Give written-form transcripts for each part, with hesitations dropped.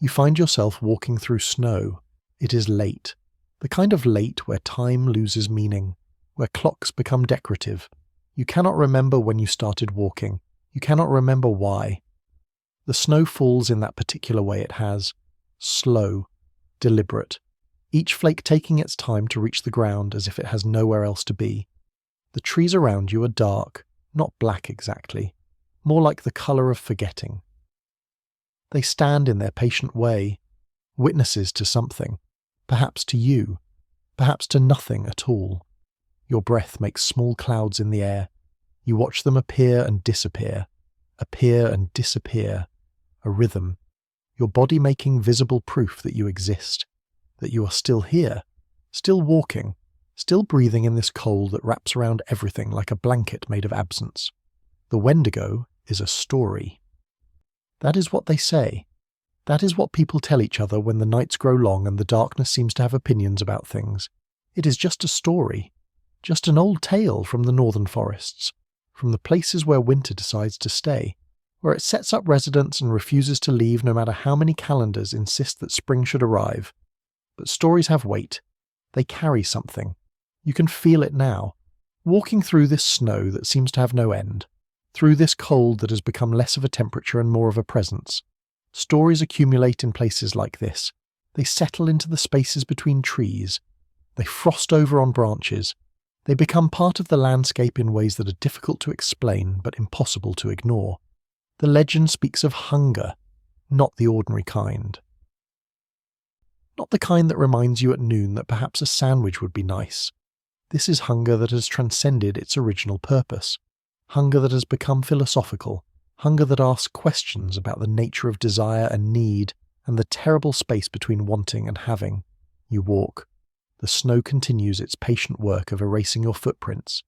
You find yourself walking through snow. It is late. The kind of late where time loses meaning, where clocks become decorative. You cannot remember when you started walking. You cannot remember why. The snow falls in that particular way it has. Slow, deliberate. Each flake taking its time to reach the ground as if it has nowhere else to be. The trees around you are dark, not black exactly, more like the colour of forgetting. They stand in their patient way, witnesses to something, perhaps to you, perhaps to nothing at all. Your breath makes small clouds in the air. You watch them appear and disappear, a rhythm, your body making visible proof that you exist, that you are still here, still walking, still breathing in this cold that wraps around everything like a blanket made of absence. The Wendigo is a story. That is what they say. That is what people tell each other when the nights grow long and the darkness seems to have opinions about things. It is just a story, just an old tale from the northern forests, from the places where winter decides to stay, where it sets up residence and refuses to leave no matter how many calendars insist that spring should arrive. But stories have weight. They carry something. You can feel it now, walking through this snow that seems to have no end, through this cold that has become less of a temperature and more of a presence. Stories accumulate in places like this. They settle into the spaces between trees. They frost over on branches. They become part of the landscape in ways that are difficult to explain but impossible to ignore. The legend speaks of hunger, not the ordinary kind. Not the kind that reminds you at noon that perhaps a sandwich would be nice. This is hunger that has transcended its original purpose. Hunger that has become philosophical. Hunger that asks questions about the nature of desire and need and the terrible space between wanting and having. You walk. The snow continues its patient work of erasing your footprints.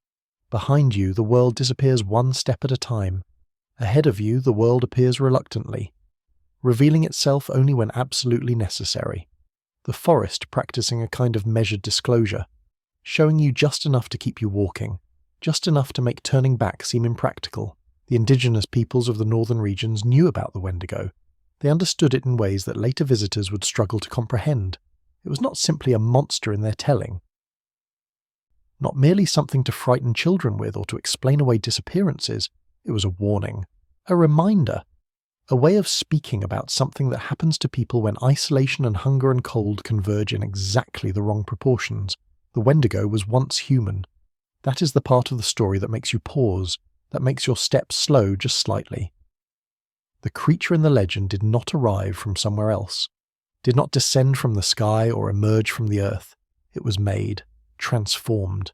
Behind you, the world disappears one step at a time. Ahead of you, the world appears reluctantly, revealing itself only when absolutely necessary. The forest practicing a kind of measured disclosure, showing you just enough to keep you walking, just enough to make turning back seem impractical. The indigenous peoples of the northern regions knew about the Wendigo. They understood it in ways that later visitors would struggle to comprehend. It was not simply a monster in their telling. Not merely something to frighten children with or to explain away disappearances. It was a warning, a reminder, a way of speaking about something that happens to people when isolation and hunger and cold converge in exactly the wrong proportions. The Wendigo was once human. That is the part of the story that makes you pause, that makes your steps slow just slightly. The creature in the legend did not arrive from somewhere else, did not descend from the sky or emerge from the earth. It was made, transformed.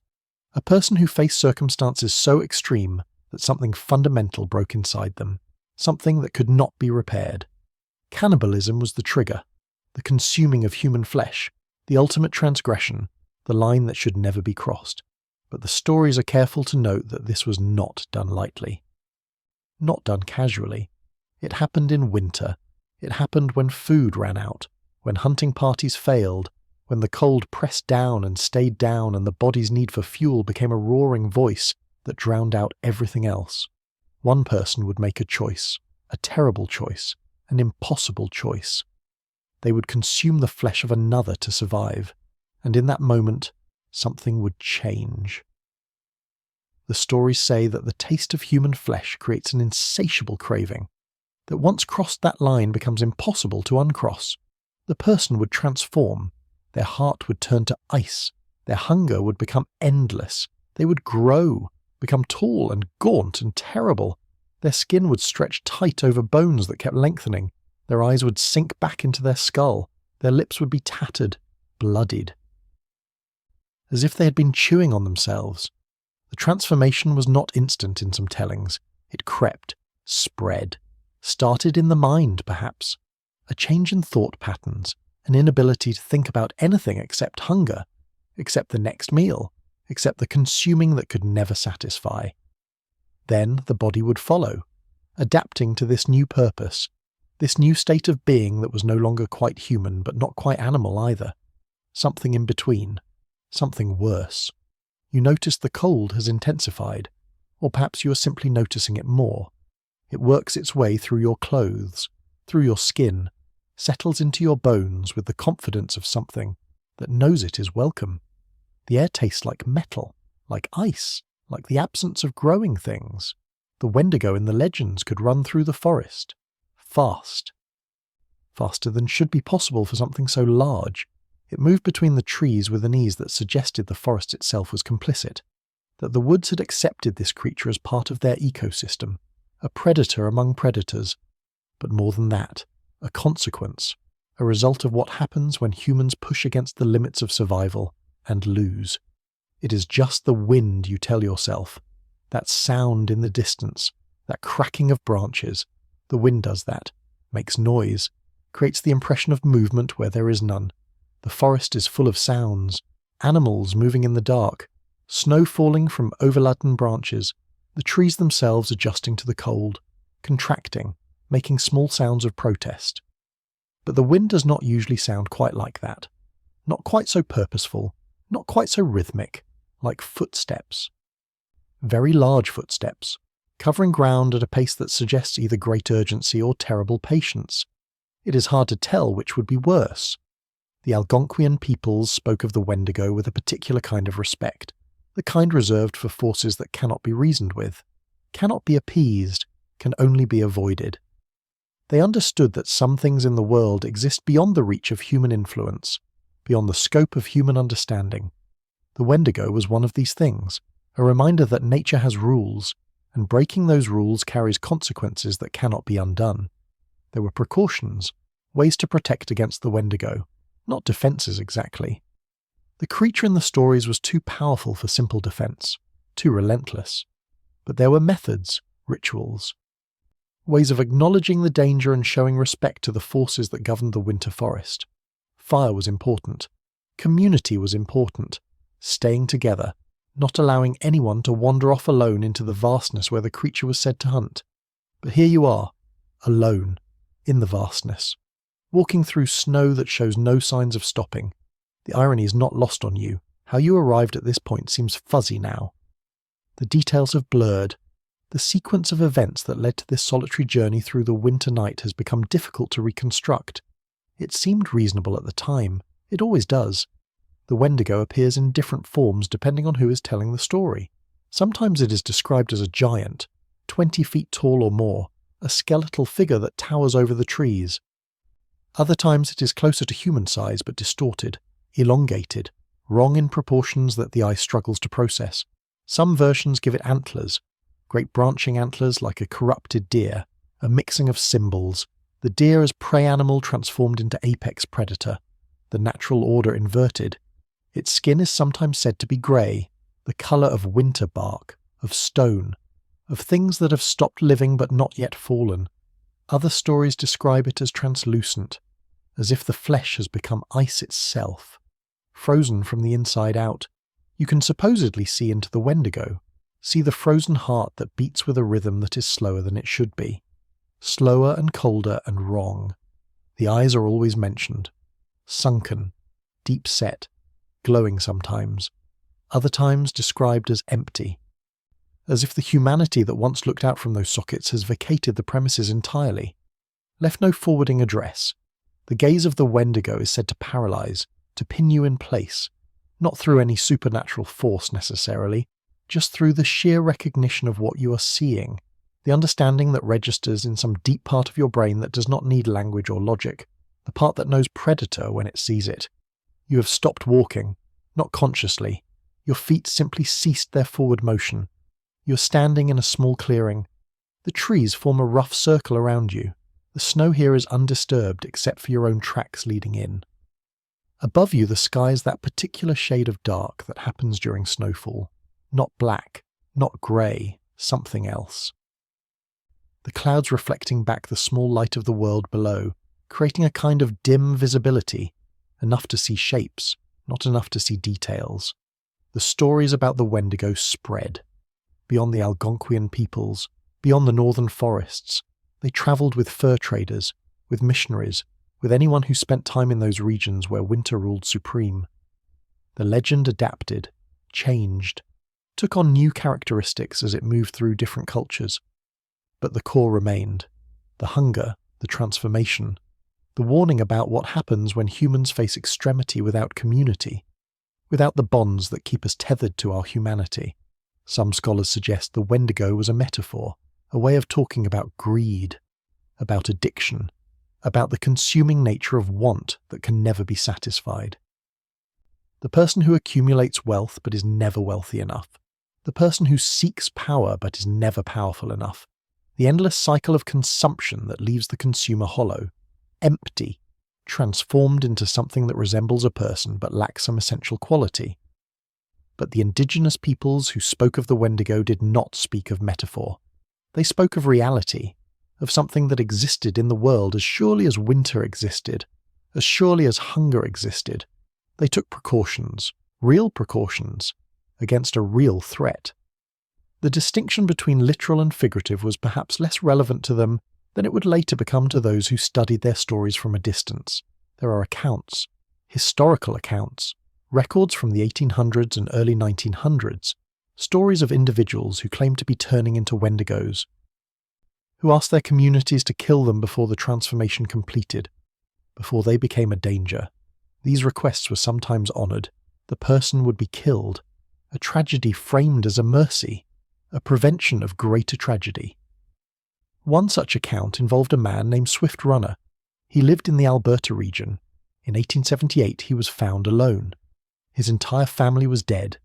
A person who faced circumstances so extreme that something fundamental broke inside them, something that could not be repaired. Cannibalism was the trigger, the consuming of human flesh, the ultimate transgression, the line that should never be crossed. But the stories are careful to note that this was not done lightly, not done casually. It happened in winter. It happened when food ran out, when hunting parties failed, when the cold pressed down and stayed down and the body's need for fuel became a roaring voice that drowned out everything else. One person would make a choice, a terrible choice, an impossible choice. They would consume the flesh of another to survive, and in that moment, something would change. The stories say that the taste of human flesh creates an insatiable craving, that once crossed that line becomes impossible to uncross. The person would transform, their heart would turn to ice, their hunger would become endless, they would grow, become tall and gaunt and terrible. Their skin would stretch tight over bones that kept lengthening, their eyes would sink back into their skull, their lips would be tattered, bloodied, as if they had been chewing on themselves. The transformation was not instant in some tellings. It crept, spread, started in the mind, perhaps. A change in thought patterns, an inability to think about anything except hunger, except the next meal, except the consuming that could never satisfy. Then the body would follow, adapting to this new purpose, this new state of being that was no longer quite human but not quite animal either. Something in between, something worse. You notice the cold has intensified, or perhaps you are simply noticing it more. It works its way through your clothes, through your skin, settles into your bones with the confidence of something that knows it is welcome. The air tastes like metal, like ice, like the absence of growing things. The Wendigo in the legends could run through the forest. Fast. Faster than should be possible for something so large. It moved between the trees with an ease that suggested the forest itself was complicit, that the woods had accepted this creature as part of their ecosystem, a predator among predators, but more than that, a consequence, a result of what happens when humans push against the limits of survival and lose. It is just the wind, you tell yourself, that sound in the distance, that cracking of branches. The wind does that, makes noise, creates the impression of movement where there is none. The forest is full of sounds, animals moving in the dark, snow falling from overladen branches, the trees themselves adjusting to the cold, contracting, making small sounds of protest. But the wind does not usually sound quite like that. Not quite so purposeful, not quite so rhythmic, like footsteps. Very large footsteps, covering ground at a pace that suggests either great urgency or terrible patience. It is hard to tell which would be worse. The Algonquian peoples spoke of the Wendigo with a particular kind of respect, the kind reserved for forces that cannot be reasoned with, cannot be appeased, can only be avoided. They understood that some things in the world exist beyond the reach of human influence, beyond the scope of human understanding. The Wendigo was one of these things, a reminder that nature has rules, and breaking those rules carries consequences that cannot be undone. There were precautions, ways to protect against the Wendigo, not defences exactly. The creature in the stories was too powerful for simple defence, too relentless. But there were methods, rituals, ways of acknowledging the danger and showing respect to the forces that governed the winter forest. Fire was important. Community was important. Staying together, not allowing anyone to wander off alone into the vastness where the creature was said to hunt. But here you are, alone, in the vastness, walking through snow that shows no signs of stopping. The irony is not lost on you. How you arrived at this point seems fuzzy now. The details have blurred. The sequence of events that led to this solitary journey through the winter night has become difficult to reconstruct. It seemed reasonable at the time. It always does. The Wendigo appears in different forms depending on who is telling the story. Sometimes it is described as a giant, 20 feet tall or more, a skeletal figure that towers over the trees. Other times it is closer to human size but distorted, elongated, wrong in proportions that the eye struggles to process. Some versions give it antlers, great branching antlers like a corrupted deer, a mixing of symbols, the deer as prey animal transformed into apex predator, the natural order inverted. Its skin is sometimes said to be grey, the colour of winter bark, of stone, of things that have stopped living but not yet fallen. Other stories describe it as translucent, as if the flesh has become ice itself, frozen from the inside out. You can supposedly see into the Wendigo, see the frozen heart that beats with a rhythm that is slower than it should be. Slower and colder and wrong. The eyes are always mentioned. Sunken, deep set, glowing sometimes, other times described as empty. As if the humanity that once looked out from those sockets has vacated the premises entirely. Left no forwarding address. The gaze of the Wendigo is said to paralyse, to pin you in place, not through any supernatural force necessarily, just through the sheer recognition of what you are seeing, the understanding that registers in some deep part of your brain that does not need language or logic, the part that knows predator when it sees it. You have stopped walking, not consciously. Your feet simply ceased their forward motion. You are standing in a small clearing. The trees form a rough circle around you. The snow here is undisturbed except for your own tracks leading in. Above you the sky is that particular shade of dark that happens during snowfall. Not black, not grey, something else. The clouds reflecting back the small light of the world below, creating a kind of dim visibility, enough to see shapes, not enough to see details. The stories about the Wendigo spread. Beyond the Algonquian peoples, beyond the northern forests, they travelled with fur traders, with missionaries, with anyone who spent time in those regions where winter ruled supreme. The legend adapted, changed, took on new characteristics as it moved through different cultures. But the core remained. The hunger, the transformation, the warning about what happens when humans face extremity without community, without the bonds that keep us tethered to our humanity. Some scholars suggest the Wendigo was a metaphor, a way of talking about greed, about addiction, about the consuming nature of want that can never be satisfied. The person who accumulates wealth but is never wealthy enough. The person who seeks power but is never powerful enough. The endless cycle of consumption that leaves the consumer hollow, empty, transformed into something that resembles a person but lacks some essential quality. But the indigenous peoples who spoke of the Wendigo did not speak of metaphor. They spoke of reality, of something that existed in the world as surely as winter existed, as surely as hunger existed. They took precautions, real precautions, against a real threat. The distinction between literal and figurative was perhaps less relevant to them than it would later become to those who studied their stories from a distance. There are accounts, historical accounts, records from the 1800s and early 1900s, stories of individuals who claimed to be turning into Wendigos, who asked their communities to kill them before the transformation completed, before they became a danger. These requests were sometimes honoured. The person would be killed, a tragedy framed as a mercy, a prevention of greater tragedy. One such account involved a man named Swift Runner. He lived in the Alberta region. In 1878 he was found alone. His entire family was dead.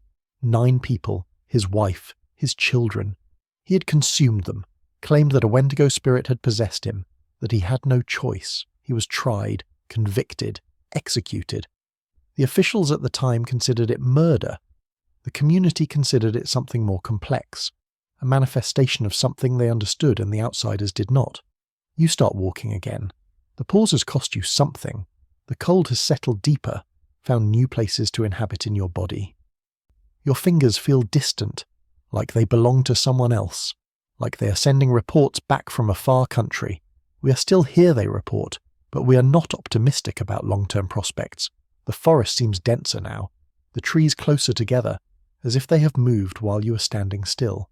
9 people, his wife, his children. He had consumed them, claimed that a Wendigo spirit had possessed him, that he had no choice. He was tried, convicted, executed. The officials at the time considered it murder. The community considered it something more complex, a manifestation of something they understood and the outsiders did not. You start walking again. The pause has cost you something. The cold has settled deeper, found new places to inhabit in your body. Your fingers feel distant, like they belong to someone else, like they are sending reports back from a far country. We are still here, they report, but we are not optimistic about long-term prospects. The forest seems denser now, the trees closer together, as if they have moved while you are standing still,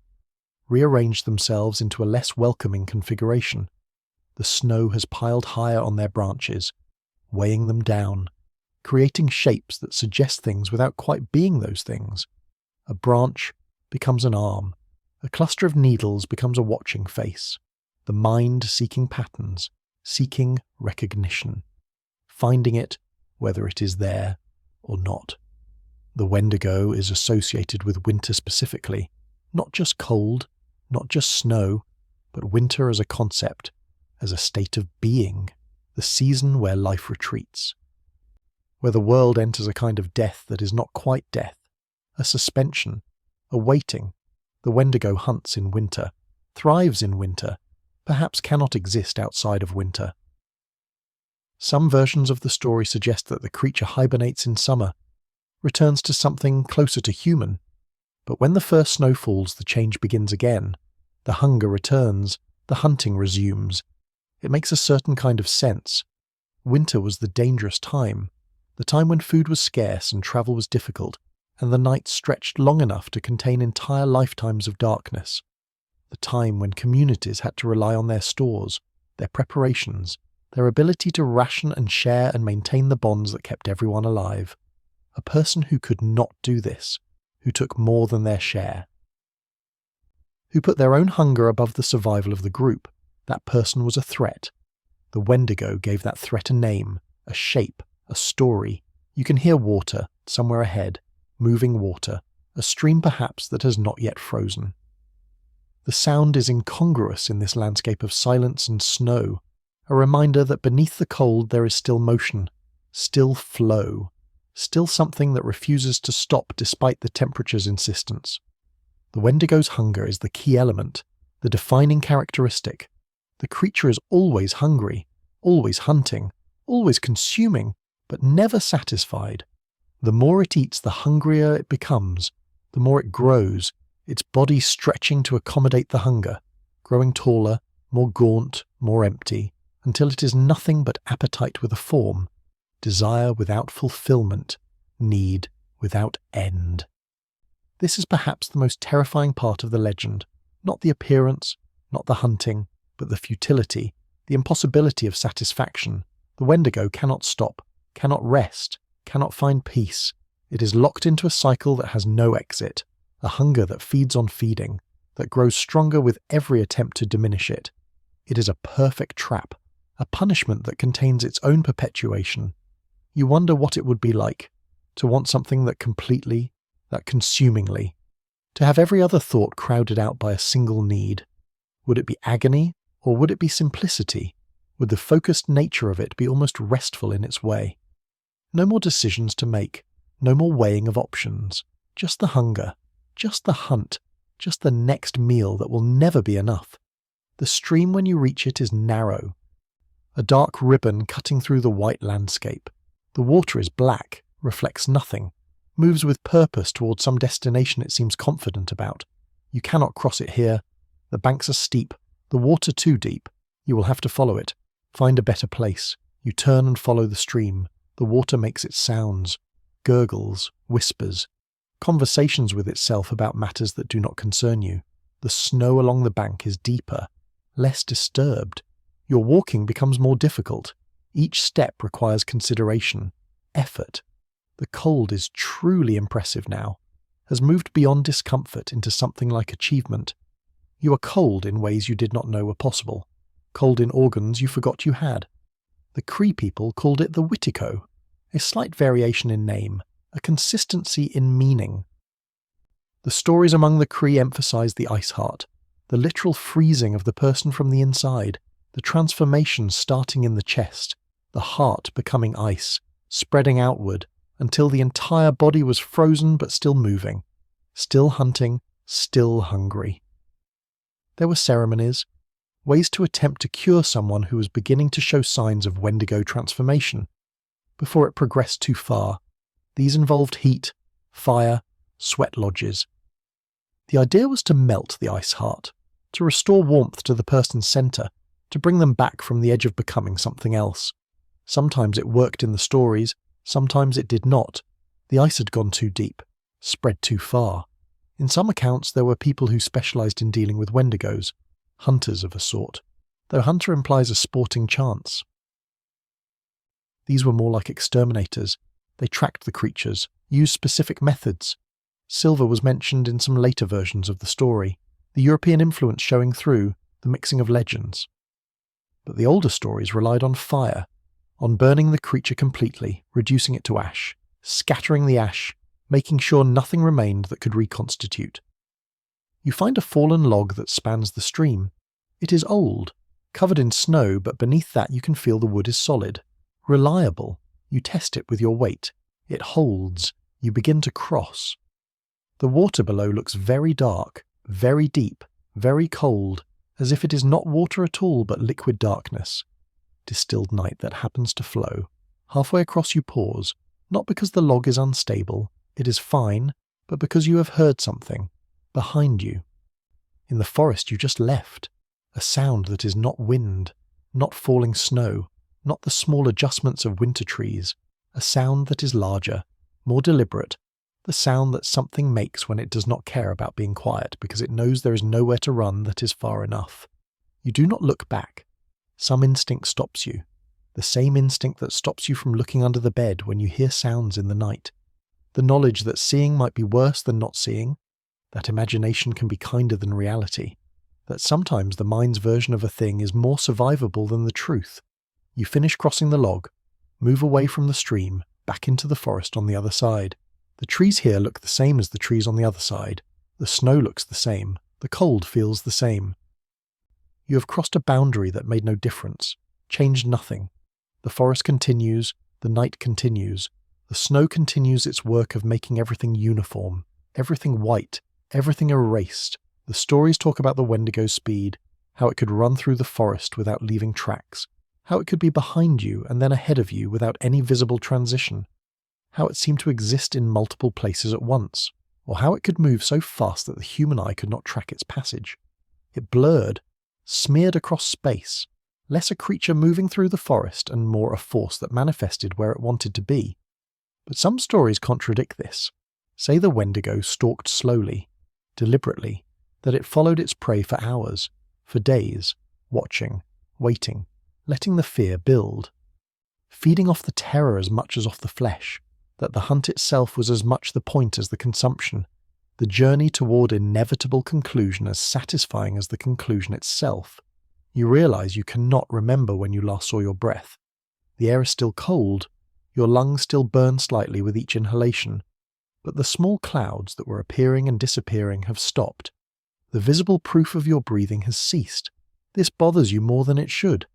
rearranged themselves into a less welcoming configuration. The snow has piled higher on their branches, weighing them down, creating shapes that suggest things without quite being those things. A branch becomes an arm, a cluster of needles becomes a watching face, the mind seeking patterns, seeking recognition, finding it whether it is there or not. The Wendigo is associated with winter specifically, not just cold, not just snow, but winter as a concept, as a state of being, the season where life retreats, where the world enters a kind of death that is not quite death, a suspension, a waiting. The Wendigo hunts in winter, thrives in winter, perhaps cannot exist outside of winter. Some versions of the story suggest that the creature hibernates in summer, returns to something closer to human. But when the first snow falls, the change begins again. The hunger returns, the hunting resumes. It makes a certain kind of sense. Winter was the dangerous time, the time when food was scarce and travel was difficult, and the night stretched long enough to contain entire lifetimes of darkness. The time when communities had to rely on their stores, their preparations, their ability to ration and share and maintain the bonds that kept everyone alive. A person who could not do this, who took more than their share, who put their own hunger above the survival of the group, that person was a threat. The Wendigo gave that threat a name, a shape, a story. You can hear water, somewhere ahead, moving water, a stream perhaps that has not yet frozen. The sound is incongruous in this landscape of silence and snow, a reminder that beneath the cold there is still motion, still flow, still something that refuses to stop despite the temperature's insistence. The Wendigo's hunger is the key element, the defining characteristic. The creature is always hungry, always hunting, always consuming, but never satisfied. The more it eats, the hungrier it becomes, the more it grows, its body stretching to accommodate the hunger, growing taller, more gaunt, more empty, until it is nothing but appetite with a form, desire without fulfillment, need without end. This is perhaps the most terrifying part of the legend, not the appearance, not the hunting, but the futility, the impossibility of satisfaction, The Wendigo cannot stop, cannot rest, cannot find peace. It is locked into a cycle that has no exit, a hunger that feeds on feeding, that grows stronger with every attempt to diminish it. It is a perfect trap, a punishment that contains its own perpetuation. You wonder what it would be like, to want something that completely, that consumingly, to have every other thought crowded out by a single need. Would it be agony, or would it be simplicity? Would the focused nature of it be almost restful in its way? No more decisions to make, no more weighing of options, just the hunger, just the hunt, just the next meal that will never be enough. The stream when you reach it is narrow, a dark ribbon cutting through the white landscape. The water is black, reflects nothing, moves with purpose towards some destination it seems confident about. You cannot cross it here. The banks are steep, the water too deep. You will have to follow it, find a better place. You turn and follow the stream. The water makes its sounds, gurgles, whispers, conversations with itself about matters that do not concern you. The snow along the bank is deeper, less disturbed. Your walking becomes more difficult. Each step requires consideration, effort. The cold is truly impressive now, has moved beyond discomfort into something like achievement. You are cold in ways you did not know were possible, cold in organs you forgot you had. The Cree people called it the Witico, a slight variation in name, a consistency in meaning. The stories among the Cree emphasize the ice heart, the literal freezing of the person from the inside, the transformation starting in the chest, the heart becoming ice, spreading outward until the entire body was frozen but still moving, still hunting, still hungry. There were ceremonies, ways to attempt to cure someone who was beginning to show signs of Wendigo transformation, before it progressed too far. These involved heat, fire, sweat lodges. The idea was to melt the ice heart, to restore warmth to the person's centre, to bring them back from the edge of becoming something else. Sometimes it worked in the stories, sometimes it did not. The ice had gone too deep, spread too far. In some accounts there were people who specialised in dealing with Wendigos, hunters of a sort, though hunter implies a sporting chance. These were more like exterminators. They tracked the creatures, used specific methods. Silver was mentioned in some later versions of the story, the European influence showing through, the mixing of legends. But the older stories relied on fire, on burning the creature completely, reducing it to ash, scattering the ash, making sure nothing remained that could reconstitute. You find a fallen log that spans the stream. It is old, covered in snow, but beneath that you can feel the wood is solid, reliable. You test it with your weight. It holds. You begin to cross. The water below looks very dark, very deep, very cold, as if it is not water at all but liquid darkness. Distilled night that happens to flow. Halfway across you pause, not because the log is unstable, it is fine, but because you have heard something, behind you. In the forest you just left, a sound that is not wind, not falling snow, not the small adjustments of winter trees, a sound that is larger, more deliberate, the sound that something makes when it does not care about being quiet because it knows there is nowhere to run that is far enough. You do not look back. Some instinct stops you, the same instinct that stops you from looking under the bed when you hear sounds in the night. The knowledge that seeing might be worse than not seeing, that imagination can be kinder than reality, that sometimes the mind's version of a thing is more survivable than the truth. You finish crossing the log, move away from the stream, back into the forest on the other side. The trees here look the same as the trees on the other side. The snow looks the same. The cold feels the same. You have crossed a boundary that made no difference, changed nothing. The forest continues, the night continues. The snow continues its work of making everything uniform, everything white, everything erased. The stories talk about the Wendigo's speed, how it could run through the forest without leaving tracks, how it could be behind you and then ahead of you without any visible transition, how it seemed to exist in multiple places at once, or how it could move so fast that the human eye could not track its passage. It blurred, smeared across space, less a creature moving through the forest and more a force that manifested where it wanted to be. But some stories contradict this. Say the Wendigo stalked slowly, deliberately, that it followed its prey for hours, for days, watching, waiting, letting the fear build. feeding off the terror as much as off the flesh, that the hunt itself was as much the point as the consumption, the journey toward inevitable conclusion as satisfying as the conclusion itself. You realize you cannot remember when you last saw your breath. The air is still cold, your lungs still burn slightly with each inhalation, but the small clouds that were appearing and disappearing have stopped. The visible proof of your breathing has ceased. This bothers you more than it should,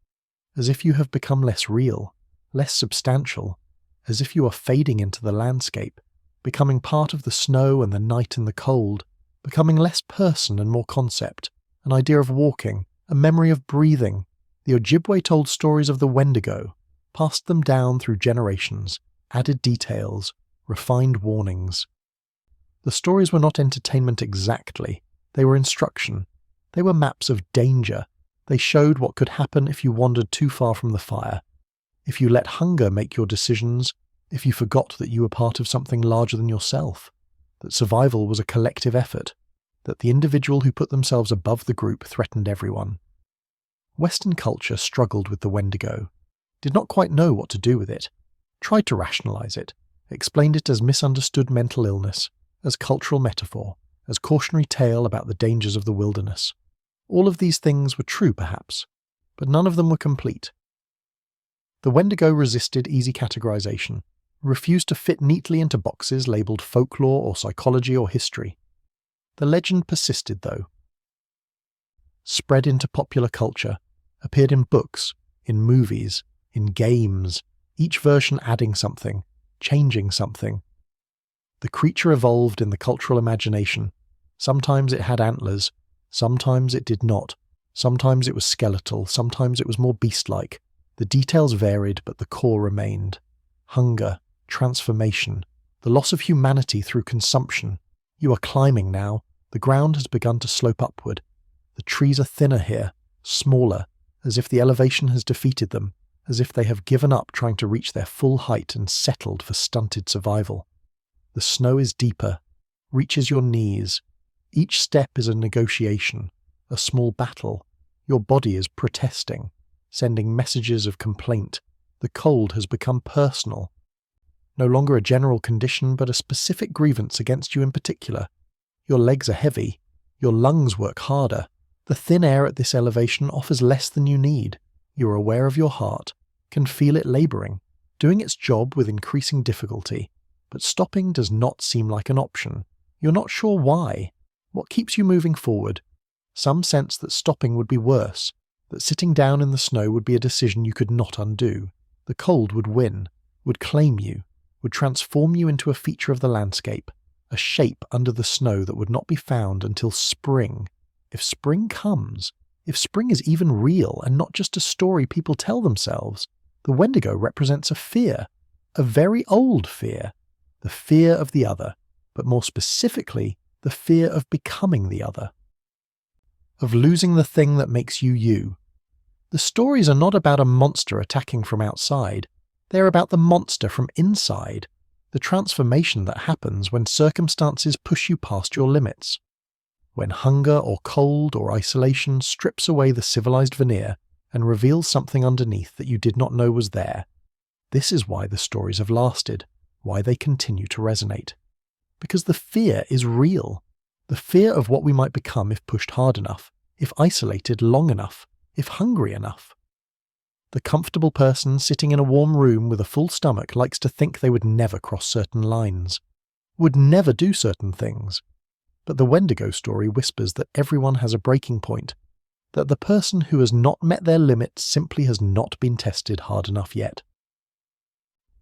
as if you have become less real, less substantial, as if you are fading into the landscape, becoming part of the snow and the night and the cold, becoming less person and more concept, an idea of walking, a memory of breathing. The Ojibwe told stories of the Wendigo, passed them down through generations, added details, refined warnings. The stories were not entertainment exactly, they were instruction. They were maps of danger. They showed what could happen if you wandered too far from the fire, if you let hunger make your decisions, if you forgot that you were part of something larger than yourself, that survival was a collective effort, that the individual who put themselves above the group threatened everyone. Western culture struggled with the Wendigo, did not quite know what to do with it, tried to rationalize it, explained it as misunderstood mental illness, as cultural metaphor, as cautionary tale about the dangers of the wilderness. All of these things were true, perhaps, but none of them were complete. The Wendigo resisted easy categorization, refused to fit neatly into boxes labelled folklore or psychology or history. The legend persisted, though. Spread into popular culture, appeared in books, in movies, in games, each version adding something, changing something. The creature evolved in the cultural imagination. Sometimes it had antlers, sometimes it did not, sometimes it was skeletal, sometimes it was more beast-like. The details varied, but the core remained. Hunger, transformation, the loss of humanity through consumption. You are climbing now. The ground has begun to slope upward. The trees are thinner here, smaller, as if the elevation has defeated them, as if they have given up trying to reach their full height and settled for stunted survival. The snow is deeper, reaches your knees. Each step is a negotiation, a small battle. Your body is protesting, sending messages of complaint. The cold has become personal. No longer a general condition, but a specific grievance against you in particular. Your legs are heavy. Your lungs work harder. The thin air at this elevation offers less than you need. You are aware of your heart, can feel it labouring, doing its job with increasing difficulty. But stopping does not seem like an option. You're not sure why. What keeps you moving forward? Some sense that stopping would be worse, that sitting down in the snow would be a decision you could not undo. The cold would win, would claim you, would transform you into a feature of the landscape, a shape under the snow that would not be found until spring. If spring comes, if spring is even real and not just a story people tell themselves, the Wendigo represents a fear, a very old fear, the fear of the other, but more specifically, the fear of becoming the other, of losing the thing that makes you you. The stories are not about a monster attacking from outside, they are about the monster from inside, the transformation that happens when circumstances push you past your limits. When hunger or cold or isolation strips away the civilized veneer and reveals something underneath that you did not know was there. This is why the stories have lasted, why they continue to resonate. Because the fear is real. The fear of what we might become if pushed hard enough, if isolated long enough, if hungry enough. The comfortable person sitting in a warm room with a full stomach likes to think they would never cross certain lines, would never do certain things. But the Wendigo story whispers that everyone has a breaking point, that the person who has not met their limit simply has not been tested hard enough yet.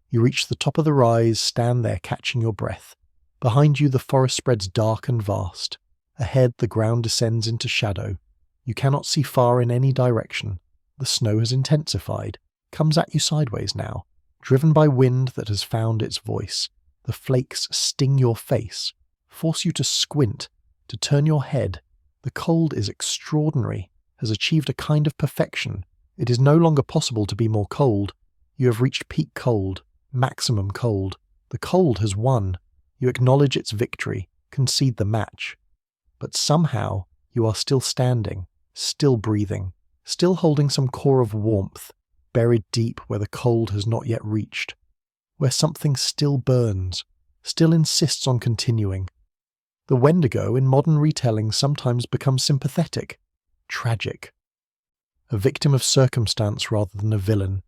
You reach the top of the rise, stand there catching your breath. Behind you the forest spreads dark and vast. Ahead the ground descends into shadow. You cannot see far in any direction. The snow has intensified, comes at you sideways now, driven by wind that has found its voice. The flakes sting your face, force you to squint, to turn your head. The cold is extraordinary, has achieved a kind of perfection. It is no longer possible to be more cold. You have reached peak cold, maximum cold. The cold has won. You acknowledge its victory, concede the match. But somehow you are still standing, still breathing, still holding some core of warmth, buried deep where the cold has not yet reached, where something still burns, still insists on continuing. The Wendigo in modern retelling sometimes becomes sympathetic, tragic. A victim of circumstance rather than a villain.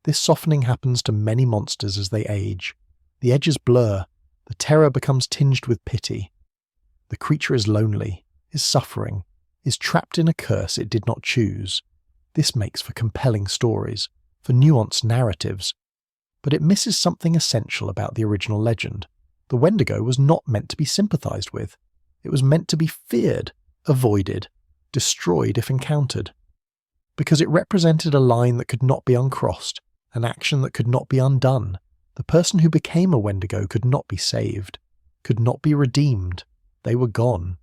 This softening happens to many monsters as they age. The edges blur, the terror becomes tinged with pity. The creature is lonely, is suffering, is trapped in a curse it did not choose. This makes for compelling stories, for nuanced narratives. But it misses something essential about the original legend. The Wendigo was not meant to be sympathized with. It was meant to be feared, avoided, destroyed if encountered. Because it represented a line that could not be uncrossed, an action that could not be undone. The person who became a Wendigo could not be saved, could not be redeemed. They were gone.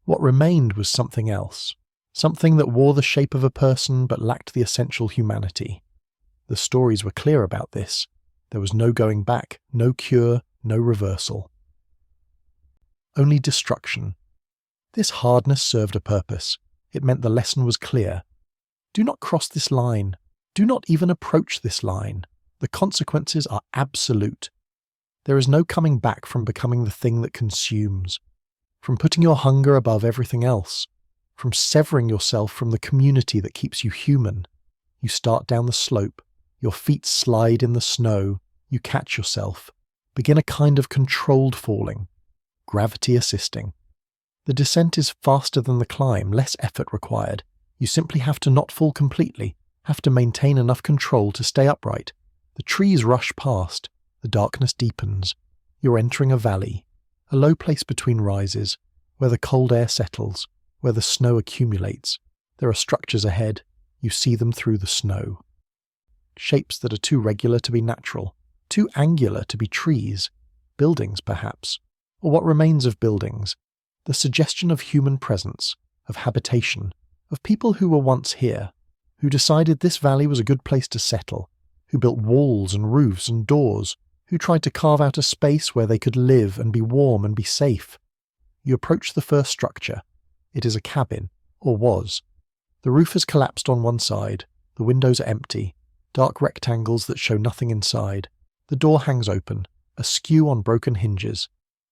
What remained was something else, something that wore the shape of a person but lacked the essential humanity. The stories were clear about this. There was no going back, no cure, no reversal. Only destruction. This hardness served a purpose. It meant the lesson was clear. Do not cross this line. Do not even approach this line. The consequences are absolute. There is no coming back from becoming the thing that consumes, from putting your hunger above everything else, from severing yourself from the community that keeps you human. You start down the slope, your feet slide in the snow, you catch yourself, begin a kind of controlled falling, gravity assisting. The descent is faster than the climb, less effort required. You simply have to not fall completely, have to maintain enough control to stay upright. The trees rush past, the darkness deepens. You're entering a valley, a low place between rises, where the cold air settles, where the snow accumulates. There are structures ahead, you see them through the snow. Shapes that are too regular to be natural, too angular to be trees, buildings perhaps, or what remains of buildings, the suggestion of human presence, of habitation, of people who were once here, who decided this valley was a good place to settle, who built walls and roofs and doors, who tried to carve out a space where they could live and be warm and be safe. You approach the first structure. It is a cabin, or was. The roof has collapsed on one side, the windows are empty, dark rectangles that show nothing inside. The door hangs open, askew on broken hinges.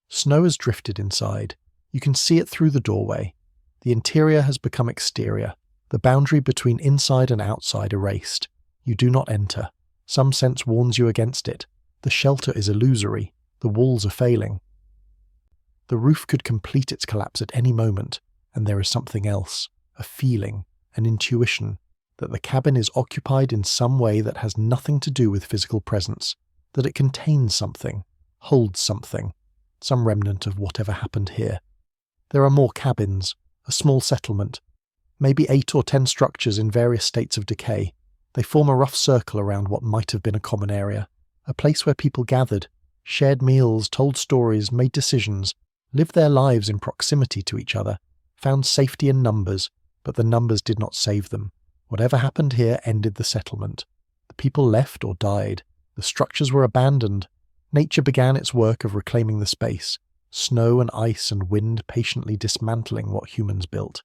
Snow has drifted inside. You can see it through the doorway. The interior has become exterior, the boundary between inside and outside erased. You do not enter. Some sense warns you against it. The shelter is illusory. The walls are failing. The roof could complete its collapse at any moment, and there is something else, a feeling, an intuition, that the cabin is occupied in some way that has nothing to do with physical presence, that it contains something, holds something, some remnant of whatever happened here. There are more cabins, a small settlement, maybe 8 or 10 structures in various states of decay. They form a rough circle around what might have been a common area, a place where people gathered, shared meals, told stories, made decisions, lived their lives in proximity to each other, found safety in numbers, but the numbers did not save them. Whatever happened here ended the settlement. The people left or died. The structures were abandoned. Nature began its work of reclaiming the space, snow and ice and wind patiently dismantling what humans built.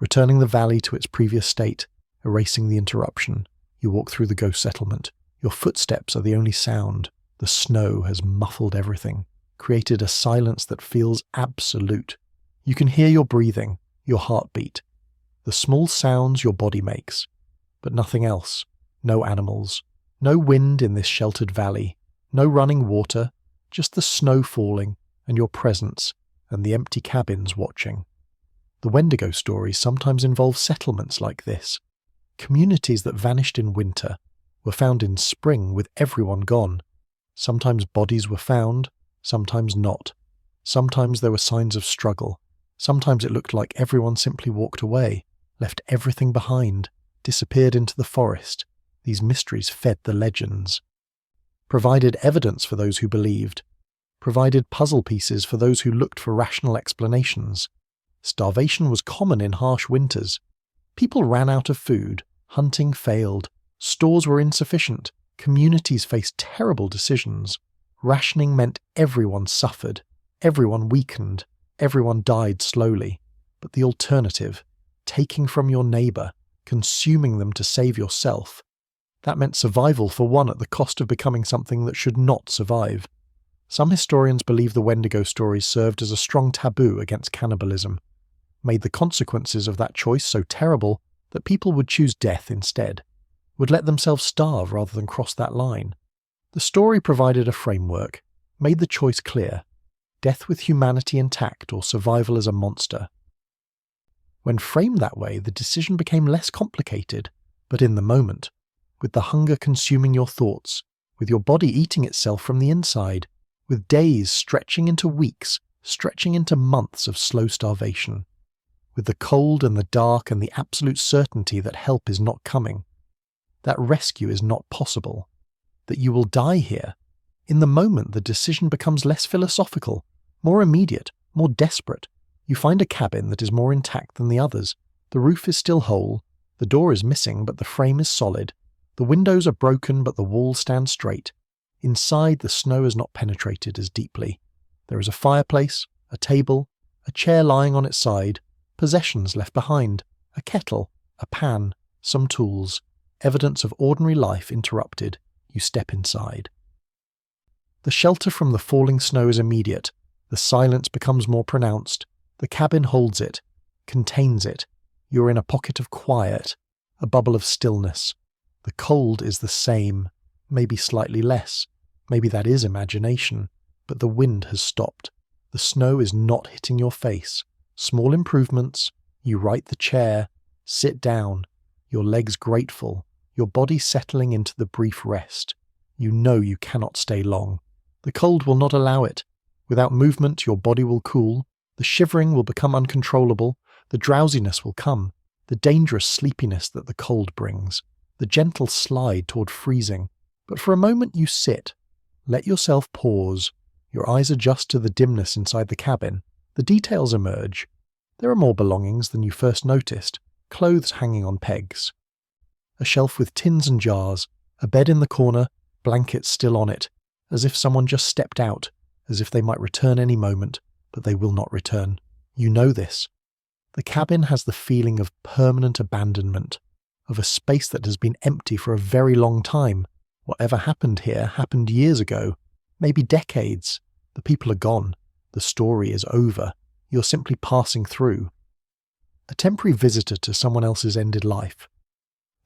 Returning the valley to its previous state, erasing the interruption, you walk through the ghost settlement. Your footsteps are the only sound. The snow has muffled everything, created a silence that feels absolute. You can hear your breathing, your heartbeat, the small sounds your body makes, but nothing else. No animals, no wind in this sheltered valley, no running water, just the snow falling and your presence and the empty cabins watching. The Wendigo stories sometimes involve settlements like this, communities that vanished in winter, were found in spring with everyone gone. Sometimes bodies were found, sometimes not. Sometimes there were signs of struggle. Sometimes it looked like everyone simply walked away, left everything behind, disappeared into the forest. These mysteries fed the legends, provided evidence for those who believed, provided puzzle pieces for those who looked for rational explanations. Starvation was common in harsh winters. People ran out of food, hunting failed, stores were insufficient, communities faced terrible decisions. Rationing meant everyone suffered, everyone weakened, everyone died slowly. But the alternative, taking from your neighbour, consuming them to save yourself. That meant survival for one at the cost of becoming something that should not survive. Some historians believe the Wendigo stories served as a strong taboo against cannibalism, made the consequences of that choice so terrible that people would choose death instead, would let themselves starve rather than cross that line. The story provided a framework, made the choice clear: death with humanity intact or survival as a monster. When framed that way, the decision became less complicated, but in the moment, with the hunger consuming your thoughts, with your body eating itself from the inside, with days stretching into weeks, stretching into months of slow starvation, with the cold and the dark and the absolute certainty that help is not coming, that rescue is not possible, that you will die here. In the moment, the decision becomes less philosophical, more immediate, more desperate. You find a cabin that is more intact than the others. The roof is still whole, the door is missing but the frame is solid, the windows are broken but the walls stand straight. Inside, the snow has not penetrated as deeply. There is a fireplace, a table, a chair lying on its side, possessions left behind, a kettle, a pan, some tools, evidence of ordinary life interrupted. You step inside. The shelter from the falling snow is immediate. The silence becomes more pronounced. The cabin holds it, contains it. You're in a pocket of quiet, a bubble of stillness. The cold is the same, maybe slightly less. Maybe that is imagination, but the wind has stopped. The snow is not hitting your face. Small improvements. You right the chair, sit down, your legs grateful, your body settling into the brief rest. You know you cannot stay long. The cold will not allow it. Without movement, your body will cool. The shivering will become uncontrollable. The drowsiness will come. The dangerous sleepiness that the cold brings. The gentle slide toward freezing. But for a moment you sit. Let yourself pause. Your eyes adjust to the dimness inside the cabin. The details emerge. There are more belongings than you first noticed. Clothes hanging on pegs. A shelf with tins and jars. A bed in the corner. Blankets still on it. As if someone just stepped out. As if they might return any moment. But they will not return. You know this. The cabin has the feeling of permanent abandonment. Of a space that has been empty for a very long time. Whatever happened here happened years ago. Maybe decades. The people are gone. The story is over. You're simply passing through. A temporary visitor to someone else's ended life.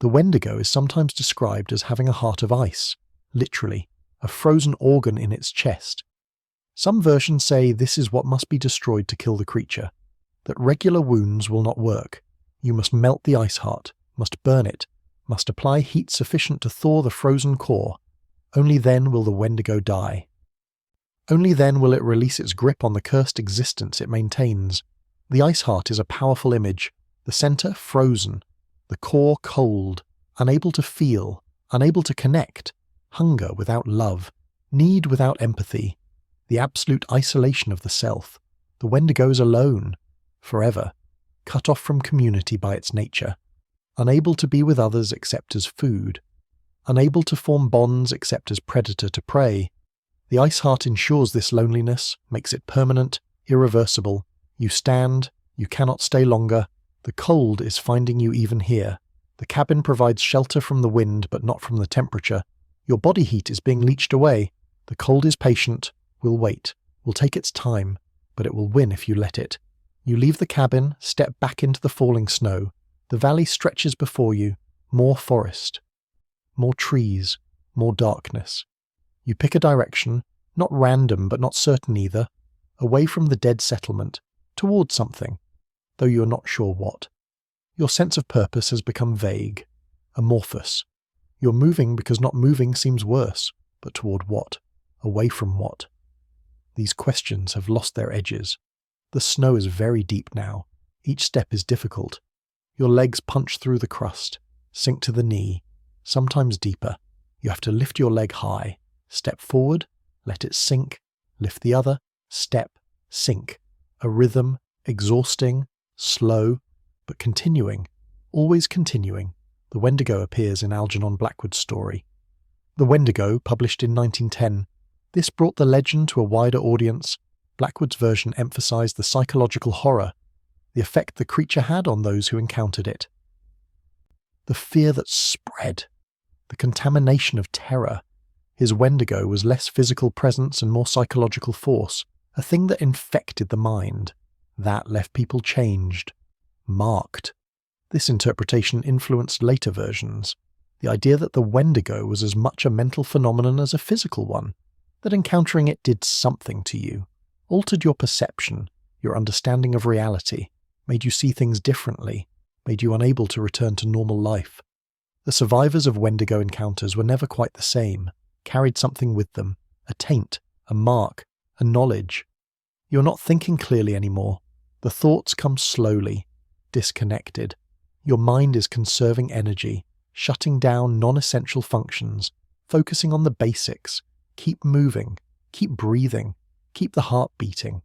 The Wendigo is sometimes described as having a heart of ice, literally, a frozen organ in its chest. Some versions say this is what must be destroyed to kill the creature, that regular wounds will not work. You must melt the ice heart, must burn it, must apply heat sufficient to thaw the frozen core. Only then will the Wendigo die. Only then will it release its grip on the cursed existence it maintains. The ice heart is a powerful image, the centre frozen, the core cold, unable to feel, unable to connect, hunger without love, need without empathy, the absolute isolation of the self. The Wendigo is alone, forever, cut off from community by its nature, unable to be with others except as food, unable to form bonds except as predator to prey. The ice heart ensures this loneliness, makes it permanent, irreversible. You stand, you cannot stay longer. The cold is finding you even here. The cabin provides shelter from the wind but not from the temperature. Your body heat is being leached away. The cold is patient, will wait, will take its time, but it will win if you let it. You leave the cabin, step back into the falling snow. The valley stretches before you, more forest, more trees, more darkness. You pick a direction, not random but not certain either, away from the dead settlement, towards something, though you are not sure what. Your sense of purpose has become vague, amorphous. You're moving because not moving seems worse, but toward what? Away from what? These questions have lost their edges. The snow is very deep now. Each step is difficult. Your legs punch through the crust, sink to the knee, sometimes deeper. You have to lift your leg high, step forward, let it sink, lift the other, step, sink. A rhythm, exhausting, slow, but continuing, always continuing. The Wendigo appears in Algernon Blackwood's story. The Wendigo, published in 1910. This brought the legend to a wider audience. Blackwood's version emphasized the psychological horror, the effect the creature had on those who encountered it. the fear that spread, the contamination of terror. His Wendigo was less physical presence and more psychological force, a thing that infected the mind. That left people changed, marked. This interpretation influenced later versions. The idea that the Wendigo was as much a mental phenomenon as a physical one, that encountering it did something to you, altered your perception, your understanding of reality, made you see things differently, made you unable to return to normal life. The survivors of Wendigo encounters were never quite the same, carried something with them, a taint, a mark, a knowledge. You're not thinking clearly anymore. The thoughts come slowly, disconnected. Your mind is conserving energy, shutting down non-essential functions, focusing on the basics. Keep moving, keep breathing, keep the heart beating.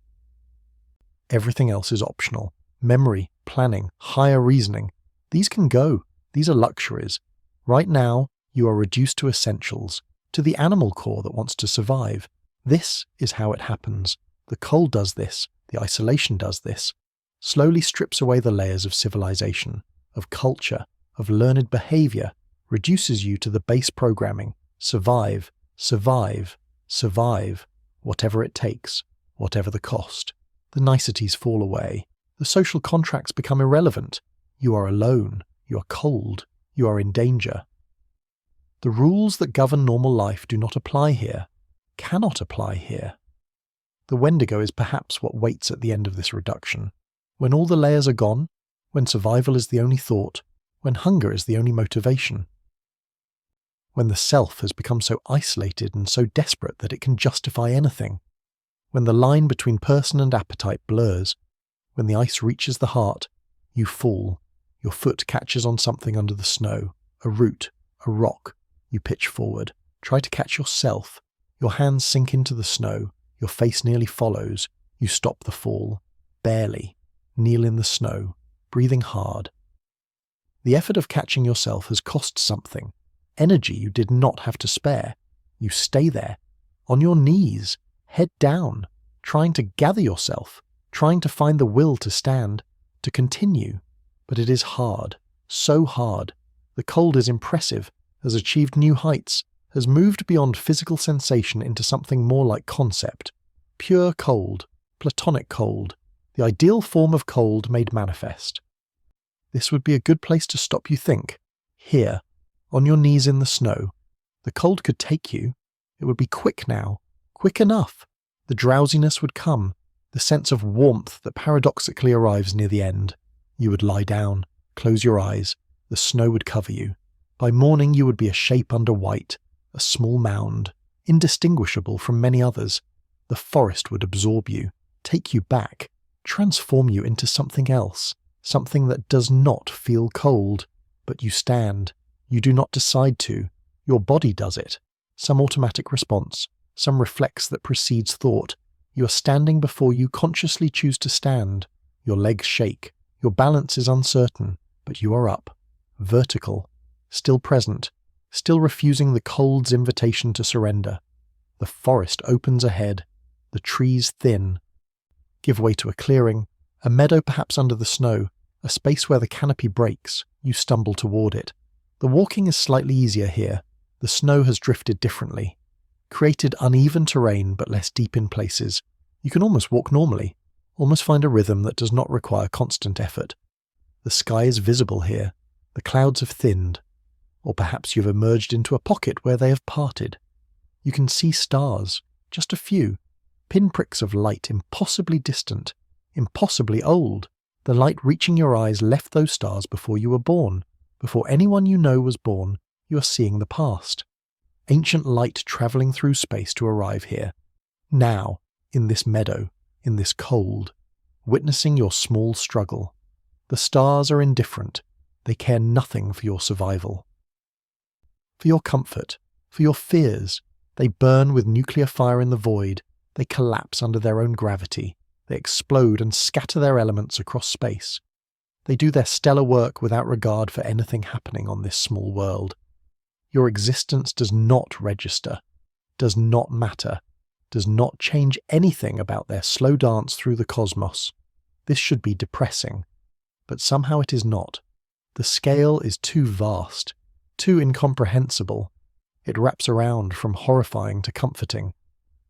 Everything else is optional. Memory, planning, higher reasoning. These can go. These are luxuries. Right now, you are reduced to essentials, to the animal core that wants to survive. This is how it happens. The cold does this. The isolation does this. Slowly strips away the layers of civilization, of culture, of learned behavior, reduces you to the base programming. Survive, survive, survive, whatever it takes, whatever the cost. The niceties fall away. The social contracts become irrelevant. You are alone. You are cold. You are in danger. The rules that govern normal life do not apply here, cannot apply here. The Wendigo is perhaps what waits at the end of this reduction. When all the layers are gone, when survival is the only thought, when hunger is the only motivation. When the self has become so isolated and so desperate that it can justify anything. When the line between person and appetite blurs. When the ice reaches the heart, you fall. Your foot catches on something under the snow, a root, a rock. You pitch forward, try to catch yourself. Your hands sink into the snow, your face nearly follows. You stop the fall, barely, kneel in the snow, breathing hard. The effort of catching yourself has cost something, energy you did not have to spare. You stay there, on your knees, head down, trying to gather yourself, trying to find the will to stand, to continue. But it is hard, so hard. The cold is impressive, has achieved new heights, has moved beyond physical sensation into something more like concept. Pure cold, platonic cold, the ideal form of cold made manifest. This would be a good place to stop you think. Here, on your knees in the snow. The cold could take you. It would be quick now, quick enough. The drowsiness would come, the sense of warmth that paradoxically arrives near the end. You would lie down, close your eyes, the snow would cover you. By morning you would be a shape under white, a small mound, indistinguishable from many others. The forest would absorb you, take you back, transform you into something else, something that does not feel cold. But you stand. You do not decide to. Your body does it. Some automatic response, some reflex that precedes thought. You are standing before you consciously choose to stand. Your legs shake. Your balance is uncertain, but you are up, vertical, still present, still refusing the cold's invitation to surrender. The forest opens ahead, the trees thin. Give way to a clearing, a meadow perhaps under the snow, a space where the canopy breaks. You stumble toward it. The walking is slightly easier here. The snow has drifted differently, created uneven terrain but less deep in places. You can almost walk normally, almost find a rhythm that does not require constant effort. The sky is visible here. The clouds have thinned. Or perhaps you've emerged into a pocket where they have parted. You can see stars, just a few, pinpricks of light impossibly distant, impossibly old. The light reaching your eyes left those stars before you were born. Before anyone you know was born, you are seeing the past. Ancient light travelling through space to arrive here. Now, in this meadow, in this cold, witnessing your small struggle. The stars are indifferent. They care nothing for your survival. For your comfort, for your fears, they burn with nuclear fire in the void. They collapse under their own gravity. They explode and scatter their elements across space. They do their stellar work without regard for anything happening on this small world. Your existence does not register, does not matter, does not change anything about their slow dance through the cosmos. This should be depressing, but somehow it is not. The scale is too vast, too incomprehensible. It wraps around from horrifying to comforting.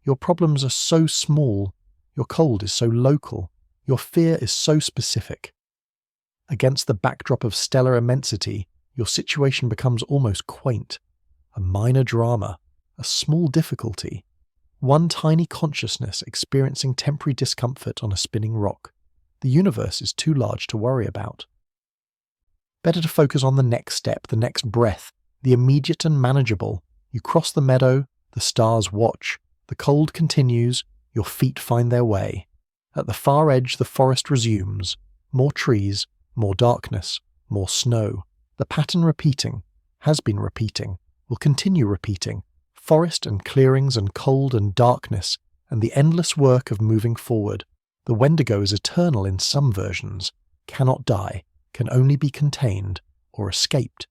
Your problems are so small, your cold is so local, your fear is so specific. Against the backdrop of stellar immensity, your situation becomes almost quaint. A minor drama, a small difficulty, one tiny consciousness experiencing temporary discomfort on a spinning rock. The universe is too large to worry about. Better to focus on the next step, the next breath, the immediate and manageable. You cross the meadow, the stars watch, the cold continues, your feet find their way. At the far edge the forest resumes, more trees, more darkness, more snow. The pattern repeating, has been repeating, will continue repeating. Forest and clearings and cold and darkness, and the endless work of moving forward. The Wendigo is eternal in some versions, cannot die, can only be contained or escaped.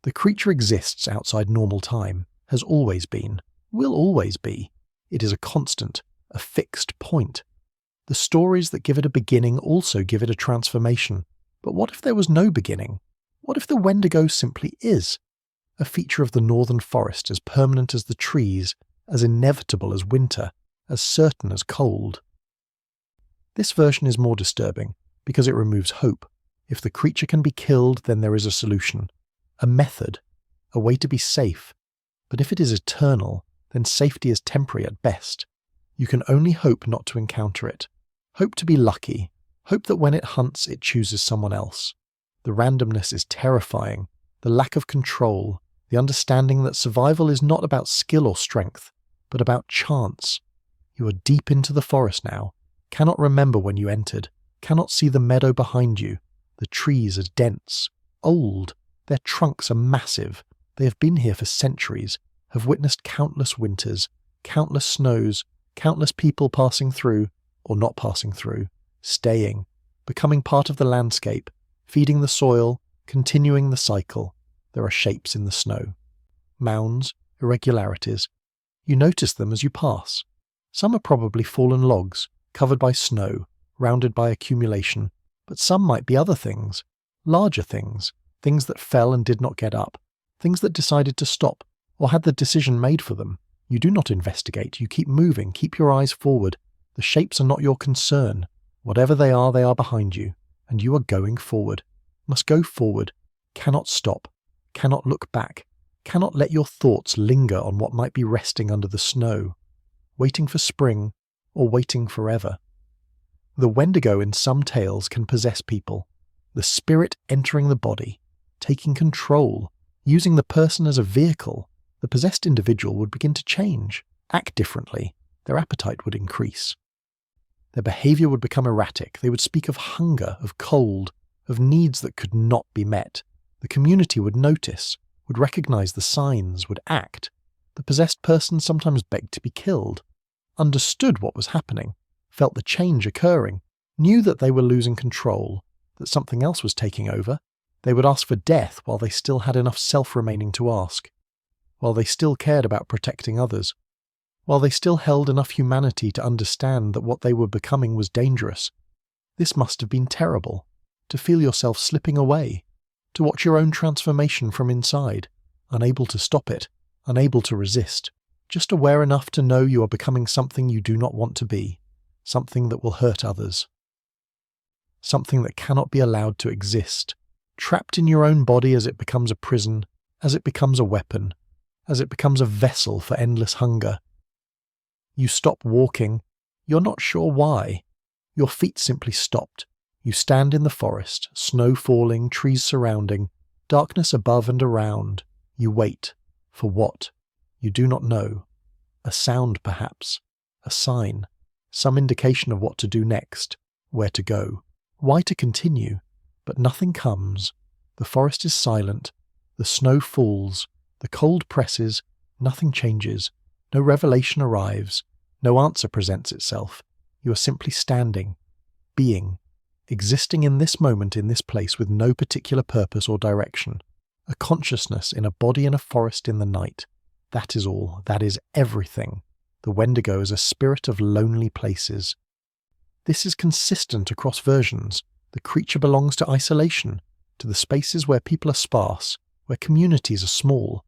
The creature exists outside normal time, has always been, will always be. It is a constant, a fixed point. The stories that give it a beginning also give it a transformation. But what if there was no beginning? What if the Wendigo simply is? A feature of the northern forest, as permanent as the trees, as inevitable as winter, as certain as cold. This version is more disturbing, because it removes hope. If the creature can be killed, then there is a solution, a method, a way to be safe. But if it is eternal, then safety is temporary at best. You can only hope not to encounter it. Hope to be lucky. Hope that when it hunts, it chooses someone else. The randomness is terrifying, the lack of control, the understanding that survival is not about skill or strength, but about chance. You are deep into the forest now, cannot remember when you entered, cannot see the meadow behind you. The trees are dense, old, their trunks are massive. They have been here for centuries, have witnessed countless winters, countless snows, countless people passing through, or not passing through, staying, becoming part of the landscape, feeding the soil, continuing the cycle. There are shapes in the snow. Mounds, irregularities. You notice them as you pass. Some are probably fallen logs, covered by snow, rounded by accumulation, but some might be other things, larger things, things that fell and did not get up, things that decided to stop, or had the decision made for them. You do not investigate, you keep moving, keep your eyes forward. The shapes are not your concern. Whatever they are behind you, and you are going forward. Must go forward, cannot stop, cannot look back, cannot let your thoughts linger on what might be resting under the snow, waiting for spring, or waiting forever. The Wendigo in some tales can possess people, the spirit entering the body, taking control, using the person as a vehicle. The possessed individual would begin to change, act differently, their appetite would increase. Their behavior would become erratic, they would speak of hunger, of cold, of needs that could not be met. The community would notice, would recognize the signs, would act. The possessed person sometimes begged to be killed, understood what was happening, felt the change occurring, knew that they were losing control, that something else was taking over. They would ask for death while they still had enough self remaining to ask, while they still cared about protecting others, while they still held enough humanity to understand that what they were becoming was dangerous. This must have been terrible, to feel yourself slipping away, to watch your own transformation from inside, unable to stop it, unable to resist, just aware enough to know you are becoming something you do not want to be, something that will hurt others, something that cannot be allowed to exist, trapped in your own body as it becomes a prison, as it becomes a weapon, as it becomes a vessel for endless hunger. You stop walking. You're not sure why. Your feet simply stopped. You stand in the forest, snow falling, trees surrounding, darkness above and around. You wait. For what? You do not know. A sound, perhaps. A sign. Some indication of what to do next. Where to go. Why to continue. But nothing comes. The forest is silent. The snow falls. The cold presses. Nothing changes. No revelation arrives. No answer presents itself. You are simply standing, being, existing in this moment in this place with no particular purpose or direction. A consciousness in a body in a forest in the night. That is all. That is everything. The Wendigo is a spirit of lonely places. This is consistent across versions. The creature belongs to isolation. to the spaces where people are sparse, where communities are small,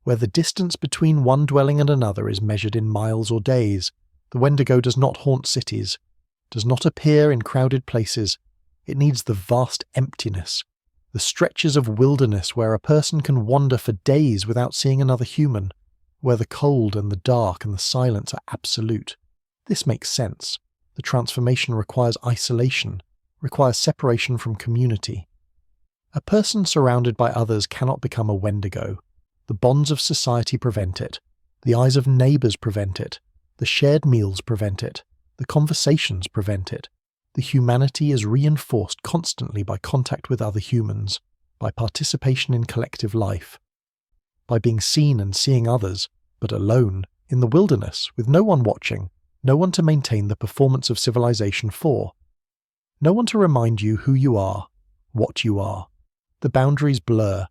where the distance between one dwelling and another is measured in miles or days. The Wendigo does not haunt cities, does not appear in crowded places. It needs the vast emptiness, the stretches of wilderness where a person can wander for days without seeing another human, where the cold and the dark and the silence are absolute. This makes sense. The transformation requires isolation, requires separation from community. A person surrounded by others cannot become a Wendigo. The bonds of society prevent it. The eyes of neighbours prevent it. The shared meals prevent it. The conversations prevent it. The humanity is reinforced constantly by contact with other humans, by participation in collective life, by being seen and seeing others, but alone, in the wilderness, with no one watching, no one to maintain the performance of civilization for, no one to remind you who you are, what you are. The boundaries blur.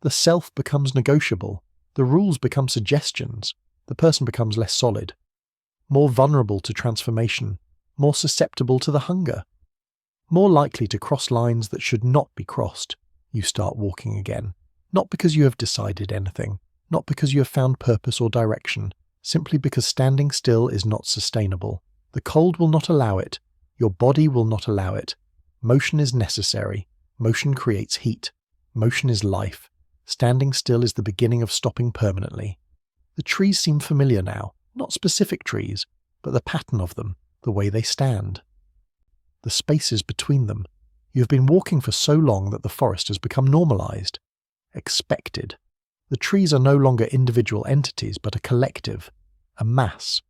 The self becomes negotiable. The rules become suggestions. The person becomes less solid, more vulnerable to transformation, more susceptible to the hunger, more likely to cross lines that should not be crossed. You start walking again, not because you have decided anything, not because you have found purpose or direction, simply because standing still is not sustainable. The cold will not allow it. Your body will not allow it. Motion is necessary. Motion creates heat. Motion is life. Standing still is the beginning of stopping permanently. The trees seem familiar now, not specific trees, but the pattern of them, the way they stand. The spaces between them. You have been walking for so long that the forest has become normalized, expected. The trees are no longer individual entities, but a collective, a mass.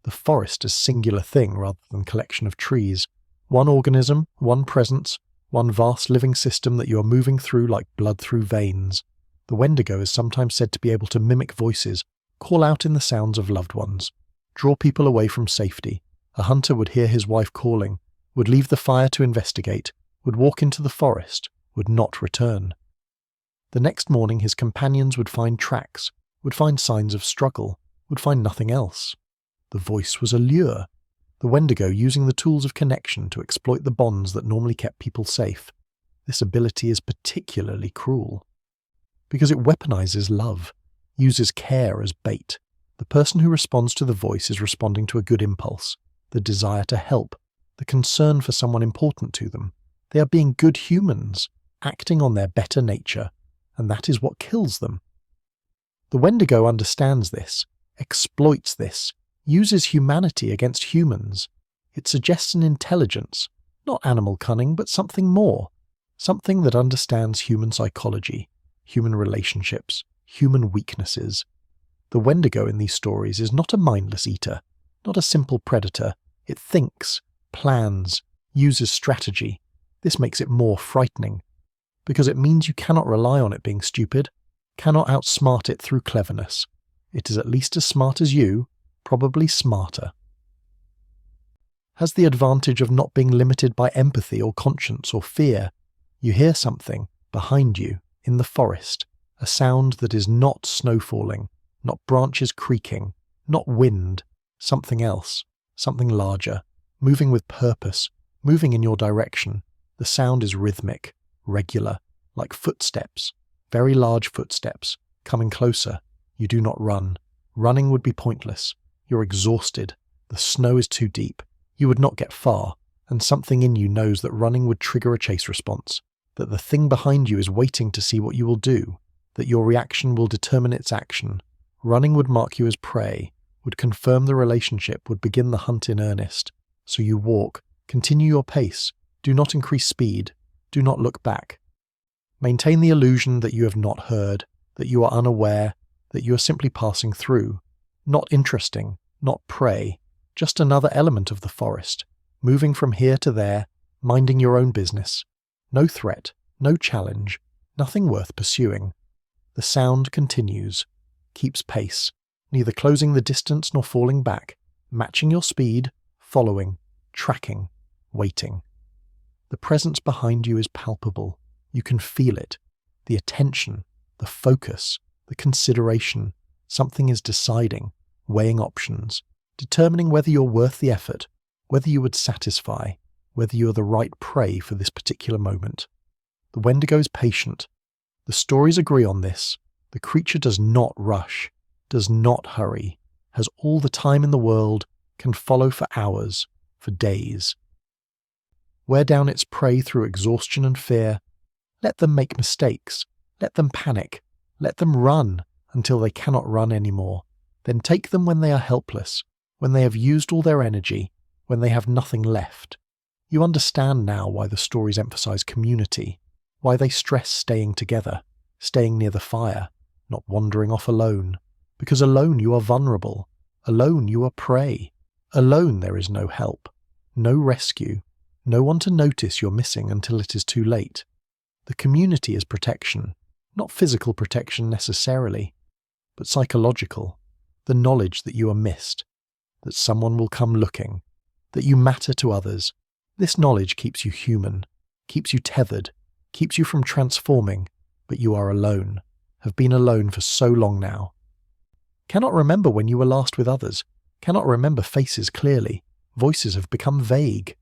The forest is a singular thing rather than collection of trees. One organism, one presence, one vast living system that you are moving through like blood through veins. The Wendigo is sometimes said to be able to mimic voices, call out in the sounds of loved ones, draw people away from safety. A hunter would hear his wife calling, would leave the fire to investigate, would walk into the forest, would not return. The next morning his companions would find tracks, would find signs of struggle, would find nothing else. The voice was a lure. The Wendigo using the tools of connection to exploit the bonds that normally kept people safe. This ability is particularly cruel, because it weaponizes love, uses care as bait. The person who responds to the voice is responding to a good impulse, the desire to help, the concern for someone important to them. They are being good humans, acting on their better nature, and that is what kills them. The Wendigo understands this, exploits this, uses humanity against humans. It suggests an intelligence, not animal cunning, but something more, something that understands human psychology, human relationships, human weaknesses. The Wendigo in these stories is not a mindless eater, not a simple predator. It thinks, plans, uses strategy. This makes it more frightening, because it means you cannot rely on it being stupid, cannot outsmart it through cleverness. It is at least as smart as you, probably smarter. Has the advantage of not being limited by empathy or conscience or fear. You hear something behind you in the forest, a sound that is not snow falling, not branches creaking, not wind, something else, something larger, moving with purpose, moving in your direction. The sound is rhythmic, regular, like footsteps, very large footsteps, coming closer. You do not run. Running would be pointless. You're exhausted. The snow is too deep. You would not get far, and something in you knows that running would trigger a chase response, that the thing behind you is waiting to see what you will do, that your reaction will determine its action. Running would mark you as prey, would confirm the relationship, would begin the hunt in earnest. So you walk, continue your pace, do not increase speed, do not look back. Maintain the illusion that you have not heard, that you are unaware, that you are simply passing through. Not interesting, not prey, just another element of the forest, moving from here to there, minding your own business. No threat, no challenge, nothing worth pursuing. The sound continues, keeps pace, neither closing the distance nor falling back, matching your speed, following, tracking, waiting. The presence behind you is palpable. You can feel it. The attention, the focus, the consideration. Something is deciding, weighing options, determining whether you're worth the effort, whether you would satisfy, whether you are the right prey for this particular moment. The Wendigo is patient. The stories agree on this. The creature does not rush, does not hurry, has all the time in the world, can follow for hours, for days. Wear down its prey through exhaustion and fear. Let them make mistakes. Let them panic. Let them run until they cannot run anymore. Then take them when they are helpless, when they have used all their energy, when they have nothing left. You understand now why the stories emphasize community, why they stress staying together, staying near the fire, not wandering off alone. Because alone you are vulnerable. Alone you are prey. Alone there is no help, no rescue, no one to notice you're missing until it is too late. The community is protection, not physical protection necessarily, but psychological. The knowledge that you are missed, that someone will come looking, that you matter to others. This knowledge keeps you human, keeps you tethered, keeps you from transforming, but you are alone, have been alone for so long now. Cannot remember when you were last with others, cannot remember faces clearly, voices have become vague.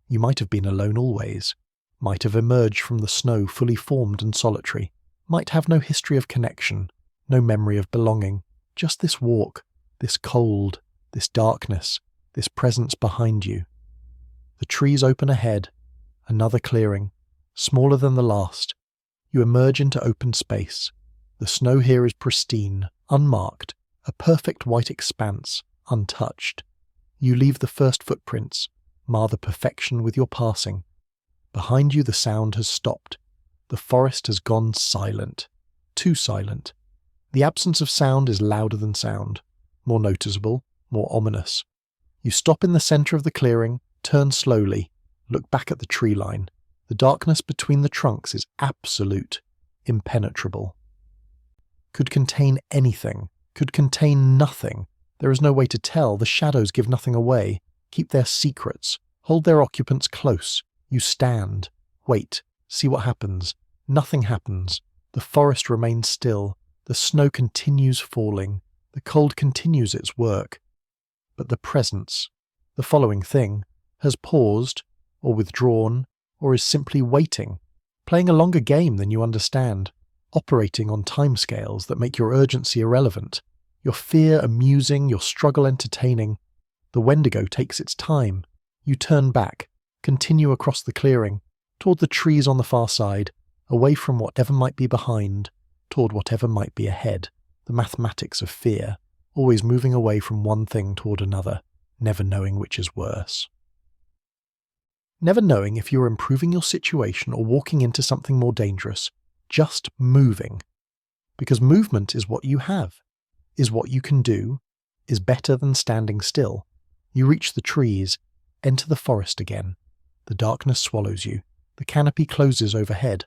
You might have been alone always, might have emerged from the snow fully formed and solitary, might have no history of connection, no memory of belonging, just this walk, this cold, this darkness, this presence behind you. The trees open ahead, another clearing, smaller than the last. You emerge into open space. The snow here is pristine, unmarked, a perfect white expanse, untouched. You leave the first footprints, mar the perfection with your passing. Behind you the sound has stopped. The forest has gone silent, too silent. The absence of sound is louder than sound, more noticeable, more ominous. You stop in the centre of the clearing, turn slowly, look back at the tree line. The darkness between the trunks is absolute, impenetrable. Could contain anything, could contain nothing. There is no way to tell. The shadows give nothing away, keep their secrets, hold their occupants close. You stand, wait, see what happens. Nothing happens. The forest remains still. The snow continues falling. The cold continues its work. But the presence, the following thing, has paused, or withdrawn, or is simply waiting, playing a longer game than you understand, operating on timescales that make your urgency irrelevant, your fear amusing, your struggle entertaining. The Wendigo takes its time. You turn back, continue across the clearing, toward the trees on the far side, away from whatever might be behind, toward whatever might be ahead. The mathematics of fear, always moving away from one thing toward another, never knowing which is worse. Never knowing if you are improving your situation or walking into something more dangerous, just moving. Because movement is what you have, is what you can do, is better than standing still. You reach the trees, enter the forest again. The darkness swallows you. The canopy closes overhead.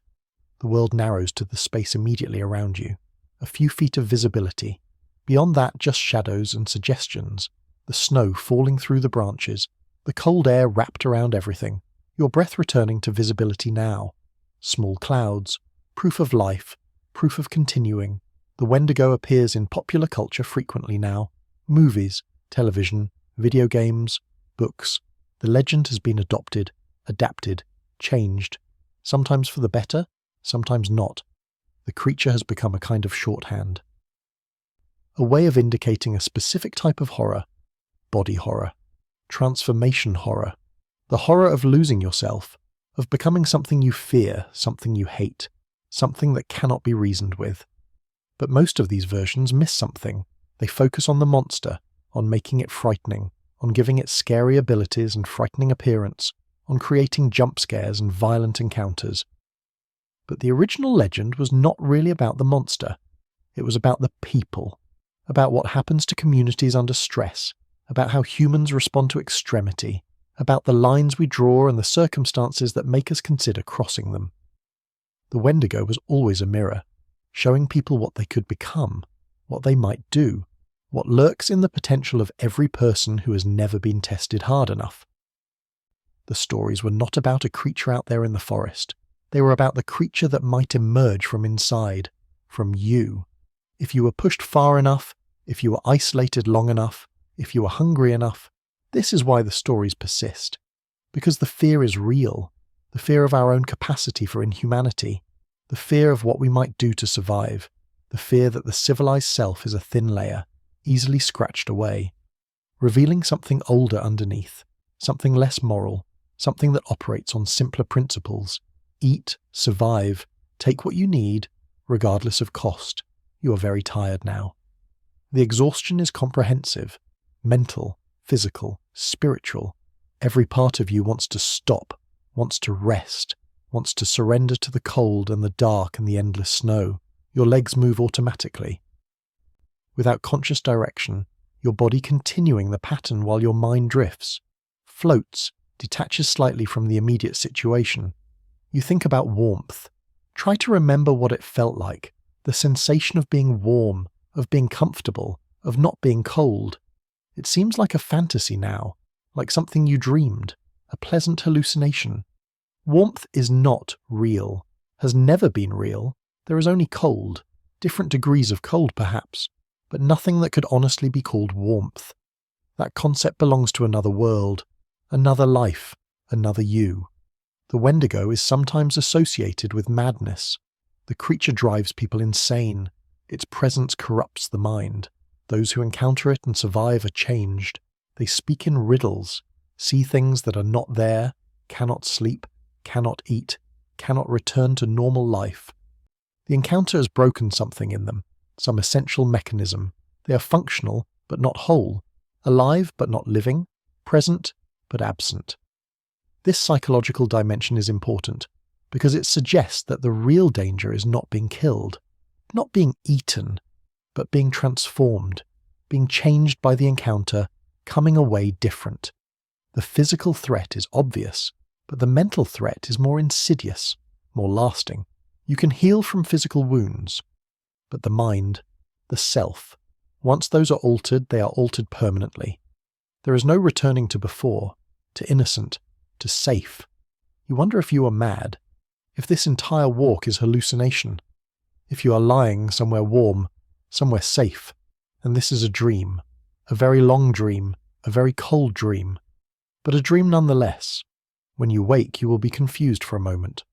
The world narrows to the space immediately around you. A few feet of visibility. Beyond that, just shadows and suggestions. The snow falling through the branches. The cold air wrapped around everything. Your breath returning to visibility now. Small clouds. Proof of life. Proof of continuing. The Wendigo appears in popular culture frequently now. Movies, television, video games, books. The legend has been adopted, adapted, changed. Sometimes for the better, sometimes not. The creature has become a kind of shorthand. A way of indicating a specific type of horror. Body horror. Transformation horror. The horror of losing yourself, of becoming something you fear, something you hate, something that cannot be reasoned with. But most of these versions miss something. They focus on the monster, on making it frightening, on giving it scary abilities and frightening appearance, on creating jump scares and violent encounters. But the original legend was not really about the monster. It was about the people, about what happens to communities under stress, about how humans respond to extremity, about the lines we draw and the circumstances that make us consider crossing them. The Wendigo was always a mirror, showing people what they could become, what they might do, what lurks in the potential of every person who has never been tested hard enough. The stories were not about a creature out there in the forest. They were about the creature that might emerge from inside, from you. If you were pushed far enough, if you were isolated long enough, if you were hungry enough, this is why the stories persist. Because the fear is real. the fear of our own capacity for inhumanity, the fear of what we might do to survive, the fear that the civilized self is a thin layer, easily scratched away, revealing something older underneath, something less moral, something that operates on simpler principles. Eat, survive, take what you need, regardless of cost. You are very tired now. The exhaustion is comprehensive, mental, physical, spiritual. Every part of you wants to stop, wants to rest, wants to surrender to the cold and the dark and the endless snow. Your legs move automatically. Without conscious direction, your body continuing the pattern while your mind drifts, floats, detaches slightly from the immediate situation. You think about warmth. Try to remember what it felt like, the sensation of being warm, of being comfortable, of not being cold. It seems like a fantasy now, like something you dreamed, a pleasant hallucination. Warmth is not real, has never been real. There is only cold, different degrees of cold perhaps, but nothing that could honestly be called warmth. That concept belongs to another world, another life, another you. The Wendigo is sometimes associated with madness. The creature drives people insane. Its presence corrupts the mind. Those who encounter it and survive are changed. They speak in riddles, see things that are not there, cannot sleep, cannot eat, cannot return to normal life. The encounter has broken something in them, some essential mechanism. They are functional, but not whole, alive, but not living, present, but absent. This psychological dimension is important because it suggests that the real danger is not being killed, not being eaten, but being transformed, being changed by the encounter, coming away different. The physical threat is obvious, but the mental threat is more insidious, more lasting. You can heal from physical wounds, but the mind, the self, once those are altered, they are altered permanently. There is no returning to before, to innocent, to safe. You wonder if you are mad, if this entire walk is hallucination, if you are lying somewhere warm, somewhere safe, and this is a dream, a very long dream, a very cold dream, but a dream nonetheless. When you wake, you will be confused for a moment,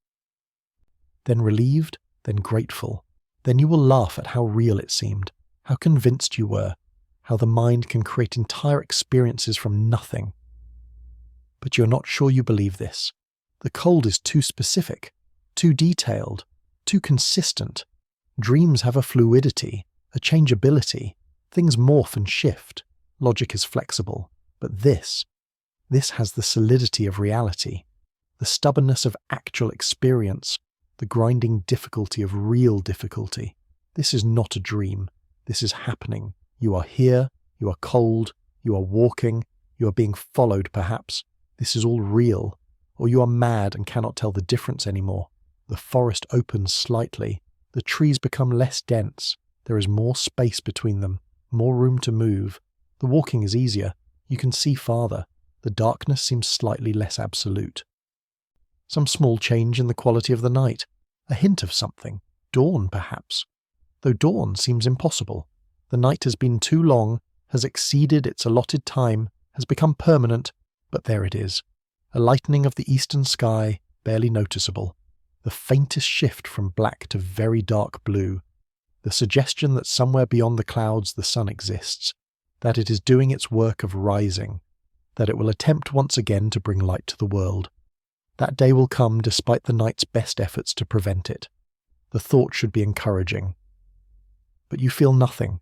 then relieved, then grateful. Then you will laugh at how real it seemed, how convinced you were, how the mind can create entire experiences from nothing. But you're not sure you believe this. The cold is too specific, too detailed, too consistent. Dreams have a fluidity, a changeability. Things morph and shift. Logic is flexible. But this has the solidity of reality, the stubbornness of actual experience, the grinding difficulty of real difficulty. This is not a dream. This is happening. You are here, you are cold, you are walking, you are being followed perhaps. This is all real. Or you are mad and cannot tell the difference anymore. The forest opens slightly. The trees become less dense. There is more space between them, more room to move. The walking is easier. You can see farther. The darkness seems slightly less absolute. Some small change in the quality of the night. A hint of something. Dawn, perhaps. Though dawn seems impossible. The night has been too long, has exceeded its allotted time, has become permanent, but there it is. A lightening of the eastern sky, barely noticeable. The faintest shift from black to very dark blue. The suggestion that somewhere beyond the clouds the sun exists. That it is doing its work of rising. That it will attempt once again to bring light to the world. That day will come despite the night's best efforts to prevent it. The thought should be encouraging. But you feel nothing.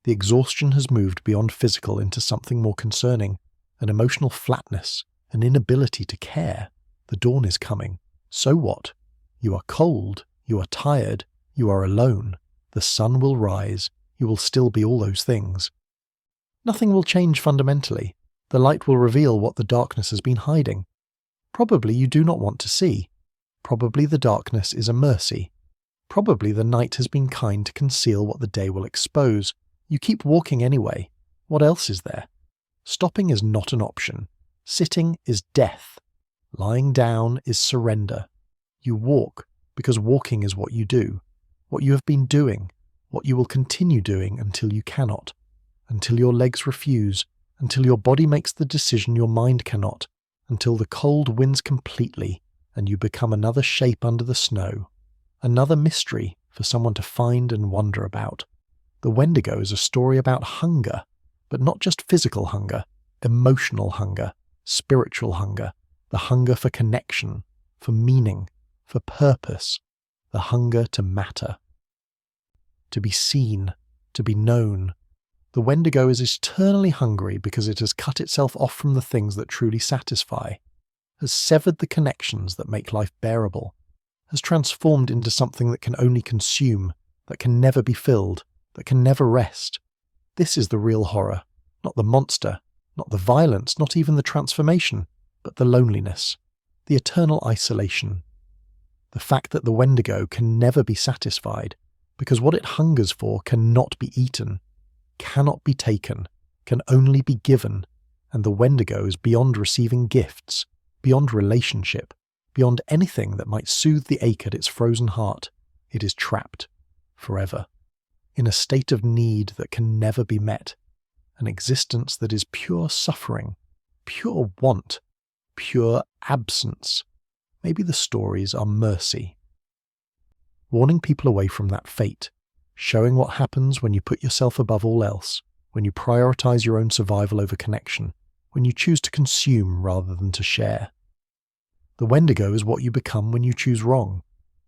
The exhaustion has moved beyond physical into something more concerning. An emotional flatness, an inability to care. The dawn is coming. So what? You are cold, you are tired, you are alone. The sun will rise, you will still be all those things. Nothing will change fundamentally. The light will reveal what the darkness has been hiding. Probably you do not want to see. Probably the darkness is a mercy. Probably the night has been kind to conceal what the day will expose. You keep walking anyway. What else is there? Stopping is not an option. Sitting is death. Lying down is surrender. You walk because walking is what you do, what you have been doing, what you will continue doing until you cannot, until your legs refuse, until your body makes the decision your mind cannot, until the cold wins completely, and you become another shape under the snow, another mystery for someone to find and wonder about. The Wendigo is a story about hunger, but not just physical hunger, emotional hunger, spiritual hunger, the hunger for connection, for meaning, for purpose, the hunger to matter. To be seen, to be known. The Wendigo is eternally hungry because it has cut itself off from the things that truly satisfy, has severed the connections that make life bearable, has transformed into something that can only consume, that can never be filled, that can never rest. This is the real horror, not the monster, not the violence, not even the transformation, but the loneliness, the eternal isolation. The fact that the Wendigo can never be satisfied, because what it hungers for cannot be eaten, cannot be taken, can only be given, and the Wendigo is beyond receiving gifts, beyond relationship, beyond anything that might soothe the ache at its frozen heart. It is trapped, forever, in a state of need that can never be met, an existence that is pure suffering, pure want, pure absence. Maybe the stories are mercy. Warning people away from that fate, showing what happens when you put yourself above all else, when you prioritize your own survival over connection, when you choose to consume rather than to share. The Wendigo is what you become when you choose wrong,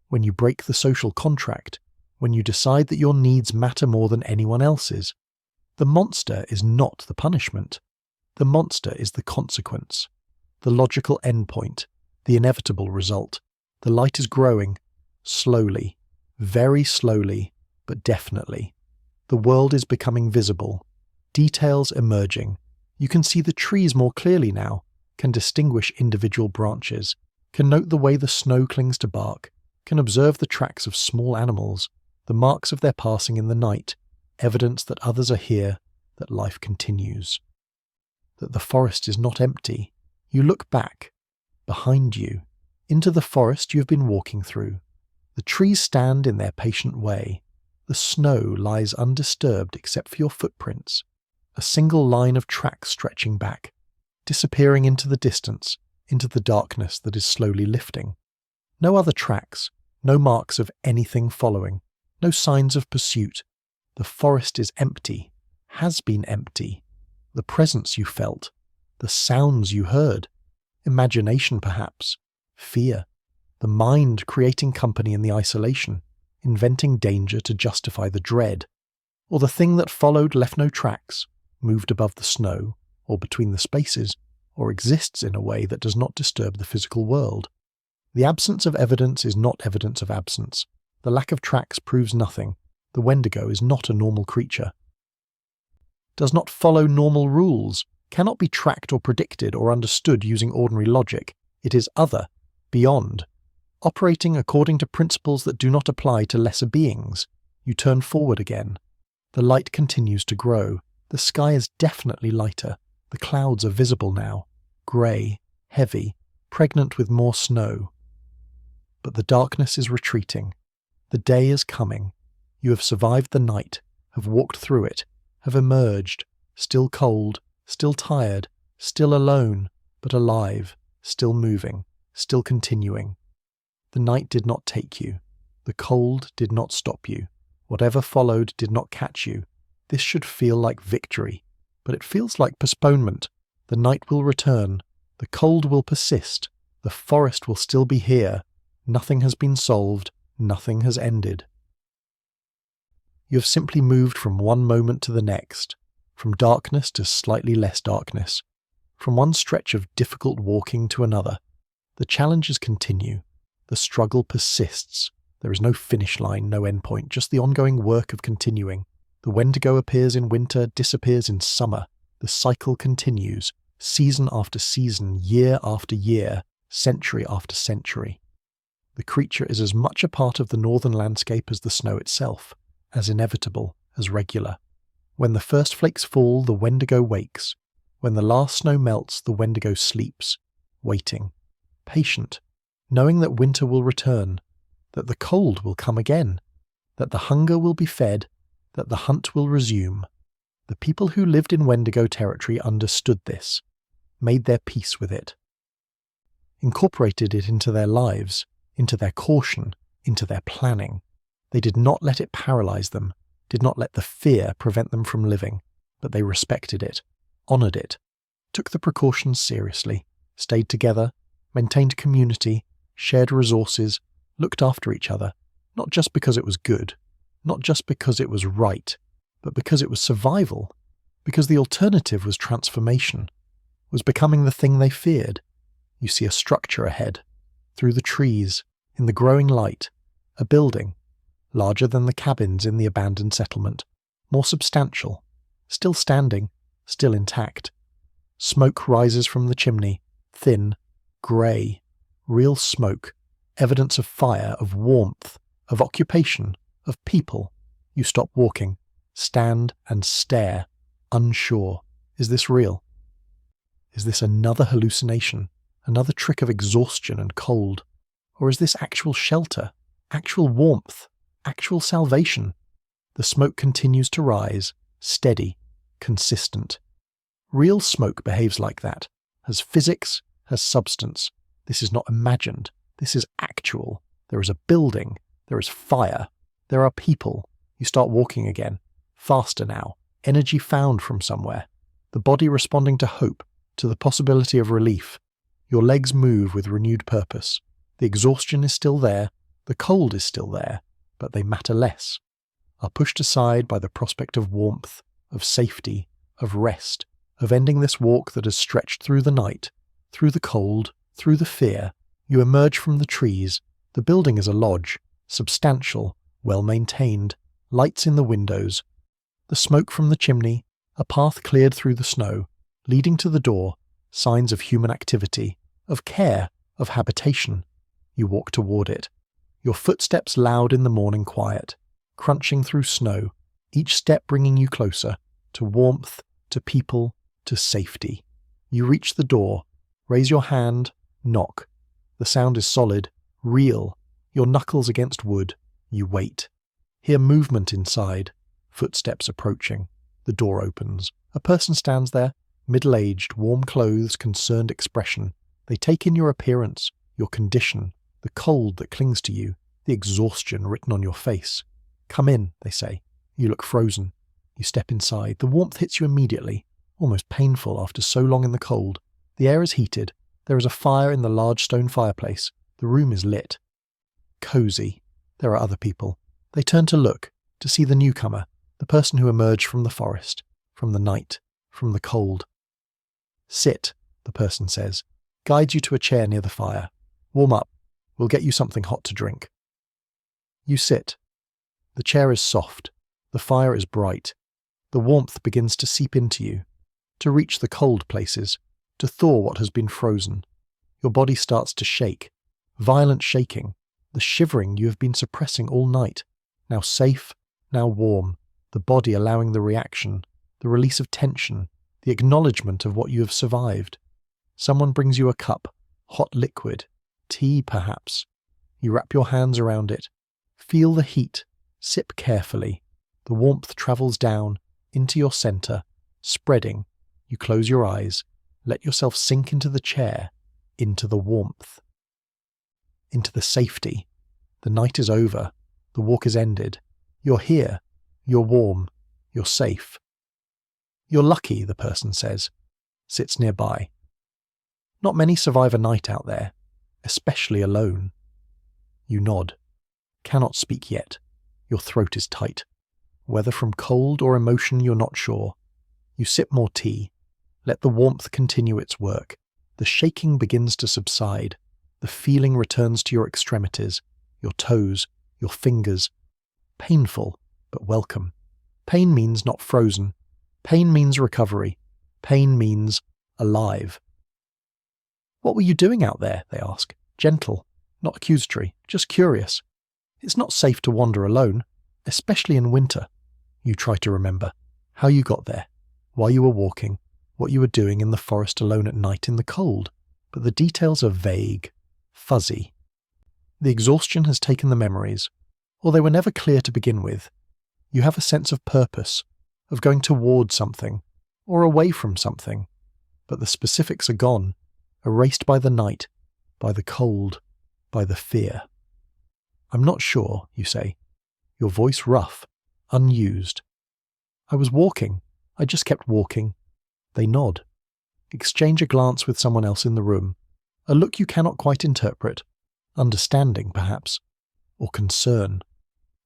when you break the social contract, when you decide that your needs matter more than anyone else's. The monster is not the punishment. The monster is the consequence, the logical endpoint, the inevitable result. The light is growing, slowly, very slowly, but definitely. The world is becoming visible, details emerging. You can see the trees more clearly now, can distinguish individual branches, can note the way the snow clings to bark, can observe the tracks of small animals, the marks of their passing in the night, evidence that others are here, that life continues. That the forest is not empty. You look back, behind you, into the forest you have been walking through. The trees stand in their patient way. The snow lies undisturbed except for your footprints, a single line of tracks stretching back, disappearing into the distance, into the darkness that is slowly lifting. No other tracks, no marks of anything following, no signs of pursuit. The forest is empty, has been empty. The presence you felt, the sounds you heard, imagination perhaps, fear, the mind creating company in the isolation, inventing danger to justify the dread, or the thing that followed left no tracks, moved above the snow, or between the spaces, or exists in a way that does not disturb the physical world. The absence of evidence is not evidence of absence. The lack of tracks proves nothing. The Wendigo is not a normal creature. Does not follow normal rules, cannot be tracked or predicted or understood using ordinary logic. It is other, beyond, operating according to principles that do not apply to lesser beings. You turn forward again. The light continues to grow. The sky is definitely lighter. The clouds are visible now, grey, heavy, pregnant with more snow. But the darkness is retreating. The day is coming. You have survived the night, have walked through it, have emerged, still cold, still tired, still alone, but alive, still moving, still continuing. The night did not take you. The cold did not stop you. Whatever followed did not catch you. This should feel like victory, but it feels like postponement. The night will return. The cold will persist. The forest will still be here. Nothing has been solved. Nothing has ended. You have simply moved from one moment to the next, from darkness to slightly less darkness, from one stretch of difficult walking to another. The challenges continue. The struggle persists. There is no finish line, no endpoint, just the ongoing work of continuing. The Wendigo appears in winter, disappears in summer. The cycle continues, season after season, year after year, century after century. The creature is as much a part of the northern landscape as the snow itself, as inevitable, as regular. When the first flakes fall, the Wendigo wakes. When the last snow melts, the Wendigo sleeps, waiting, patient, knowing that winter will return, that the cold will come again, that the hunger will be fed, that the hunt will resume. The people who lived in Wendigo territory understood this, made their peace with it. incorporated it into their lives, into their caution, into their planning. They did not let it paralyze them, did not let the fear prevent them from living, but they respected it, honored it, took the precautions seriously, stayed together, maintained community, shared resources, looked after each other, not just because it was good, not just because it was right, but because it was survival, because the alternative was transformation, was becoming the thing they feared. You see a structure ahead, through the trees, in the growing light, a building, larger than the cabins in the abandoned settlement, more substantial, still standing, still intact. Smoke rises from the chimney, thin, grey, real smoke, evidence of fire, of warmth, of occupation, of people. You stop walking, stand and stare, unsure. Is this real? Is this another hallucination, another trick of exhaustion and cold? Or is this actual shelter, actual warmth, actual salvation? The smoke continues to rise, steady, consistent. Real smoke behaves like that, has physics, has substance. This is not imagined, this is actual. There is a building, there is fire, there are people. You start walking again, faster now, energy found from somewhere. The body responding to hope, to the possibility of relief. Your legs move with renewed purpose. The exhaustion is still there, the cold is still there, but they matter less, are pushed aside by the prospect of warmth, of safety, of rest, of ending this walk that has stretched through the night, through the cold, through the fear. You emerge from the trees. The building is a lodge, substantial, well-maintained, lights in the windows, the smoke from the chimney, a path cleared through the snow, leading to the door, signs of human activity, of care, of habitation. You walk toward it, your footsteps loud in the morning quiet, crunching through snow, each step bringing you closer, to warmth, to people, to safety. You reach the door, raise your hand, knock. The sound is solid, real, your knuckles against wood. You wait. Hear movement inside, footsteps approaching. The door opens. A person stands there, middle-aged, warm clothes, concerned expression. They take in your appearance, your condition, the cold that clings to you, the exhaustion written on your face. Come in, they say. You look frozen. You step inside. The warmth hits you immediately, almost painful after so long in the cold. The air is heated. There is a fire in the large stone fireplace. The room is lit. Cozy. There are other people. They turn to look, to see the newcomer, the person who emerged from the forest, from the night, from the cold. Sit, the person says, guides you to a chair near the fire. Warm up. We'll get you something hot to drink. You sit. The chair is soft. The fire is bright. The warmth begins to seep into you, to reach the cold places, to thaw what has been frozen. Your body starts to shake. Violent shaking. The shivering you have been suppressing all night. Now safe, now warm. The body allowing the reaction, the release of tension, the acknowledgement of what you have survived. Someone brings you a cup, hot liquid, tea perhaps. You wrap your hands around it. Feel the heat. Sip carefully. The warmth travels down, into your center, spreading. You close your eyes. Let yourself sink into the chair, into the warmth, into the safety. The night is over. The walk is ended. You're here. You're warm. You're safe. You're lucky, the person says. Sits nearby. Not many survive a night out there, especially alone. You nod. Cannot speak yet. Your throat is tight. Whether from cold or emotion you're not sure. You sip more tea. Let the warmth continue its work. The shaking begins to subside. The feeling returns to your extremities, your toes, your fingers. Painful, but welcome. Pain means not frozen. Pain means recovery. Pain means alive. What were you doing out there, they ask. Gentle, not accusatory, just curious. It's not safe to wander alone, especially in winter. You try to remember how you got there, why you were walking, what you were doing in the forest alone at night in the cold, but the details are vague, fuzzy. The exhaustion has taken the memories, or they were never clear to begin with. You have a sense of purpose, of going towards something, or away from something, but the specifics are gone, erased by the night, by the cold, by the fear. I'm not sure, you say, your voice rough, unused. I was walking. I just kept walking. They nod. Exchange a glance with someone else in the room, a look you cannot quite interpret, understanding perhaps, or concern,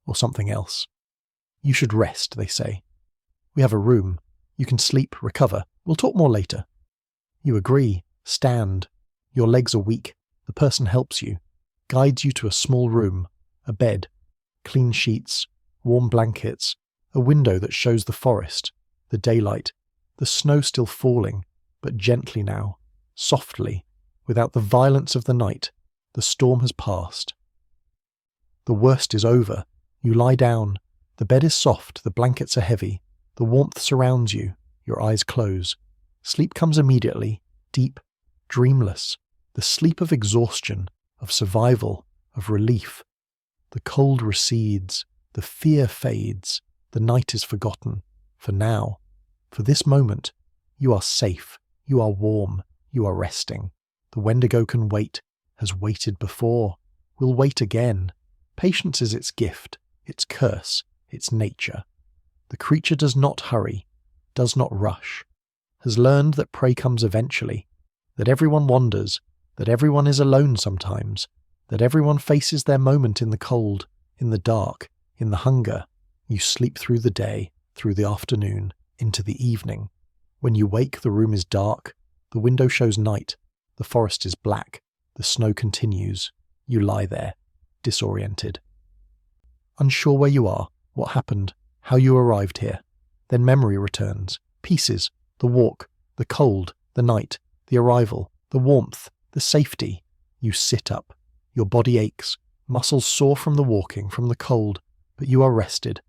or something else. You should rest, they say. We have a room. You can sleep, recover. We'll talk more later. You agree, stand. Your legs are weak. The person helps you, guides you to a small room, a bed, clean sheets, warm blankets, a window that shows the forest, the daylight, the snow still falling, but gently now, softly, without the violence of the night. The storm has passed. The worst is over. You lie down. The bed is soft, the blankets are heavy. The warmth surrounds you. Your eyes close. Sleep comes immediately, deep, dreamless. The sleep of exhaustion, of survival, of relief. The cold recedes. The fear fades. The night is forgotten. For now, for this moment, you are safe. You are warm. You are resting. The Wendigo can wait, has waited before, will wait again. Patience is its gift, its curse, its nature. The creature does not hurry, does not rush, has learned that prey comes eventually, that everyone wanders, that everyone is alone sometimes, that everyone faces their moment in the cold, in the dark, in the hunger. You sleep through the day, through the afternoon, into the evening. When you wake, the room is dark, the window shows night, the forest is black, the snow continues. You lie there, disoriented. Unsure where you are, what happened, how you arrived here. Then memory returns. Pieces, the walk, the cold, the night, the arrival, the warmth, the safety. You sit up. Your body aches, muscles sore from the walking, from the cold, but you are rested.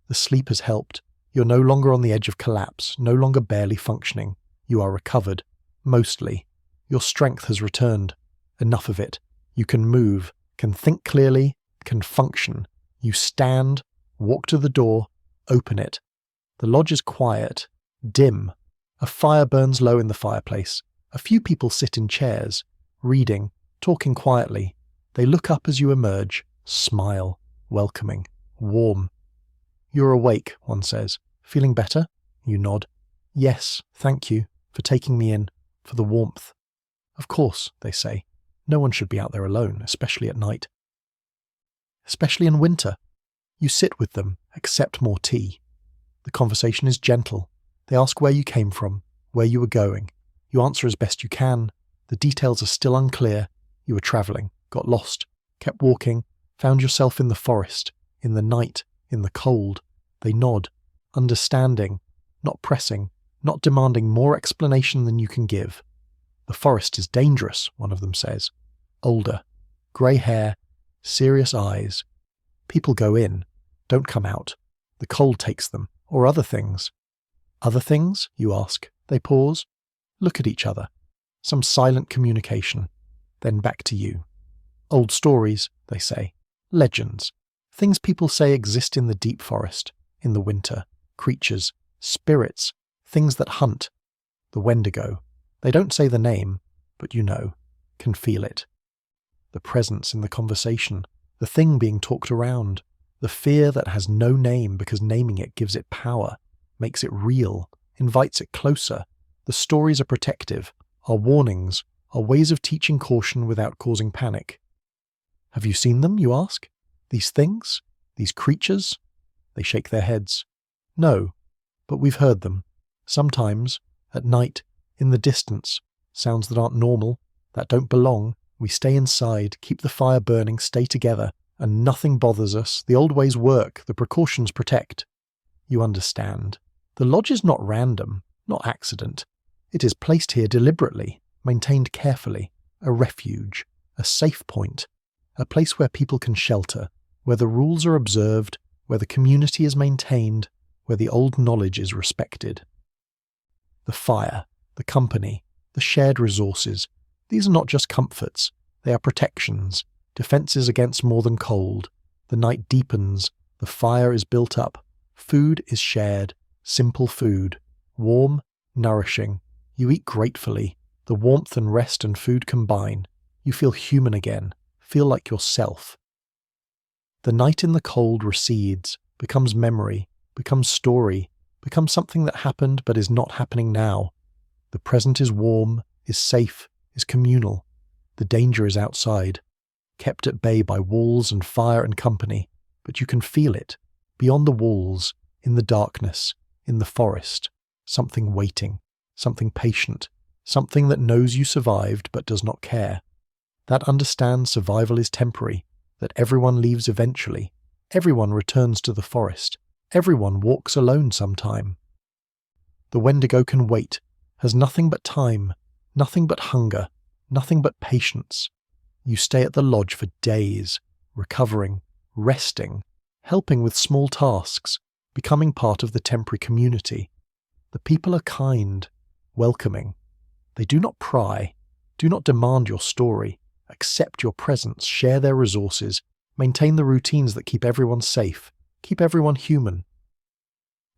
The sleep has helped. You're no longer on the edge of collapse, no longer barely functioning. You are recovered. Mostly. Your strength has returned. Enough of it. You can move, can think clearly, can function. You stand, walk to the door, open it. The lodge is quiet, dim. A fire burns low in the fireplace. A few people sit in chairs, reading, talking quietly. They look up as you emerge, smile, welcoming, warm. You're awake, one says. Feeling better? You nod. Yes, thank you, for taking me in, for the warmth. Of course, they say. No one should be out there alone, especially at night. Especially in winter. You sit with them, accept more tea. The conversation is gentle. They ask where you came from, where you were going. You answer as best you can. The details are still unclear. You were travelling, got lost, kept walking, found yourself in the forest, in the night, in the cold. They nod, understanding, not pressing, not demanding more explanation than you can give. The forest is dangerous, one of them says. Older, grey hair, serious eyes. People go in, don't come out. The cold takes them, or other things. Other things, you ask. They pause, look at each other. Some silent communication. Then back to you. Old stories, they say. Legends. Things people say exist in the deep forest, in the winter. Creatures, spirits, things that hunt. The Wendigo. They don't say the name, but you know, can feel it. The presence in the conversation, the thing being talked around, the fear that has no name because naming it gives it power, makes it real, invites it closer. The stories are protective, are warnings, are ways of teaching caution without causing panic. Have you seen them, you ask? These things? These creatures? They shake their heads. No, but we've heard them. Sometimes, at night, in the distance, sounds that aren't normal, that don't belong. We stay inside, keep the fire burning, stay together, and nothing bothers us. The old ways work, the precautions protect. You understand. The lodge is not random, not accident. It is placed here deliberately, maintained carefully, a refuge, a safe point, a place where people can shelter, where the rules are observed, where the community is maintained, where the old knowledge is respected. The fire, the company, the shared resources, these are not just comforts, they are protections, defences against more than cold. The night deepens, the fire is built up, food is shared, simple food, warm, nourishing. You eat gratefully, the warmth and rest and food combine. You feel human again, feel like yourself. The night in the cold recedes, becomes memory, becomes story, becomes something that happened but is not happening now. The present is warm, is safe, is communal. The danger is outside, kept at bay by walls and fire and company, but you can feel it, beyond the walls, in the darkness, in the forest, something waiting, something patient, something that knows you survived but does not care, that understands survival is temporary, that everyone leaves eventually, everyone returns to the forest, everyone walks alone sometime. The Wendigo can wait, has nothing but time, nothing but hunger, nothing but patience. You stay at the lodge for days, recovering, resting, helping with small tasks, becoming part of the temporary community. The people are kind, welcoming. They do not pry, do not demand your story, accept your presence, share their resources, maintain the routines that keep everyone safe, keep everyone human.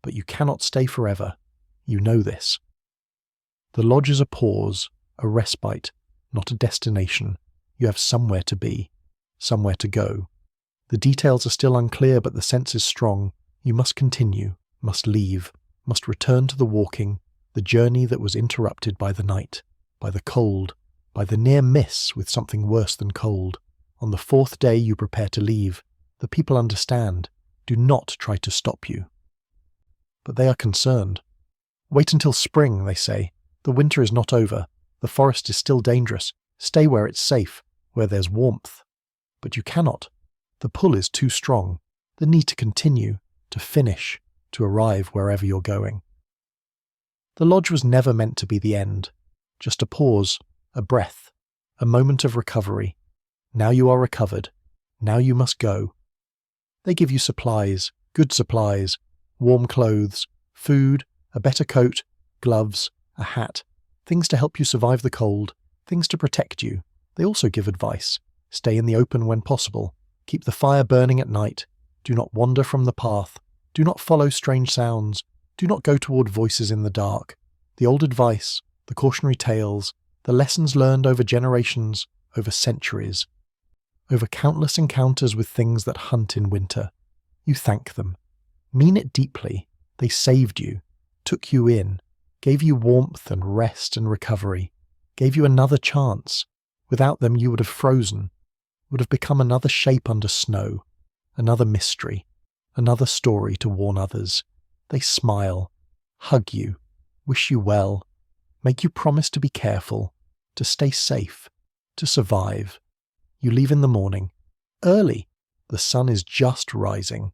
But you cannot stay forever. You know this. The lodge is a pause, a respite, not a destination. You have somewhere to be, somewhere to go. The details are still unclear, but the sense is strong. You must continue, must leave, must return to the walking, the journey that was interrupted by the night, by the cold, by the near miss with something worse than cold. On the fourth day you prepare to leave. The people understand, do not try to stop you. But they are concerned. Wait until spring, they say. The winter is not over. The forest is still dangerous. Stay where it's safe, where there's warmth. But you cannot. The pull is too strong. The need to continue, to finish, to arrive wherever you're going. The lodge was never meant to be the end. Just a pause, a breath, a moment of recovery. Now you are recovered. Now you must go. They give you supplies, good supplies, warm clothes, food, a better coat, gloves, a hat, things to help you survive the cold, things to protect you. They also give advice. Stay in the open when possible. Keep the fire burning at night. Do not wander from the path. Do not follow strange sounds. Do not go toward voices in the dark. The old advice, the cautionary tales, the lessons learned over generations, over centuries, over countless encounters with things that hunt in winter. You thank them. Mean it deeply. They saved you, took you in, gave you warmth and rest and recovery, gave you another chance. Without them you would have frozen, would have become another shape under snow, another mystery, another story to warn others. They smile, hug you, wish you well, make you promise to be careful, to stay safe, to survive. You leave in the morning, early. The sun is just rising.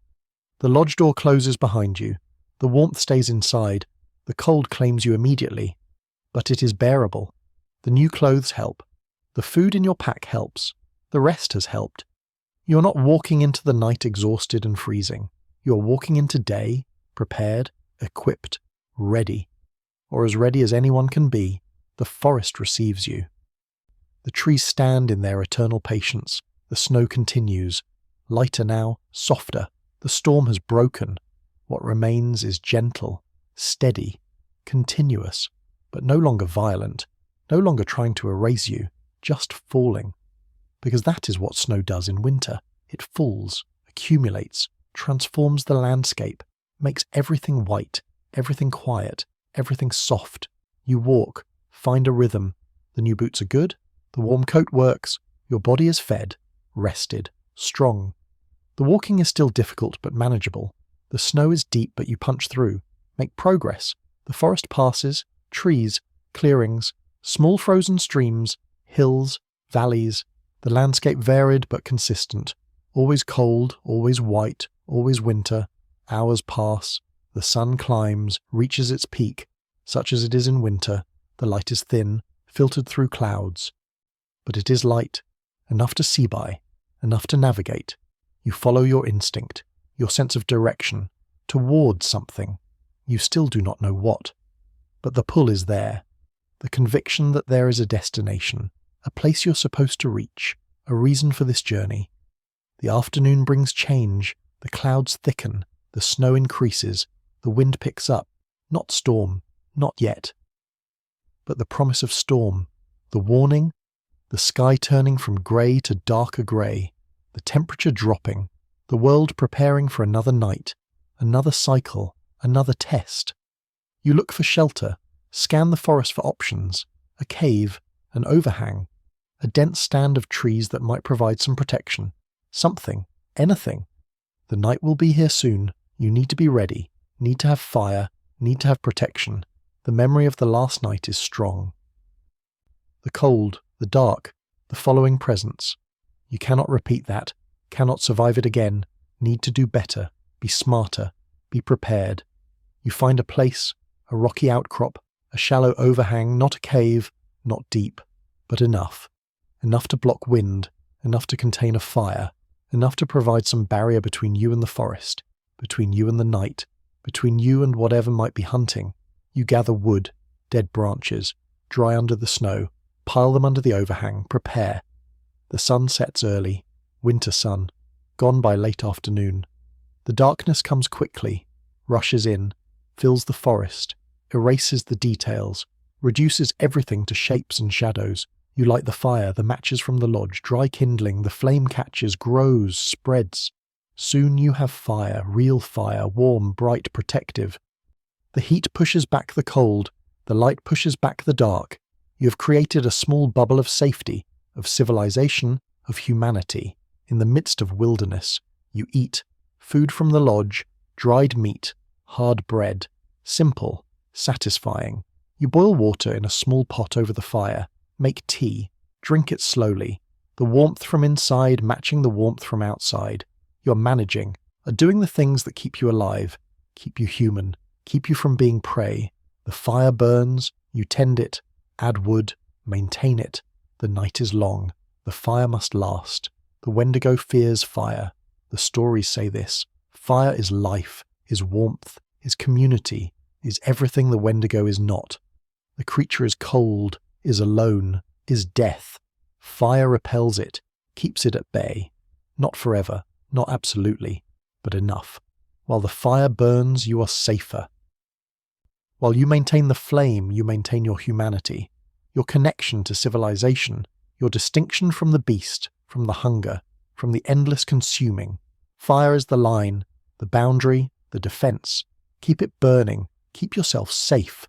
The lodge door closes behind you. The warmth stays inside. The cold claims you immediately. But it is bearable. The new clothes help. The food in your pack helps. The rest has helped. You are not walking into the night exhausted and freezing. You are walking into day, prepared, equipped, ready. Or as ready as anyone can be. The forest receives you. The trees stand in their eternal patience. The snow continues. Lighter now, softer. The storm has broken. What remains is gentle, steady, continuous, but no longer violent, no longer trying to erase you, just falling. Because that is what snow does in winter. It falls, accumulates, transforms the landscape, makes everything white, everything quiet, everything soft. You walk, find a rhythm. The new boots are good, the warm coat works, your body is fed, rested, strong. The walking is still difficult but manageable. The snow is deep but you punch through, make progress. The forest passes, trees, clearings, small frozen streams, hills, valleys. The landscape varied but consistent. Always cold, always white, always winter. Hours pass. The sun climbs, reaches its peak. Such as it is in winter. The light is thin, filtered through clouds. But it is light, enough to see by, enough to navigate. You follow your instinct, your sense of direction, towards something. You still do not know what. But the pull is there. The conviction that there is a destination, a place you're supposed to reach, a reason for this journey. The afternoon brings change, the clouds thicken, the snow increases, the wind picks up. Not storm, not yet. But the promise of storm, the warning, The sky turning from grey to darker grey, the temperature dropping, the world preparing for another night, another cycle, another test. You look for shelter, scan the forest for options, a cave, an overhang, a dense stand of trees that might provide some protection, something, anything. The night will be here soon. You need to be ready, need to have fire, need to have protection. The memory of the last night is strong. The cold, the dark, the following presence. You cannot repeat that, cannot survive it again, need to do better, be smarter, be prepared. You find a place, a rocky outcrop, a shallow overhang, not a cave, not deep, but enough. Enough to block wind, enough to contain a fire, enough to provide some barrier between you and the forest, between you and the night, between you and whatever might be hunting. You gather wood, dead branches, dry under the snow, pile them under the overhang, prepare. The sun sets early, winter sun, gone by late afternoon. The darkness comes quickly, rushes in, fills the forest, erases the details, reduces everything to shapes and shadows. You light the fire, the matches from the lodge, dry kindling, the flame catches, grows, spreads. Soon you have fire, real fire, warm, bright, protective. The heat pushes back the cold, the light pushes back the dark. You have created a small bubble of safety, of civilization, of humanity. In the midst of wilderness, you eat food from the lodge, dried meat, hard bread, simple, satisfying. You boil water in a small pot over the fire, make tea, drink it slowly, the warmth from inside matching the warmth from outside. You're managing, are doing the things that keep you alive, keep you human, keep you from being prey. The fire burns, you tend it, add wood, maintain it. The night is long, the fire must last. The Wendigo fears fire. The stories say this. Fire is life, is warmth, is community, is everything the Wendigo is not. The creature is cold, is alone, is death. Fire repels it, keeps it at bay. Not forever, not absolutely, but enough. While the fire burns, you are safer. While you maintain the flame, you maintain your humanity, your connection to civilization, your distinction from the beast, from the hunger, from the endless consuming. Fire is the line, the boundary, the defense. Keep it burning, keep yourself safe.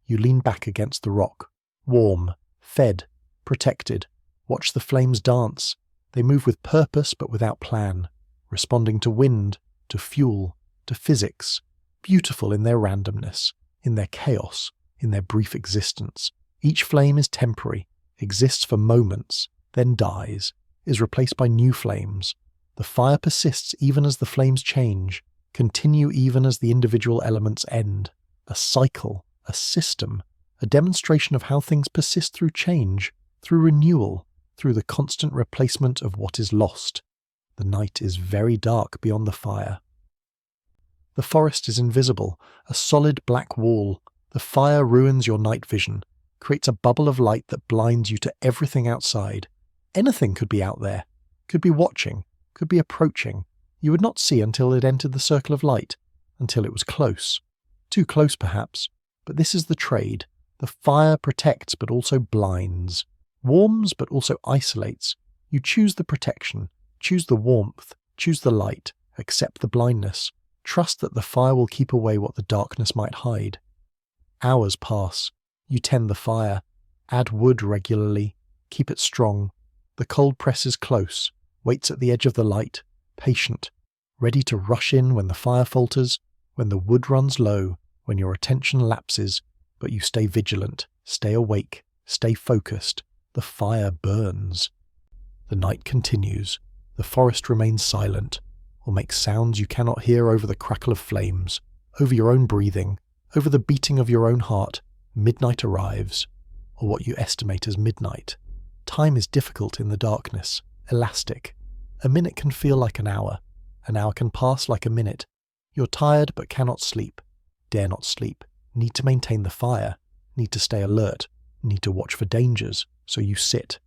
You lean back against the rock, warm, fed, protected. Watch the flames dance. They move with purpose but without plan, responding to wind, to fuel, to physics, beautiful in their randomness, in their chaos, in their brief existence. Each flame is temporary, exists for moments, then dies, is replaced by new flames. The fire persists even as the flames change, continue even as the individual elements end. A cycle, a system, a demonstration of how things persist through change, through renewal, through the constant replacement of what is lost. The night is very dark beyond the fire. The forest is invisible, a solid black wall. The fire ruins your night vision, creates a bubble of light that blinds you to everything outside. Anything could be out there, could be watching, could be approaching. You would not see until it entered the circle of light, until it was close. Too close, perhaps, but this is the trade. The fire protects but also blinds, warms but also isolates. You choose the protection, choose the warmth, choose the light, accept the blindness. Trust that the fire will keep away what the darkness might hide. Hours pass. You tend the fire, add wood regularly, keep it strong. The cold presses close, waits at the edge of the light, patient, ready to rush in when the fire falters, when the wood runs low, when your attention lapses, but you stay vigilant, stay awake, stay focused. The fire burns. The night continues. The forest remains silent, or makes sounds you cannot hear over the crackle of flames, over your own breathing, over the beating of your own heart. Midnight arrives, or what you estimate as midnight. Time is difficult in the darkness, elastic. A minute can feel like an hour can pass like a minute. You're tired but cannot sleep, dare not sleep, need to maintain the fire, need to stay alert, need to watch for dangers, so you sit.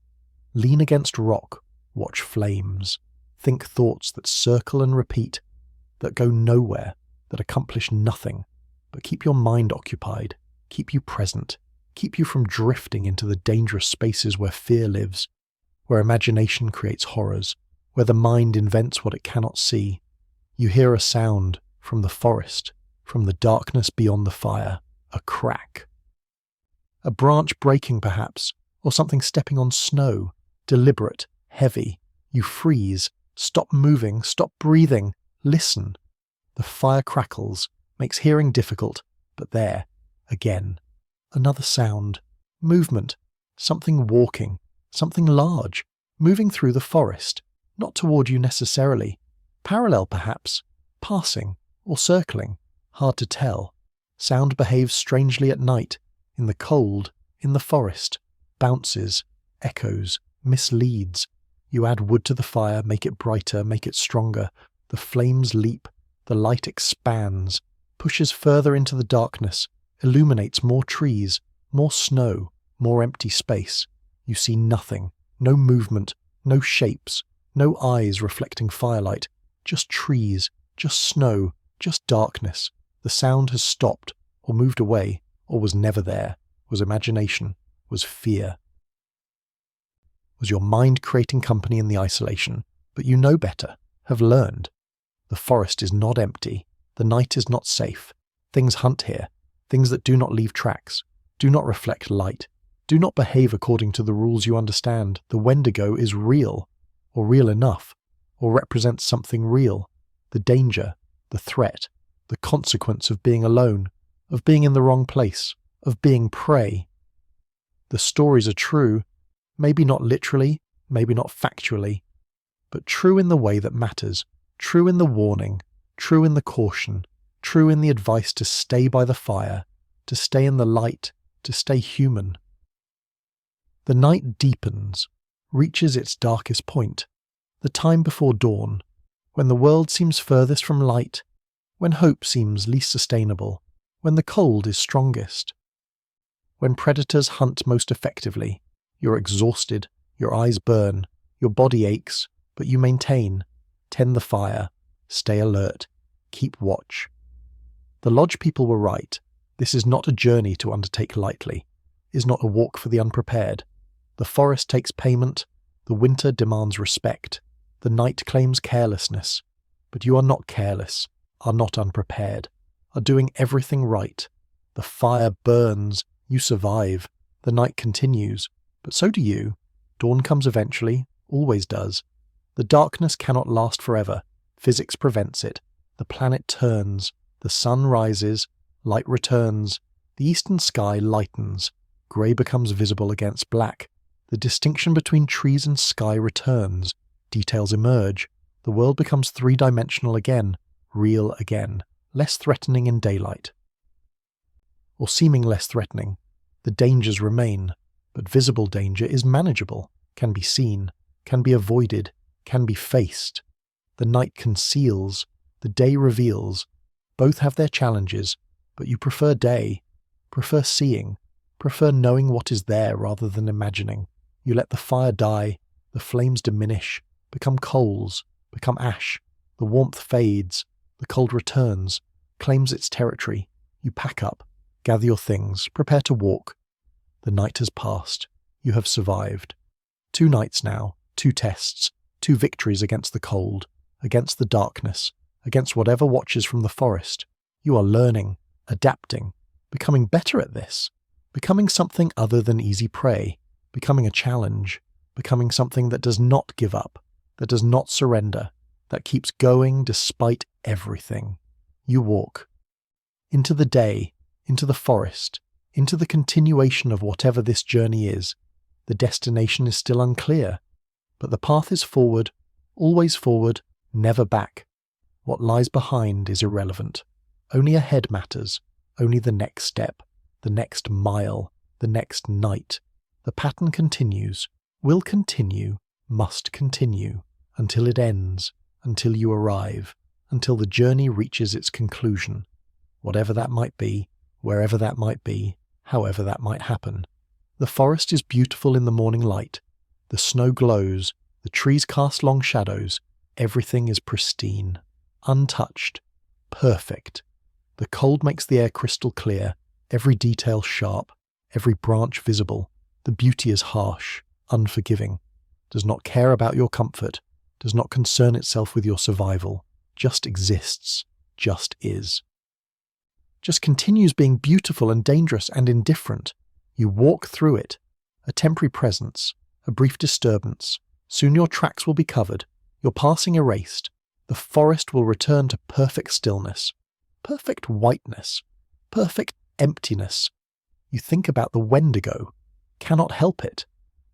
Lean against rock, watch flames, think thoughts that circle and repeat, that go nowhere, that accomplish nothing, but keep your mind occupied, keep you present, keep you from drifting into the dangerous spaces where fear lives, where imagination creates horrors, where the mind invents what it cannot see. You hear a sound from the forest, from the darkness beyond the fire, a crack. A branch breaking perhaps, or something stepping on snow, deliberate, heavy. You freeze, stop moving, stop breathing, listen. The fire crackles, makes hearing difficult, but there, again. Another sound, movement, something walking, something large, moving through the forest, not toward you necessarily, parallel perhaps, passing or circling, hard to tell. Sound behaves strangely at night, in the cold, in the forest, bounces, echoes, misleads. You add wood to the fire, make it brighter, make it stronger. The flames leap, the light expands, pushes further into the darkness, illuminates more trees, more snow, more empty space. You see nothing, no movement, no shapes, no eyes reflecting firelight, just trees, just snow, just darkness. The sound has stopped, or moved away, or was never there, was imagination, was fear. Was your mind creating company in the isolation, but you know better, have learned. The forest is not empty, the night is not safe. Things hunt here, things that do not leave tracks, do not reflect light, do not behave according to the rules you understand. The Wendigo is real, or real enough, or represents something real. The danger, the threat, the consequence of being alone, of being in the wrong place, of being prey. The stories are true, maybe not literally, maybe not factually, but true in the way that matters, true in the warning, true in the caution, true in the advice to stay by the fire, to stay in the light, to stay human. The night deepens, reaches its darkest point, the time before dawn, when the world seems furthest from light, when hope seems least sustainable, when the cold is strongest. When predators hunt most effectively, you're exhausted, your eyes burn, your body aches, but you maintain, tend the fire, stay alert, keep watch. The lodge people were right. This is not a journey to undertake lightly, is not a walk for the unprepared. The forest takes payment, the winter demands respect, the night claims carelessness, but you are not careless, are not unprepared, are doing everything right. The fire burns, you survive, the night continues, but so do you. Dawn comes eventually, always does. The darkness cannot last forever, physics prevents it. The planet turns, the sun rises, light returns, the eastern sky lightens, grey becomes visible against black. The distinction between trees and sky returns, details emerge, the world becomes three-dimensional again, real again, less threatening in daylight. Or seeming less threatening, the dangers remain, but visible danger is manageable, can be seen, can be avoided, can be faced. The night conceals, the day reveals. Both have their challenges, but you prefer day, prefer seeing, prefer knowing what is there rather than imagining. You let the fire die, the flames diminish, become coals, become ash. The warmth fades, the cold returns, claims its territory. You pack up, gather your things, prepare to walk. The night has passed. You have survived. 2 nights now, 2 tests, 2 victories against the cold, against the darkness, against whatever watches from the forest. You are learning, adapting, becoming better at this, becoming something other than easy prey, becoming a challenge, becoming something that does not give up, that does not surrender, that keeps going despite everything. You walk into the day, into the forest, into the continuation of whatever this journey is. The destination is still unclear, but the path is forward, always forward, never back. What lies behind is irrelevant. Only ahead matters, only the next step, the next mile, the next night. The pattern continues, will continue, must continue, until it ends, until you arrive, until the journey reaches its conclusion. Whatever that might be, wherever that might be, however that might happen. The forest is beautiful in the morning light. The snow glows, the trees cast long shadows, everything is pristine, untouched, perfect. The cold makes the air crystal clear, every detail sharp, every branch visible. The beauty is harsh, unforgiving, does not care about your comfort, does not concern itself with your survival, just exists, just is. Just continues being beautiful and dangerous and indifferent. You walk through it, a temporary presence, a brief disturbance. Soon your tracks will be covered, your passing erased. The forest will return to perfect stillness, perfect whiteness, perfect emptiness. You think about the Wendigo, cannot help it.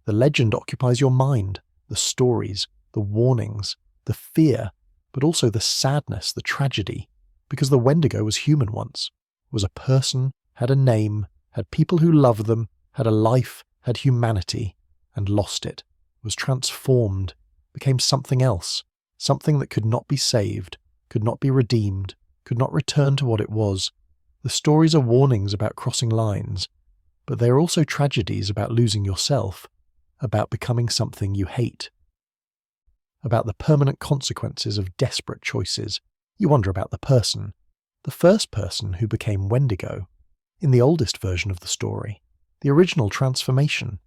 The legend occupies your mind, the stories, the warnings, the fear, but also the sadness, the tragedy, because the Wendigo was human once, was a person, had a name, had people who loved them, had a life, had humanity, and lost it, was transformed, became something else, something that could not be saved, could not be redeemed, could not return to what it was. The stories are warnings about crossing lines, but they are also tragedies about losing yourself, about becoming something you hate, about the permanent consequences of desperate choices. You wonder about the person, the first person who became Wendigo, in the oldest version of the story, the original transformation.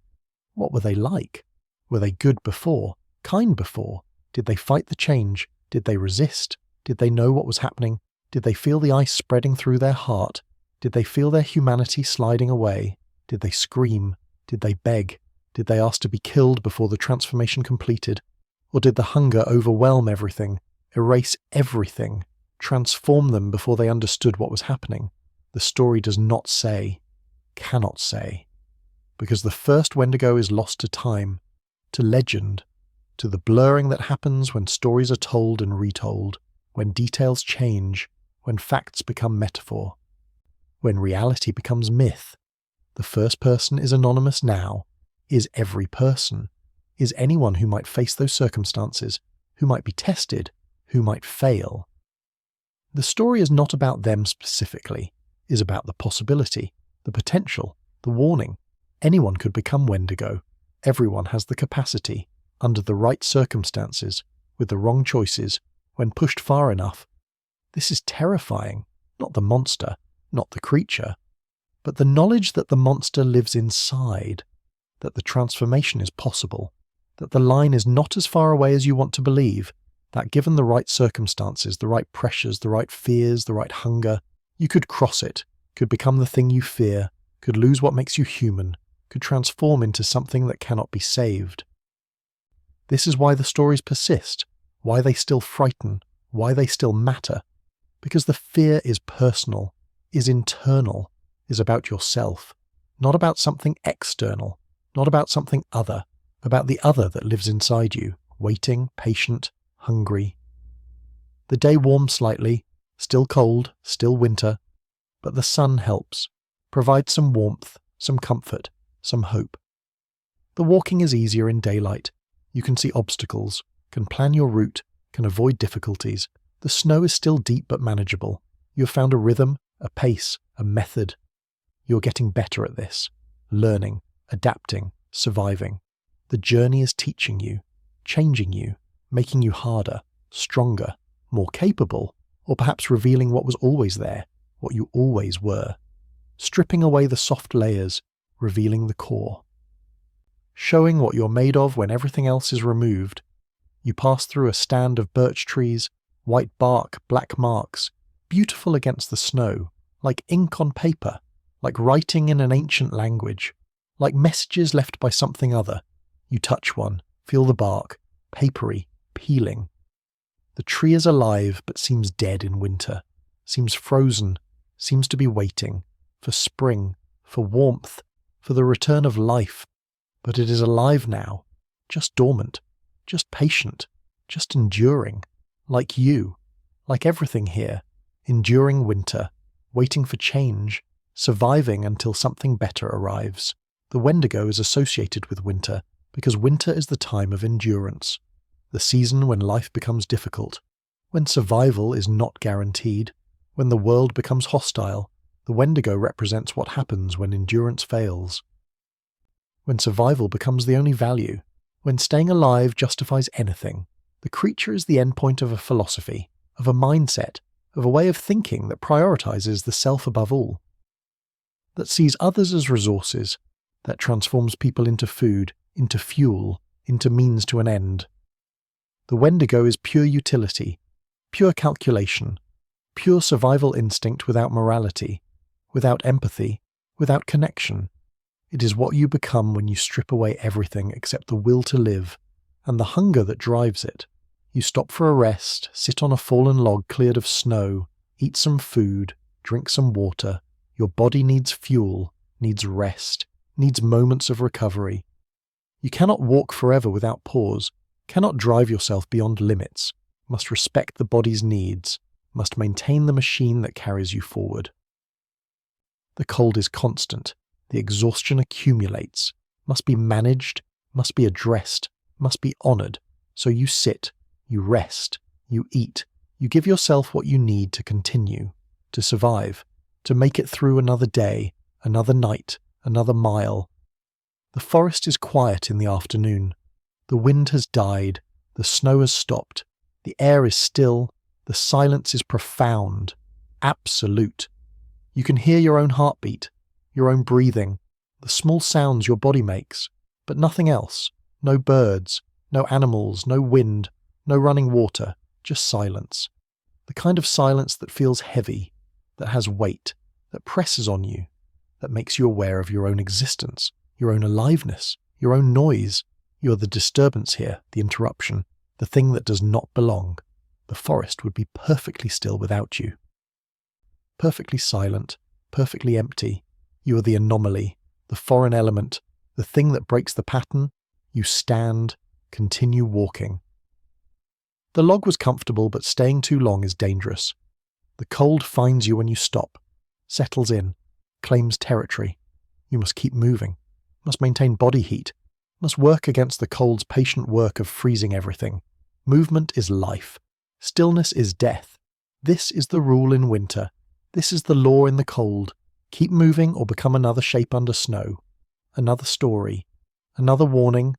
What were they like? Were they good before, kind before? Did they fight the change? Did they resist? Did they know what was happening? Did they feel the ice spreading through their heart? Did they feel their humanity sliding away? Did they scream? Did they beg? Did they ask to be killed before the transformation completed? Or did the hunger overwhelm everything, erase everything, transform them before they understood what was happening? The story does not say, cannot say, because the first Wendigo is lost to time, to legend, to the blurring that happens when stories are told and retold, when details change, when facts become metaphor, when reality becomes myth. The first person is anonymous now, is every person, is anyone who might face those circumstances, who might be tested, who might fail. The story is not about them specifically, is about the possibility, the potential, the warning. Anyone could become Wendigo. Everyone has the capacity, under the right circumstances, with the wrong choices, when pushed far enough. This is terrifying, not the monster, not the creature, but the knowledge that the monster lives inside, that the transformation is possible, that the line is not as far away as you want to believe, that given the right circumstances, the right pressures, the right fears, the right hunger, you could cross it, could become the thing you fear, could lose what makes you human, could transform into something that cannot be saved. This is why the stories persist, why they still frighten, why they still matter, because the fear is personal, is internal, is about yourself, not about something external, not about something other, about the other that lives inside you, waiting, patient, hungry. The day warms slightly, still cold, still winter, but the sun helps, provides some warmth, some comfort, some hope. The walking is easier in daylight. You can see obstacles, can plan your route, can avoid difficulties. The snow is still deep but manageable. You have found a rhythm, a pace, a method. You're getting better at this, learning, adapting, surviving. The journey is teaching you, changing you, making you harder, stronger, more capable, or perhaps revealing what was always there, what you always were. Stripping away the soft layers, revealing the core. Showing what you're made of when everything else is removed. You pass through a stand of birch trees, white bark, black marks, beautiful against the snow, like ink on paper, like writing in an ancient language, like messages left by something other. You touch one, feel the bark, papery, peeling. The tree is alive but seems dead in winter, seems frozen, seems to be waiting for spring, for warmth, for the return of life. But it is alive now, just dormant, just patient, just enduring, like you, like everything here, enduring winter, waiting for change, surviving until something better arrives. The Wendigo is associated with winter because winter is the time of endurance, the season when life becomes difficult, when survival is not guaranteed, when the world becomes hostile. The Wendigo represents what happens when endurance fails. When survival becomes the only value, when staying alive justifies anything. The creature is the endpoint of a philosophy, of a mindset, of a way of thinking that prioritizes the self above all. that sees others as resources, that transforms people into food, into fuel, into means to an end. The Wendigo is pure utility, pure calculation, pure survival instinct without morality, without empathy, without connection. It is what you become when you strip away everything except the will to live, and the hunger that drives it. You stop for a rest, sit on a fallen log cleared of snow, eat some food, drink some water. Your body needs fuel, needs rest, needs moments of recovery. You cannot walk forever without pause, cannot drive yourself beyond limits, must respect the body's needs, must maintain the machine that carries you forward. The cold is constant, the exhaustion accumulates, must be managed, must be addressed, must be honoured. So you sit, you rest, you eat, you give yourself what you need to continue, to survive, to make it through another day, another night, another mile. The forest is quiet in the afternoon. The wind has died, the snow has stopped, the air is still, the silence is profound, absolute. You can hear your own heartbeat, your own breathing, the small sounds your body makes, but nothing else. No birds, no animals, no wind, no running water, just silence. The kind of silence that feels heavy, that has weight, that presses on you, that makes you aware of your own existence, your own aliveness, your own noise. You are the disturbance here, the interruption, the thing that does not belong. The forest would be perfectly still without you. Perfectly silent, perfectly empty. You are the anomaly, the foreign element, the thing that breaks the pattern. You stand, continue walking. The log was comfortable, but staying too long is dangerous. The cold finds you when you stop, settles in, claims territory. You must keep moving, must maintain body heat, must work against the cold's patient work of freezing everything. Movement is life. Stillness is death. This is the rule in winter. This is the law in the cold. Keep moving or become another shape under snow. Another story. Another warning.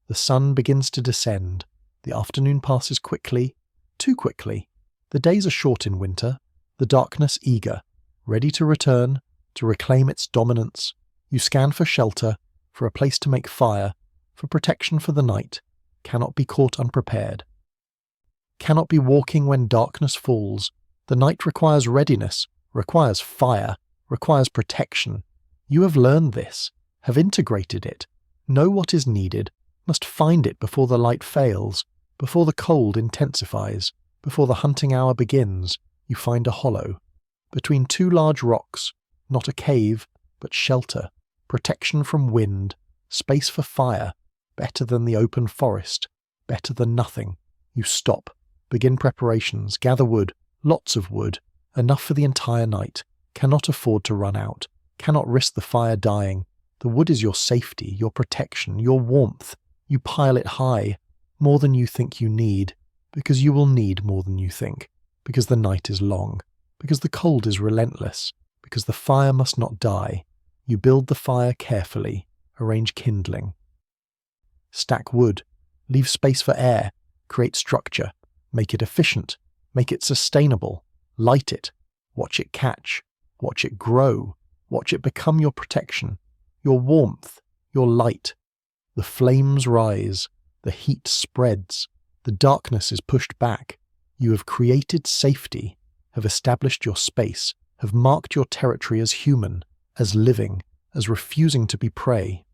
The sun begins to descend. The afternoon passes quickly, too quickly. The days are short in winter. The darkness eager, ready to return, to reclaim its dominance. You scan for shelter, for a place to make fire, for protection for the night. Cannot be caught unprepared. Cannot be walking when darkness falls. The night requires readiness, requires fire, requires protection. You have learned this, have integrated it, know what is needed, must find it before the light fails, before the cold intensifies, before the hunting hour begins. You find a hollow. Between two large rocks, not a cave, but shelter, protection from wind, space for fire, better than the open forest, better than nothing. You stop, begin preparations, gather wood, lots of wood, enough for the entire night, cannot afford to run out, cannot risk the fire dying. The wood is your safety, your protection, your warmth. You pile it high, more than you think you need, because you will need more than you think, because the night is long, because the cold is relentless, because the fire must not die. You build the fire carefully, arrange kindling. Stack wood, leave space for air, create structure, make it efficient, make it sustainable, light it, watch it catch, watch it grow, watch it become your protection, your warmth, your light. The flames rise, the heat spreads, the darkness is pushed back. You have created safety, have established your space, have marked your territory as human, as living, as refusing to be prey.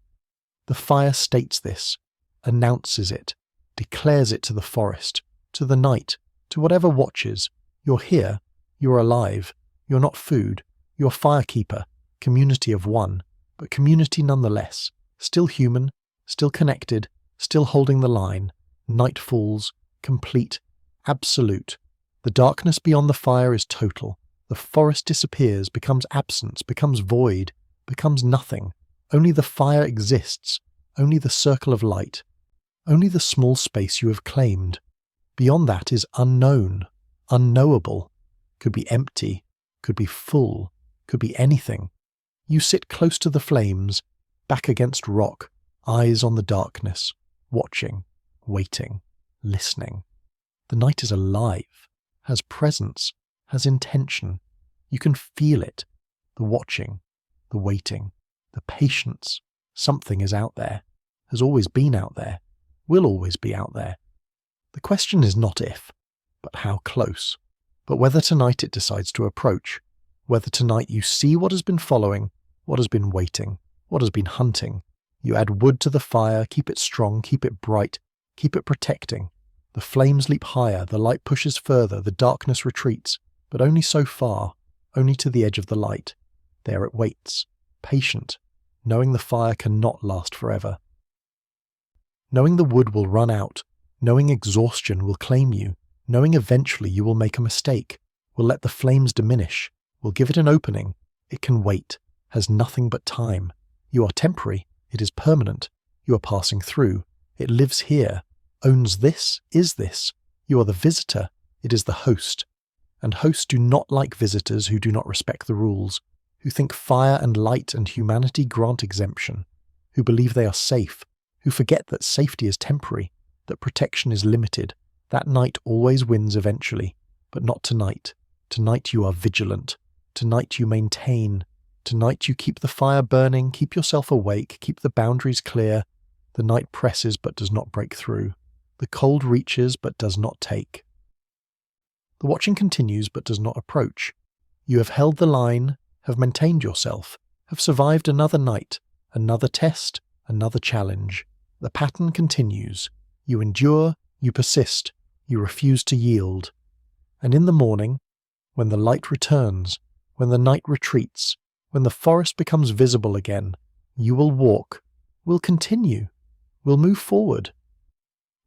The fire states this, announces it, declares it to the forest, to the night, to whatever watches. You're here, you're alive, you're not food, you're firekeeper, community of one, but community nonetheless, still human, still connected, still holding the line. Night falls, complete, absolute. The darkness beyond the fire is total. The forest disappears, becomes absence, becomes void, becomes nothing. Only the fire exists, only the circle of light, only the small space you have claimed. Beyond that is unknown, unknowable, could be empty, could be full, could be anything. You sit close to the flames, back against rock, eyes on the darkness, watching, waiting, listening. The night is alive, has presence, has intention. You can feel it, the watching, the waiting, the patience. Something is out there, has always been out there, will always be out there. The question is not if, but how close. But whether tonight it decides to approach, whether tonight you see what has been following, what has been waiting, what has been hunting. You add wood to the fire, keep it strong, keep it bright, keep it protecting. The flames leap higher, the light pushes further, the darkness retreats, but only so far, only to the edge of the light. There it waits, patient, knowing the fire cannot last forever. Knowing the wood will run out, knowing exhaustion will claim you, knowing eventually you will make a mistake, will let the flames diminish, will give it an opening. It can wait, has nothing but time. You are temporary, it is permanent. You are passing through, it lives here, owns this, is this. You are the visitor, it is the host. And hosts do not like visitors who do not respect the rules, who think fire and light and humanity grant exemption, who believe they are safe, who forget that safety is temporary, that protection is limited. That night always wins eventually, but not tonight. Tonight you are vigilant. Tonight you maintain. Tonight you keep the fire burning, keep yourself awake, keep the boundaries clear. The night presses but does not break through. The cold reaches but does not take. The watching continues but does not approach. You have held the line, have maintained yourself, have survived another night, another test, another challenge. The pattern continues. You endure, you persist, you refuse to yield. And in the morning, when the light returns, when the night retreats, when the forest becomes visible again, you will walk, will continue, will move forward.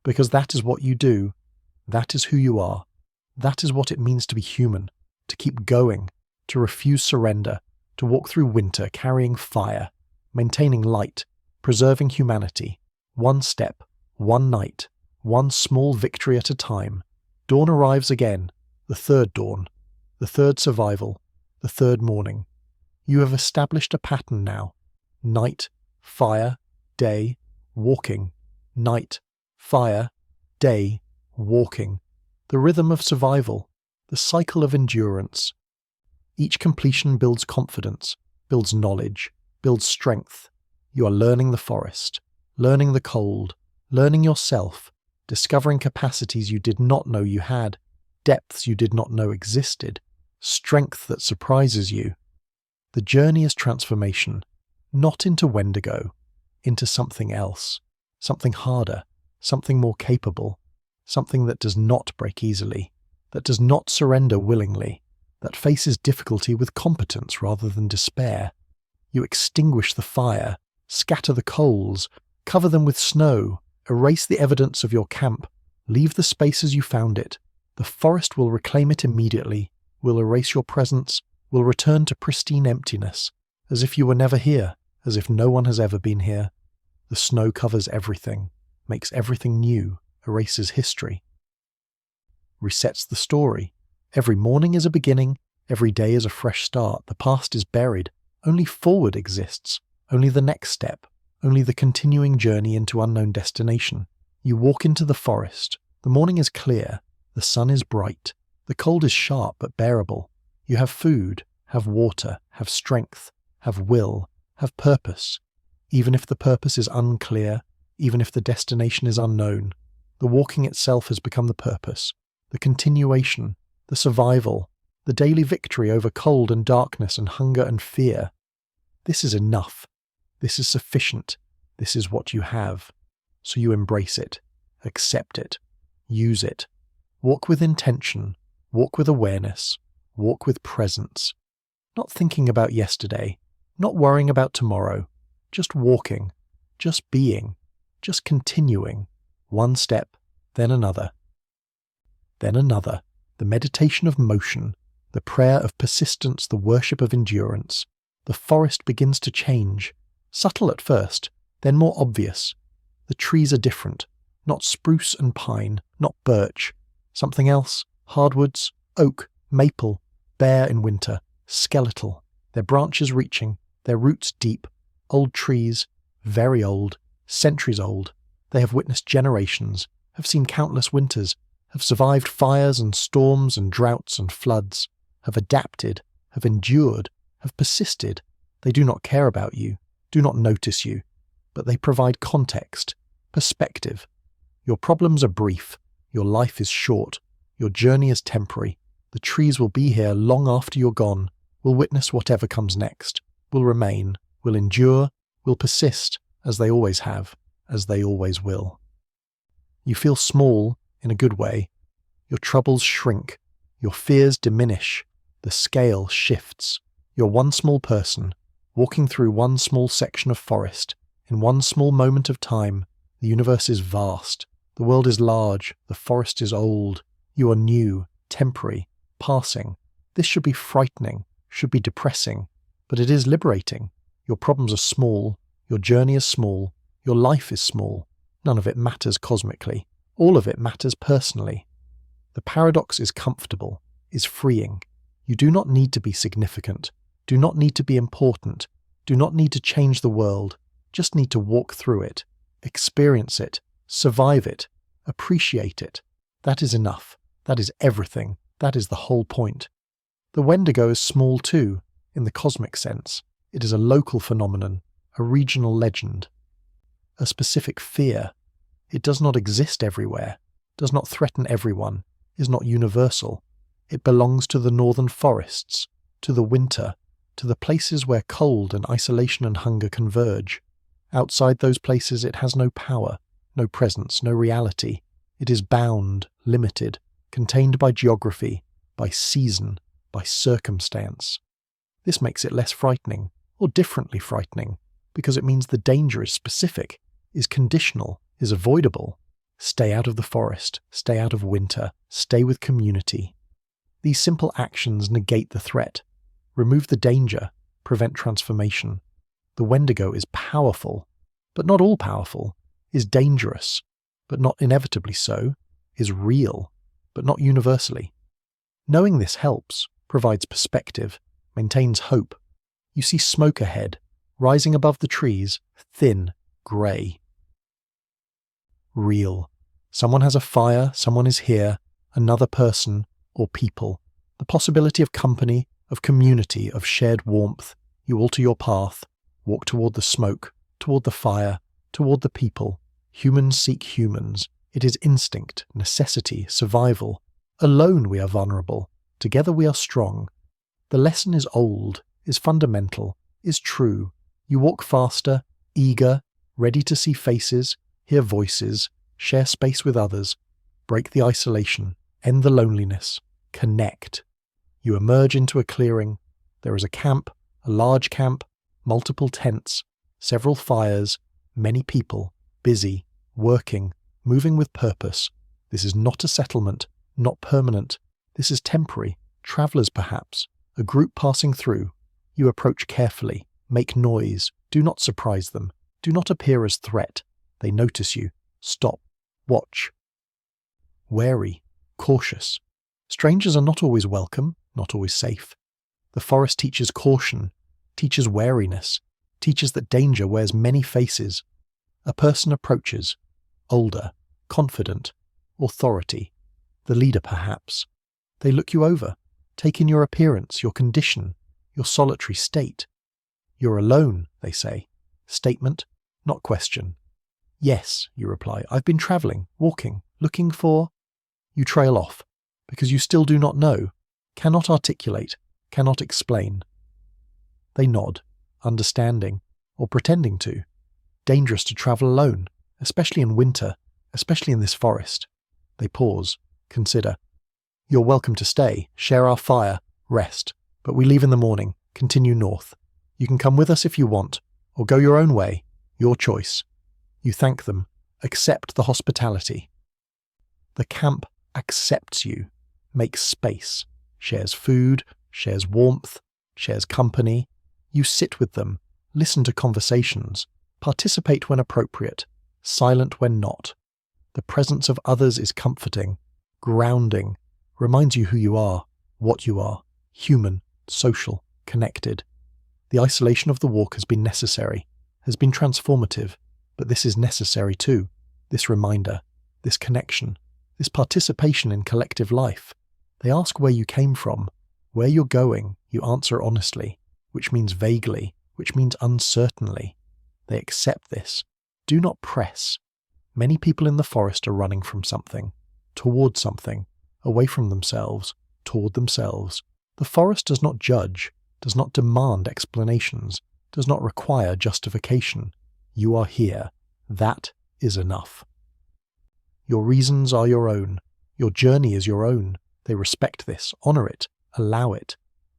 Because that is what you do, that is who you are, that is what it means to be human, to keep going, to refuse surrender, to walk through winter carrying fire, maintaining light, preserving humanity, one step, one night, one small victory at a time. Dawn arrives again, the third dawn, the third survival, the third morning. You have established a pattern now. Night, fire, day, walking. Night, fire, day, walking. The rhythm of survival, the cycle of endurance. Each completion builds confidence, builds knowledge, builds strength. You are learning the forest, learning the cold, learning yourself, discovering capacities you did not know you had, depths you did not know existed, strength that surprises you. The journey is transformation, not into Wendigo, into something else, something harder, something more capable, something that does not break easily, that does not surrender willingly, that faces difficulty with competence rather than despair. You extinguish the fire, scatter the coals, cover them with snow, erase the evidence of your camp, leave the space as you found it. The forest will reclaim it immediately, will erase your presence, will return to pristine emptiness, as if you were never here, as if no one has ever been here. The snow covers everything, makes everything new, erases history. Resets the story. Every morning is a beginning, every day is a fresh start. The past is buried, only forward exists, only the next step, only the continuing journey into unknown destination. You walk into the forest. The morning is clear, the sun is bright, the cold is sharp but bearable. You have food, have water, have strength, have will, have purpose. Even if the purpose is unclear, even if the destination is unknown, the walking itself has become the purpose, the continuation, the survival, the daily victory over cold and darkness and hunger and fear. This is enough. This is sufficient. This is what you have. So you embrace it, accept it, use it. Walk with intention, walk with awareness, walk with presence. Not thinking about yesterday, not worrying about tomorrow, just walking, just being, just continuing, one step, then another. Then another, the meditation of motion, the prayer of persistence, the worship of endurance. The forest begins to change, subtle at first, then more obvious. The trees are different, not spruce and pine, not birch, something else, hardwoods, oak, maple, bare in winter, skeletal, their branches reaching, their roots deep, old trees, very old, centuries old. They have witnessed generations, have seen countless winters, have survived fires and storms and droughts and floods, have adapted, have endured, have persisted, They do not care about you, do not notice you, but they provide context, perspective. Your problems are brief, your life is short, your journey is temporary. The trees will be here long after you're gone, will witness whatever comes next, will remain, will endure, will persist, as they always have, as they always will. You feel small, in a good way. Your troubles shrink, your fears diminish, the scale shifts. You're one small person, walking through one small section of forest. In one small moment of time, the universe is vast, the world is large, the forest is old. You are new, temporary, passing. This should be frightening, should be depressing, but it is liberating. Your problems are small, your journey is small, your life is small. None of it matters cosmically. All of it matters personally. The paradox is comfortable, is freeing. You do not need to be significant, do not need to be important, do not need to change the world, just need to walk through it, experience it, survive it, appreciate it. That is enough. That is everything. That is the whole point. The Wendigo is small too, in the cosmic sense. It is a local phenomenon, a regional legend, a specific fear. It does not exist everywhere, does not threaten everyone, is not universal. It belongs to the northern forests, to the winter, to the places where cold and isolation and hunger converge. Outside those places it has no power, no presence, no reality. It is bound, limited, contained by geography, by season, by circumstance. This makes it less frightening, or differently frightening, because it means the danger is specific, is conditional, is avoidable. Stay out of the forest, stay out of winter, stay with community. These simple actions negate the threat, remove the danger, prevent transformation. The Wendigo is powerful, but not all powerful, is dangerous, but not inevitably so, is real, but not universally. Knowing this helps, provides perspective, maintains hope. You see smoke ahead, rising above the trees, thin, grey. Real. Someone has a fire, someone is here, another person, or people. The possibility of company, of community, of shared warmth. You alter your path, walk toward the smoke, toward the fire, toward the people. Humans seek humans. It is instinct, necessity, survival. Alone we are vulnerable. Together we are strong. The lesson is old, is fundamental, is true. You walk faster, eager, ready to see faces, hear voices, share space with others, break the isolation, end the loneliness, connect. You emerge into a clearing. There is a camp, a large camp, multiple tents, several fires, many people, busy, working, moving with purpose. This is not a settlement, not permanent. This is temporary, travellers perhaps, a group passing through. You approach carefully, make noise, do not surprise them, do not appear as threat. They notice you, stop, watch. Wary, cautious. Strangers are not always welcome, not always safe. The forest teaches caution, teaches wariness, teaches that danger wears many faces. A person approaches, older, confident, authority, the leader perhaps. They look you over, take in your appearance, your condition, your solitary state. You're alone, they say. Statement, not question. Yes, you reply, I've been travelling, walking, looking for... You trail off, because you still do not know, cannot articulate, cannot explain. They nod, understanding, or pretending to. Dangerous to travel alone, especially in winter, especially in this forest. They pause, consider. You're welcome to stay, share our fire, rest, but we leave in the morning, continue north. You can come with us if you want, or go your own way, your choice. You thank them, accept the hospitality. The camp accepts you, makes space, shares food, shares warmth, shares company. You sit with them, listen to conversations, participate when appropriate, silent when not. The presence of others is comforting, grounding, reminds you who you are, what you are, human, social, connected. The isolation of the walk has been necessary, has been transformative, but this is necessary too, this reminder, this connection, this participation in collective life. They ask where you came from, where you're going, you answer honestly, which means vaguely, which means uncertainly. They accept this. Do not press. Many people in the forest are running from something, toward something, away from themselves, toward themselves. The forest does not judge, does not demand explanations, does not require justification. You are here. That is enough. Your reasons are your own. Your journey is your own. They respect this, honor it, allow it.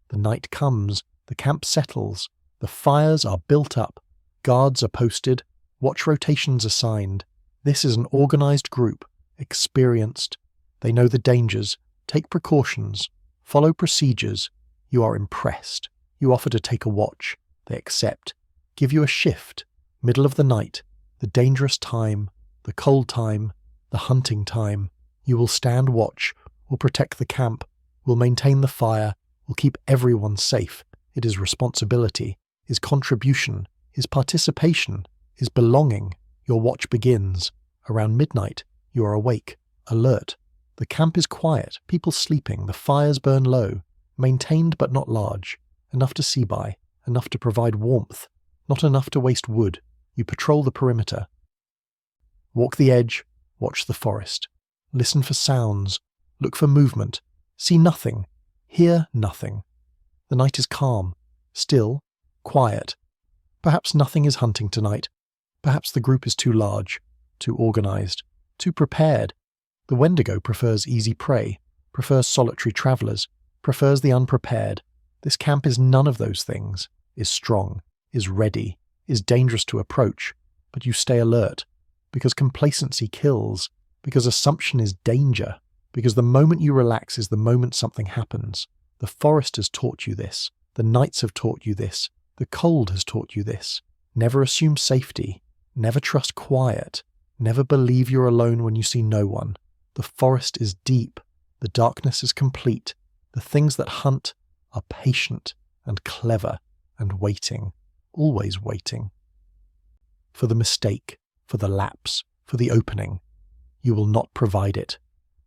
The night comes, the camp settles, the fires are built up, guards are posted, watch rotations assigned. This is an organized group, experienced. They know the dangers, take precautions, follow procedures. You are impressed. You offer to take a watch. They accept. Give you a shift. Middle of the night. The dangerous time. The cold time. The hunting time. You will stand watch. Will protect the camp. Will maintain the fire. Will keep everyone safe. It is responsibility. Is contribution. Is participation. Is belonging. Your watch begins. Around midnight, you are awake, alert. The camp is quiet, people sleeping, the fires burn low, maintained but not large, enough to see by, enough to provide warmth, not enough to waste wood. You patrol the perimeter. Walk the edge, watch the forest. Listen for sounds, look for movement. See nothing, hear nothing. The night is calm, still, quiet. Perhaps nothing is hunting tonight. Perhaps the group is too large, too organized, too prepared. The Wendigo prefers easy prey, prefers solitary travelers, prefers the unprepared. This camp is none of those things, is strong, is ready, is dangerous to approach, but you stay alert, because complacency kills, because assumption is danger, because the moment you relax is the moment something happens. The forest has taught you this, the nights have taught you this, the cold has taught you this. Never assume safety, never trust quiet, never believe you're alone when you see no one. The forest is deep, the darkness is complete, the things that hunt are patient and clever and waiting, always waiting. For the mistake, for the lapse, for the opening, you will not provide it,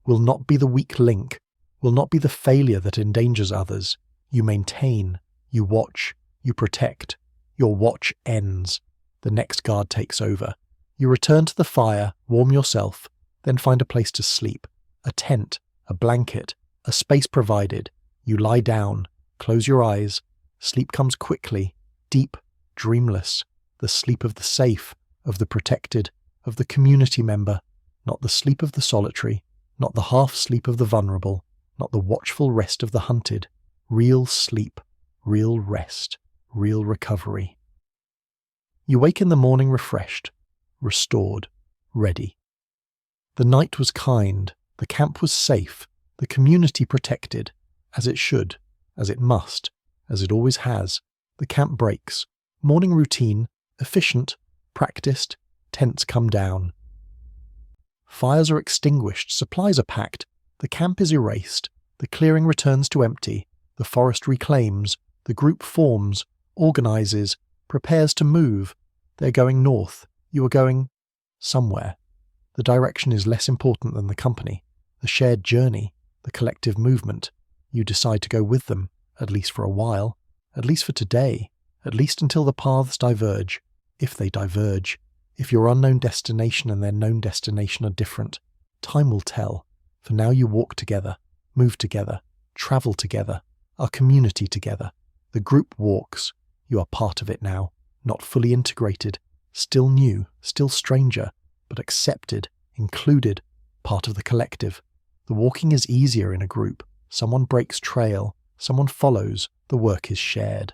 will not be the weak link, will not be the failure that endangers others. You maintain, you watch, you protect. Your watch ends. The next guard takes over. You return to the fire, warm yourself, then find a place to sleep. A tent, a blanket, a space provided. You lie down, close your eyes. Sleep comes quickly, deep, dreamless. The sleep of the safe, of the protected, of the community member. Not the sleep of the solitary, not the half-sleep of the vulnerable, not the watchful rest of the hunted. Real sleep, real rest, real recovery. You wake in the morning refreshed, restored, ready. The night was kind, the camp was safe, the community protected, as it should, as it must, as it always has. The camp breaks. Morning routine, efficient, practiced, tents come down. Fires are extinguished, supplies are packed, the camp is erased, the clearing returns to empty, the forest reclaims, the group forms, organizes, prepares to move. They're going north, you are going somewhere. The direction is less important than the company, the shared journey, the collective movement. You decide to go with them, at least for a while, at least for today, at least until the paths diverge, if they diverge. If your unknown destination and their known destination are different, time will tell. For now you walk together, move together, travel together, are community together. The group walks. You are part of it now, not fully integrated, still new, still stranger, but accepted, included, part of the collective. The walking is easier in a group. Someone breaks trail, someone follows, the work is shared.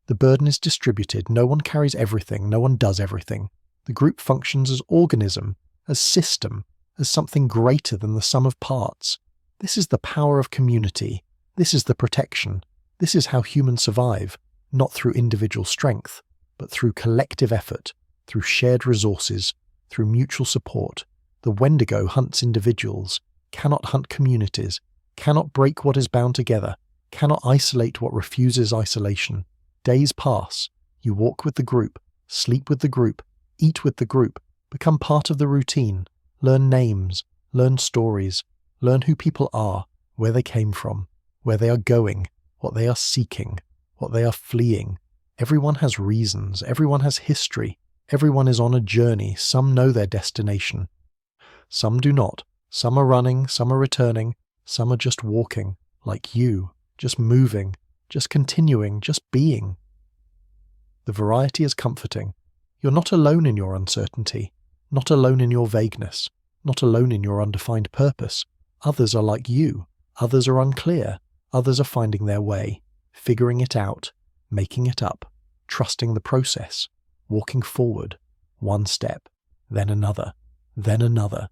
The burden is distributed, no one carries everything, no one does everything. The group functions as organism, as system, as something greater than the sum of parts. This is the power of community. This is the protection. This is how humans survive, not through individual strength, but through collective effort, through shared resources, through mutual support. The Wendigo hunts individuals, cannot hunt communities, cannot break what is bound together, cannot isolate what refuses isolation. Days pass, you walk with the group, sleep with the group, eat with the group, become part of the routine, learn names, learn stories, learn who people are, where they came from, where they are going, what they are seeking, what they are fleeing. Everyone has reasons, everyone has history, everyone is on a journey, some know their destination. Some do not, some are running, some are returning, some are just walking, like you, just moving, just continuing, just being. The variety is comforting. You're not alone in your uncertainty, not alone in your vagueness, not alone in your undefined purpose. Others are like you, others are unclear, others are finding their way, figuring it out, making it up, trusting the process, walking forward, one step, then another, then another.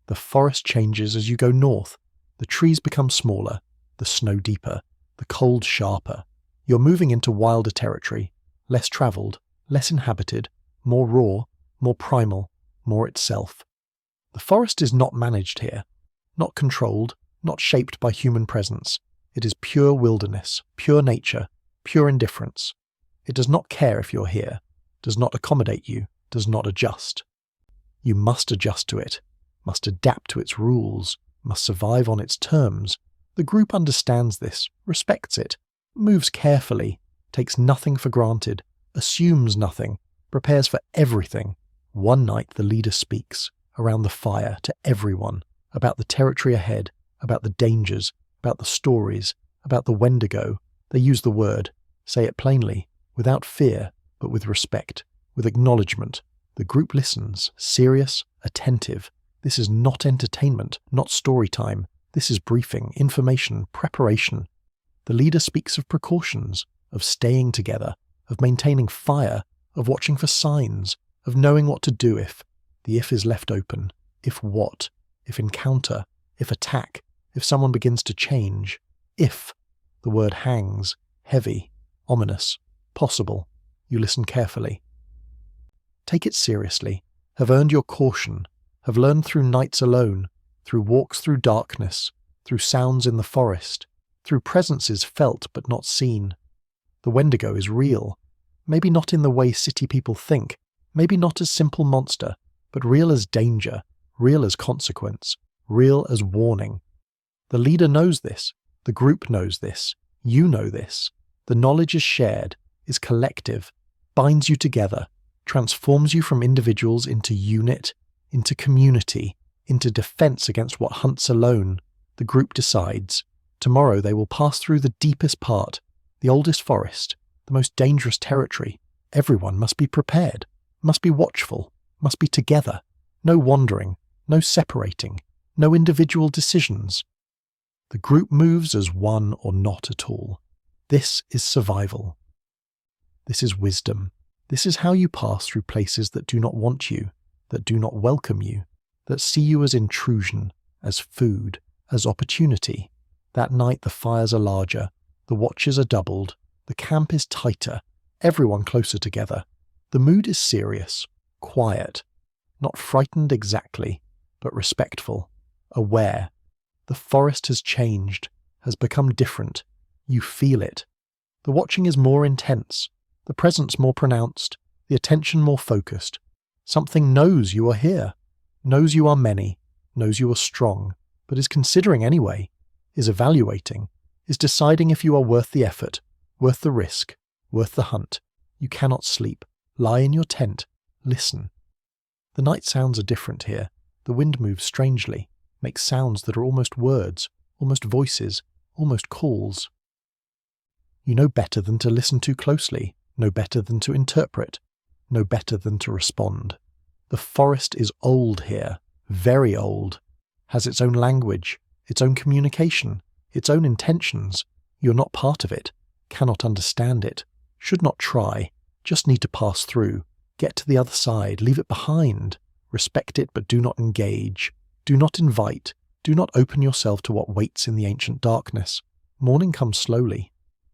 The forest changes as you go north. The trees become smaller, the snow deeper, the cold sharper. You're moving into wilder territory, less travelled, less inhabited, more raw, more primal, more itself. The forest is not managed here, not controlled, not shaped by human presence. It is pure wilderness, pure nature, pure indifference. It does not care if you're here, does not accommodate you, does not adjust. You must adjust to it, must adapt to its rules, must survive on its terms. The group understands this, respects it, moves carefully, takes nothing for granted, assumes nothing, prepares for everything. One night the leader speaks, around the fire, to everyone, about the territory ahead, about the dangers, about the stories, about the Wendigo. They use the word, say it plainly, without fear, but with respect, with acknowledgement. The group listens, serious, attentive. This is not entertainment, not story time. This is briefing, information, preparation. The leader speaks of precautions, of staying together, of maintaining fire, of watching for signs, of knowing what to do if. The if is left open. If what? If encounter? If attack? If someone begins to change? If. The word hangs, heavy, ominous, possible. You listen carefully. Take it seriously. Have earned your caution. Have learned through nights alone, through walks through darkness, through sounds in the forest, through presences felt but not seen. The Wendigo is real. Maybe not in the way city people think, maybe not as simple monster, but real as danger, real as consequence, real as warning. The leader knows this. The group knows this. You know this. The knowledge is shared, is collective, binds you together, transforms you from individuals into unit, into community, into defense against what hunts alone. The group decides. Tomorrow they will pass through the deepest part, the oldest forest, the most dangerous territory. Everyone must be prepared, must be watchful, must be together. No wandering, no separating, no individual decisions. The group moves as one or not at all. This is survival. This is wisdom. This is how you pass through places that do not want you, that do not welcome you, that see you as intrusion, as food, as opportunity. That night the fires are larger, the watches are doubled, the camp is tighter, everyone closer together. The mood is serious, quiet, not frightened exactly, but respectful, aware. The forest has changed, has become different. You feel it. The watching is more intense, the presence more pronounced, the attention more focused. Something knows you are here, knows you are many, knows you are strong, but is considering anyway, is evaluating, is deciding if you are worth the effort, worth the risk, worth the hunt. You cannot sleep. Lie in your tent. Listen. The night sounds are different here. The wind moves strangely, makes sounds that are almost words, almost voices, almost calls. You know better than to listen too closely, know better than to interpret, know better than to respond. The forest is old here, very old, has its own language, its own communication, its own intentions. You're not part of it, cannot understand it, should not try, just need to pass through, get to the other side, leave it behind, respect it but do not engage, do not invite, do not open yourself to what waits in the ancient darkness. Morning comes slowly.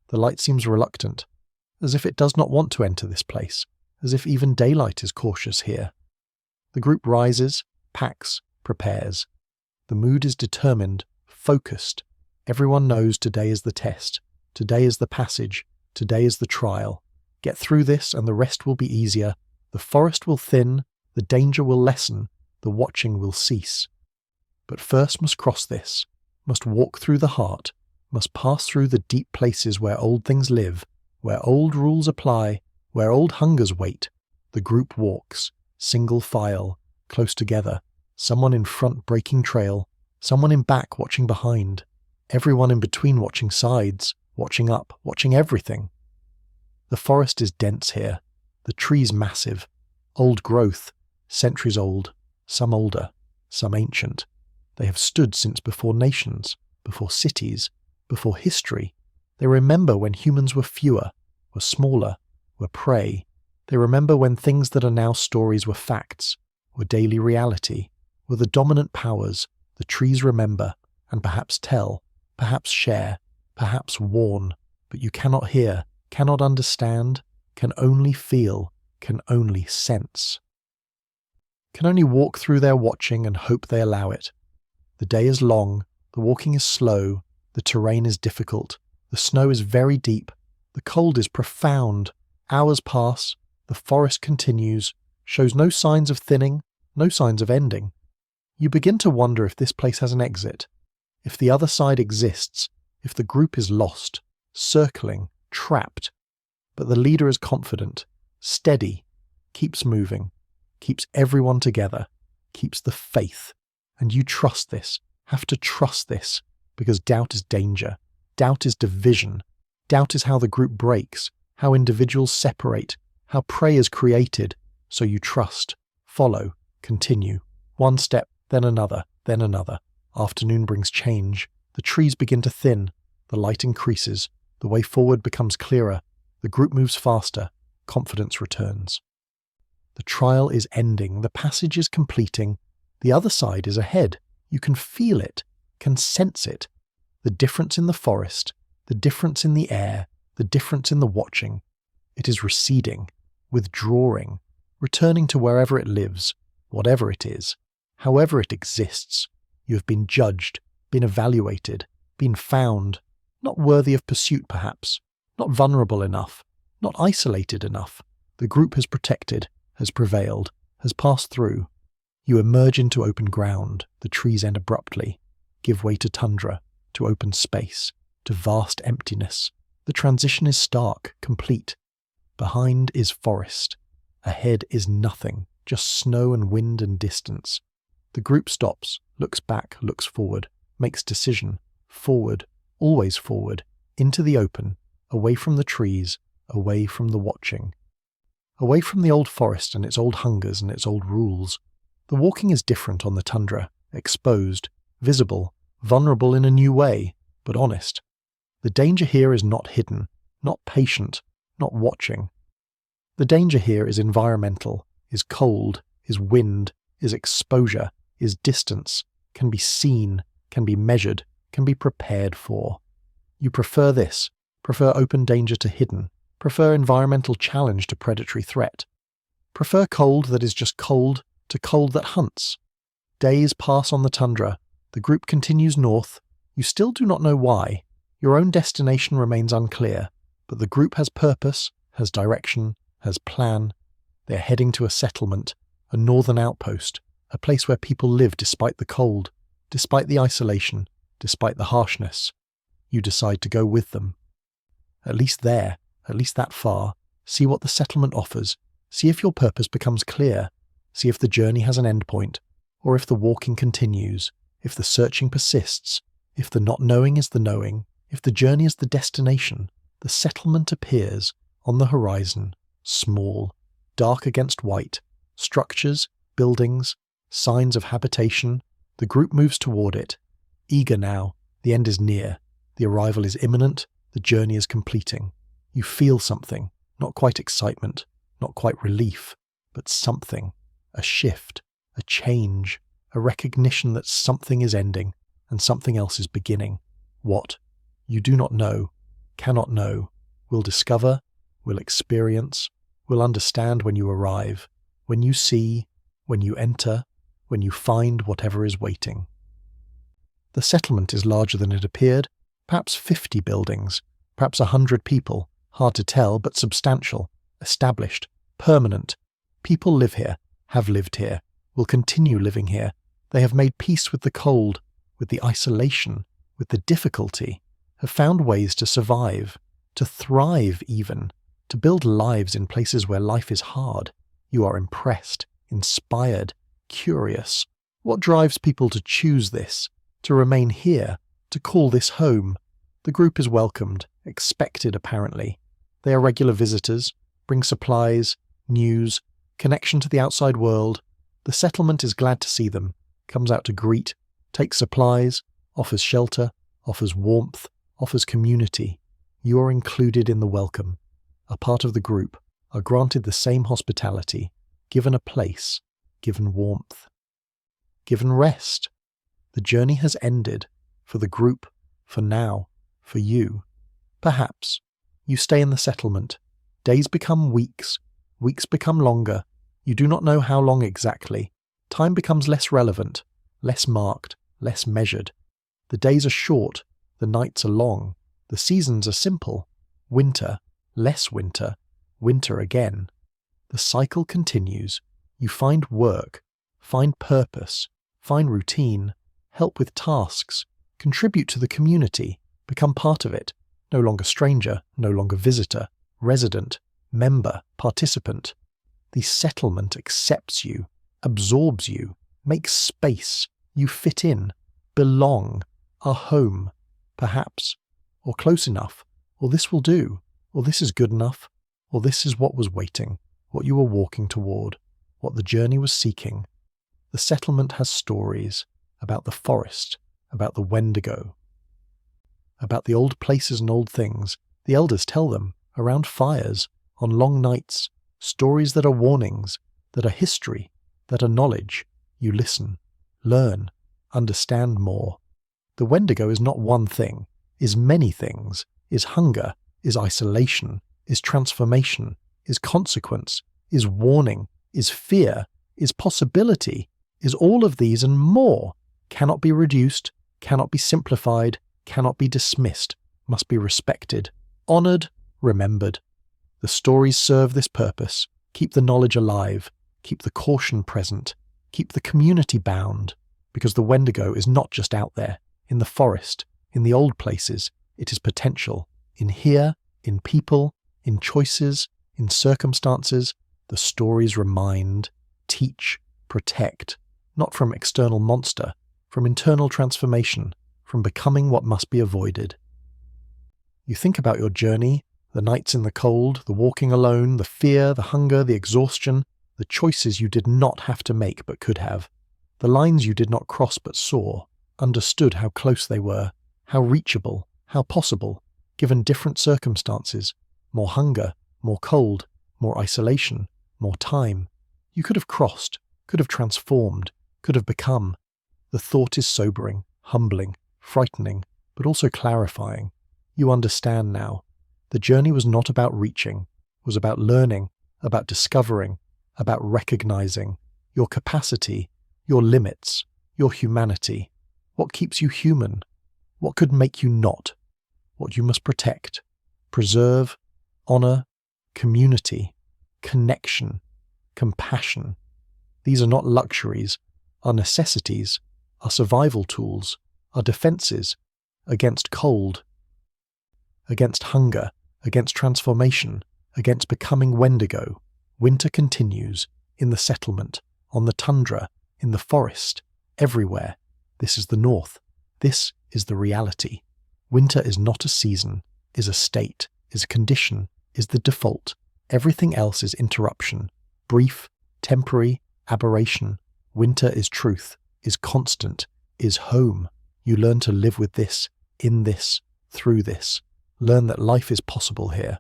The light seems reluctant, as if it does not want to enter this place, as if even daylight is cautious here. The group rises, packs, prepares. The mood is determined, focused. Everyone knows today is the test, today is the passage, today is the trial. Get through this and the rest will be easier. The forest will thin, the danger will lessen, the watching will cease. But first must cross this, must walk through the heart, must pass through the deep places where old things live, Where old rules apply, where old hungers wait, the group walks, single file, close together, someone in front breaking trail, someone in back watching behind, everyone in between watching sides, watching up, watching everything. The forest is dense here, the trees massive, old growth, centuries old, some older, some ancient. They have stood since before nations, before cities, before history. They remember when humans were fewer, were smaller, were prey. They remember when things that are now stories were facts, were daily reality, were the dominant powers. The trees remember, and perhaps tell, perhaps share, perhaps warn, but you cannot hear, cannot understand, can only feel, can only sense. Can only walk through their watching and hope they allow it. The day is long, the walking is slow, the terrain is difficult, the snow is very deep, the cold is profound. Hours pass, the forest continues, shows no signs of thinning, no signs of ending. You begin to wonder if this place has an exit, if the other side exists, if the group is lost, circling, trapped. But the leader is confident, steady, keeps moving, keeps everyone together, keeps the faith. And you trust this, have to trust this, because doubt is danger, doubt is division, doubt is how the group breaks, how individuals separate, how prey is created. So you trust, follow, continue, one step, then another, then another. Afternoon brings change, the trees begin to thin, the light increases, the way forward becomes clearer, the group moves faster, confidence returns. The trial is ending, the passage is completing, the other side is ahead. You can feel it, can sense it. The difference in the forest, the difference in the air, the difference in the watching. It is receding, withdrawing, returning to wherever it lives, whatever it is, however it exists. You have been judged, been evaluated, been found, not worthy of pursuit perhaps, not vulnerable enough, not isolated enough. The group has protected, has prevailed, has passed through. You emerge into open ground, the trees end abruptly, give way to tundra, to open space, to vast emptiness. The transition is stark, complete. Behind is forest. Ahead is nothing, just snow and wind and distance. The group stops, looks back, looks forward, makes decision, forward, always forward, into the open, away from the trees, away from the watching. Away from the old forest and its old hungers and its old rules. The walking is different on the tundra, exposed, visible, vulnerable in a new way, but honest. The danger here is not hidden, not patient, not watching. The danger here is environmental, is cold, is wind, is exposure, is distance, can be seen, can be measured, can be prepared for. You prefer this, prefer open danger to hidden, prefer environmental challenge to predatory threat. Prefer cold that is just cold to cold that hunts. Days pass on the tundra, the group continues north, you still do not know why, your own destination remains unclear, but the group has purpose, has direction, has plan. They are heading to a settlement, a northern outpost, a place where people live despite the cold, despite the isolation, despite the harshness. You decide to go with them. At least there, at least that far, see what the settlement offers, see if your purpose becomes clear, see if the journey has an endpoint, or if the walking continues, if the searching persists, if the not knowing is the knowing, if the journey is the destination. The settlement appears on the horizon, small, dark against white, structures, buildings, signs of habitation. The group moves toward it, eager now. The end is near, the arrival is imminent, the journey is completing. You feel something, not quite excitement, not quite relief, but something. A shift, a change, a recognition that something is ending and something else is beginning. What? You do not know, cannot know, will discover, will experience, will understand when you arrive, when you see, when you enter, when you find whatever is waiting. The settlement is larger than it appeared, perhaps 50 buildings, perhaps 100 people, hard to tell, but substantial, established, permanent. People live here, have lived here, will continue living here. They have made peace with the cold, with the isolation, with the difficulty, have found ways to survive, to thrive even, to build lives in places where life is hard. You are impressed, inspired, curious. What drives people to choose this, to remain here, to call this home? The group is welcomed, expected apparently. They are regular visitors, bring supplies, news, connection to the outside world. The settlement is glad to see them, comes out to greet, takes supplies, offers shelter, offers warmth, offers community. You are included in the welcome, a part of the group, are granted the same hospitality, given a place, given warmth, given rest. The journey has ended, for the group, for now, for you. Perhaps. You stay in the settlement. Days become weeks, weeks become longer. You do not know how long exactly. Time becomes less relevant, less marked, less measured. The days are short, the nights are long, the seasons are simple. Winter, less winter, winter again. The cycle continues. You find work, find purpose, find routine, help with tasks, contribute to the community, become part of it, no longer stranger, no longer visitor, resident, member, participant. The settlement accepts you, absorbs you, makes space. You fit in, belong, are home, perhaps, or close enough, or this will do, or this is good enough, or this is what was waiting, what you were walking toward, what the journey was seeking. The settlement has stories about the forest, about the Wendigo, about the old places and old things. The elders tell them, around fires, on long nights, stories that are warnings, that are history, that are knowledge. You listen, learn, understand more. The Wendigo is not one thing, is many things, is hunger, is isolation, is transformation, is consequence, is warning, is fear, is possibility, is all of these and more, cannot be reduced, cannot be simplified, cannot be dismissed, must be respected, honoured, remembered. The stories serve this purpose, keep the knowledge alive, keep the caution present, keep the community bound, because the Wendigo is not just out there, in the forest, in the old places, it is potential, in here, in people, in choices, in circumstances. The stories remind, teach, protect, not from external monster, from internal transformation, from becoming what must be avoided. You think about your journey, the nights in the cold, the walking alone, the fear, the hunger, the exhaustion, the choices you did not have to make but could have, the lines you did not cross but saw, understood how close they were, how reachable, how possible, given different circumstances, more hunger, more cold, more isolation, more time. You could have crossed, could have transformed, could have become. The thought is sobering, humbling, frightening, but also clarifying. You understand now. The journey was not about reaching, was about learning, about discovering, about recognizing your capacity, your limits, your humanity. What keeps you human? What could make you not? What you must protect, preserve, honor, community, connection, compassion. These are not luxuries, are necessities, are survival tools, are defenses against cold, against hunger, against transformation, against becoming Wendigo. Winter continues, in the settlement, on the tundra, in the forest, everywhere. This is the north. This is the reality. Winter is not a season, is a state, is a condition, is the default. Everything else is interruption, brief, temporary, aberration. Winter is truth, is constant, is home. You learn to live with this, in this, through this. Learn that life is possible here.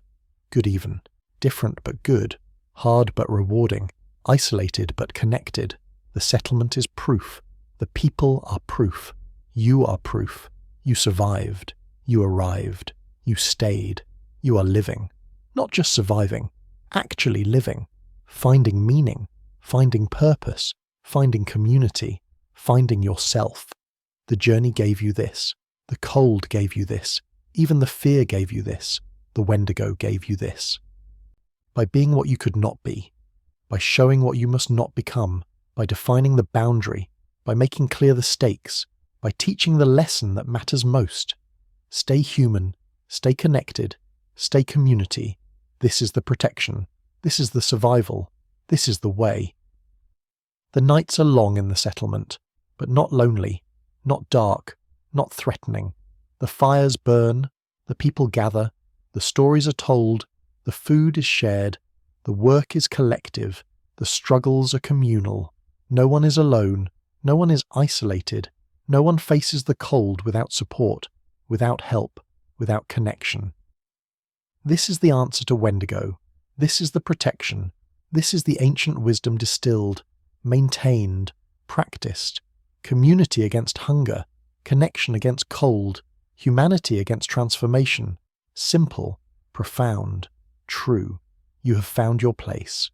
Good even. Different but good. Hard but rewarding. Isolated but connected. The settlement is proof. The people are proof. You are proof. You survived. You arrived. You stayed. You are living. Not just surviving. Actually living. Finding meaning. Finding purpose. Finding community. Finding yourself. The journey gave you this. The cold gave you this. Even the fear gave you this. The Wendigo gave you this. By being what you could not be. By showing what you must not become. By defining the boundary. By making clear the stakes. By teaching the lesson that matters most. Stay human. Stay connected. Stay community. This is the protection. This is the survival. This is the way. The nights are long in the settlement, but not lonely, not dark, not threatening. The fires burn, the people gather, the stories are told, the food is shared, the work is collective, the struggles are communal. No one is alone, no one is isolated, no one faces the cold without support, without help, without connection. This is the answer to Wendigo. This is the protection. This is the ancient wisdom distilled, maintained, practiced. Community against hunger, connection against cold, humanity against transformation. Simple, profound, true. You have found your place.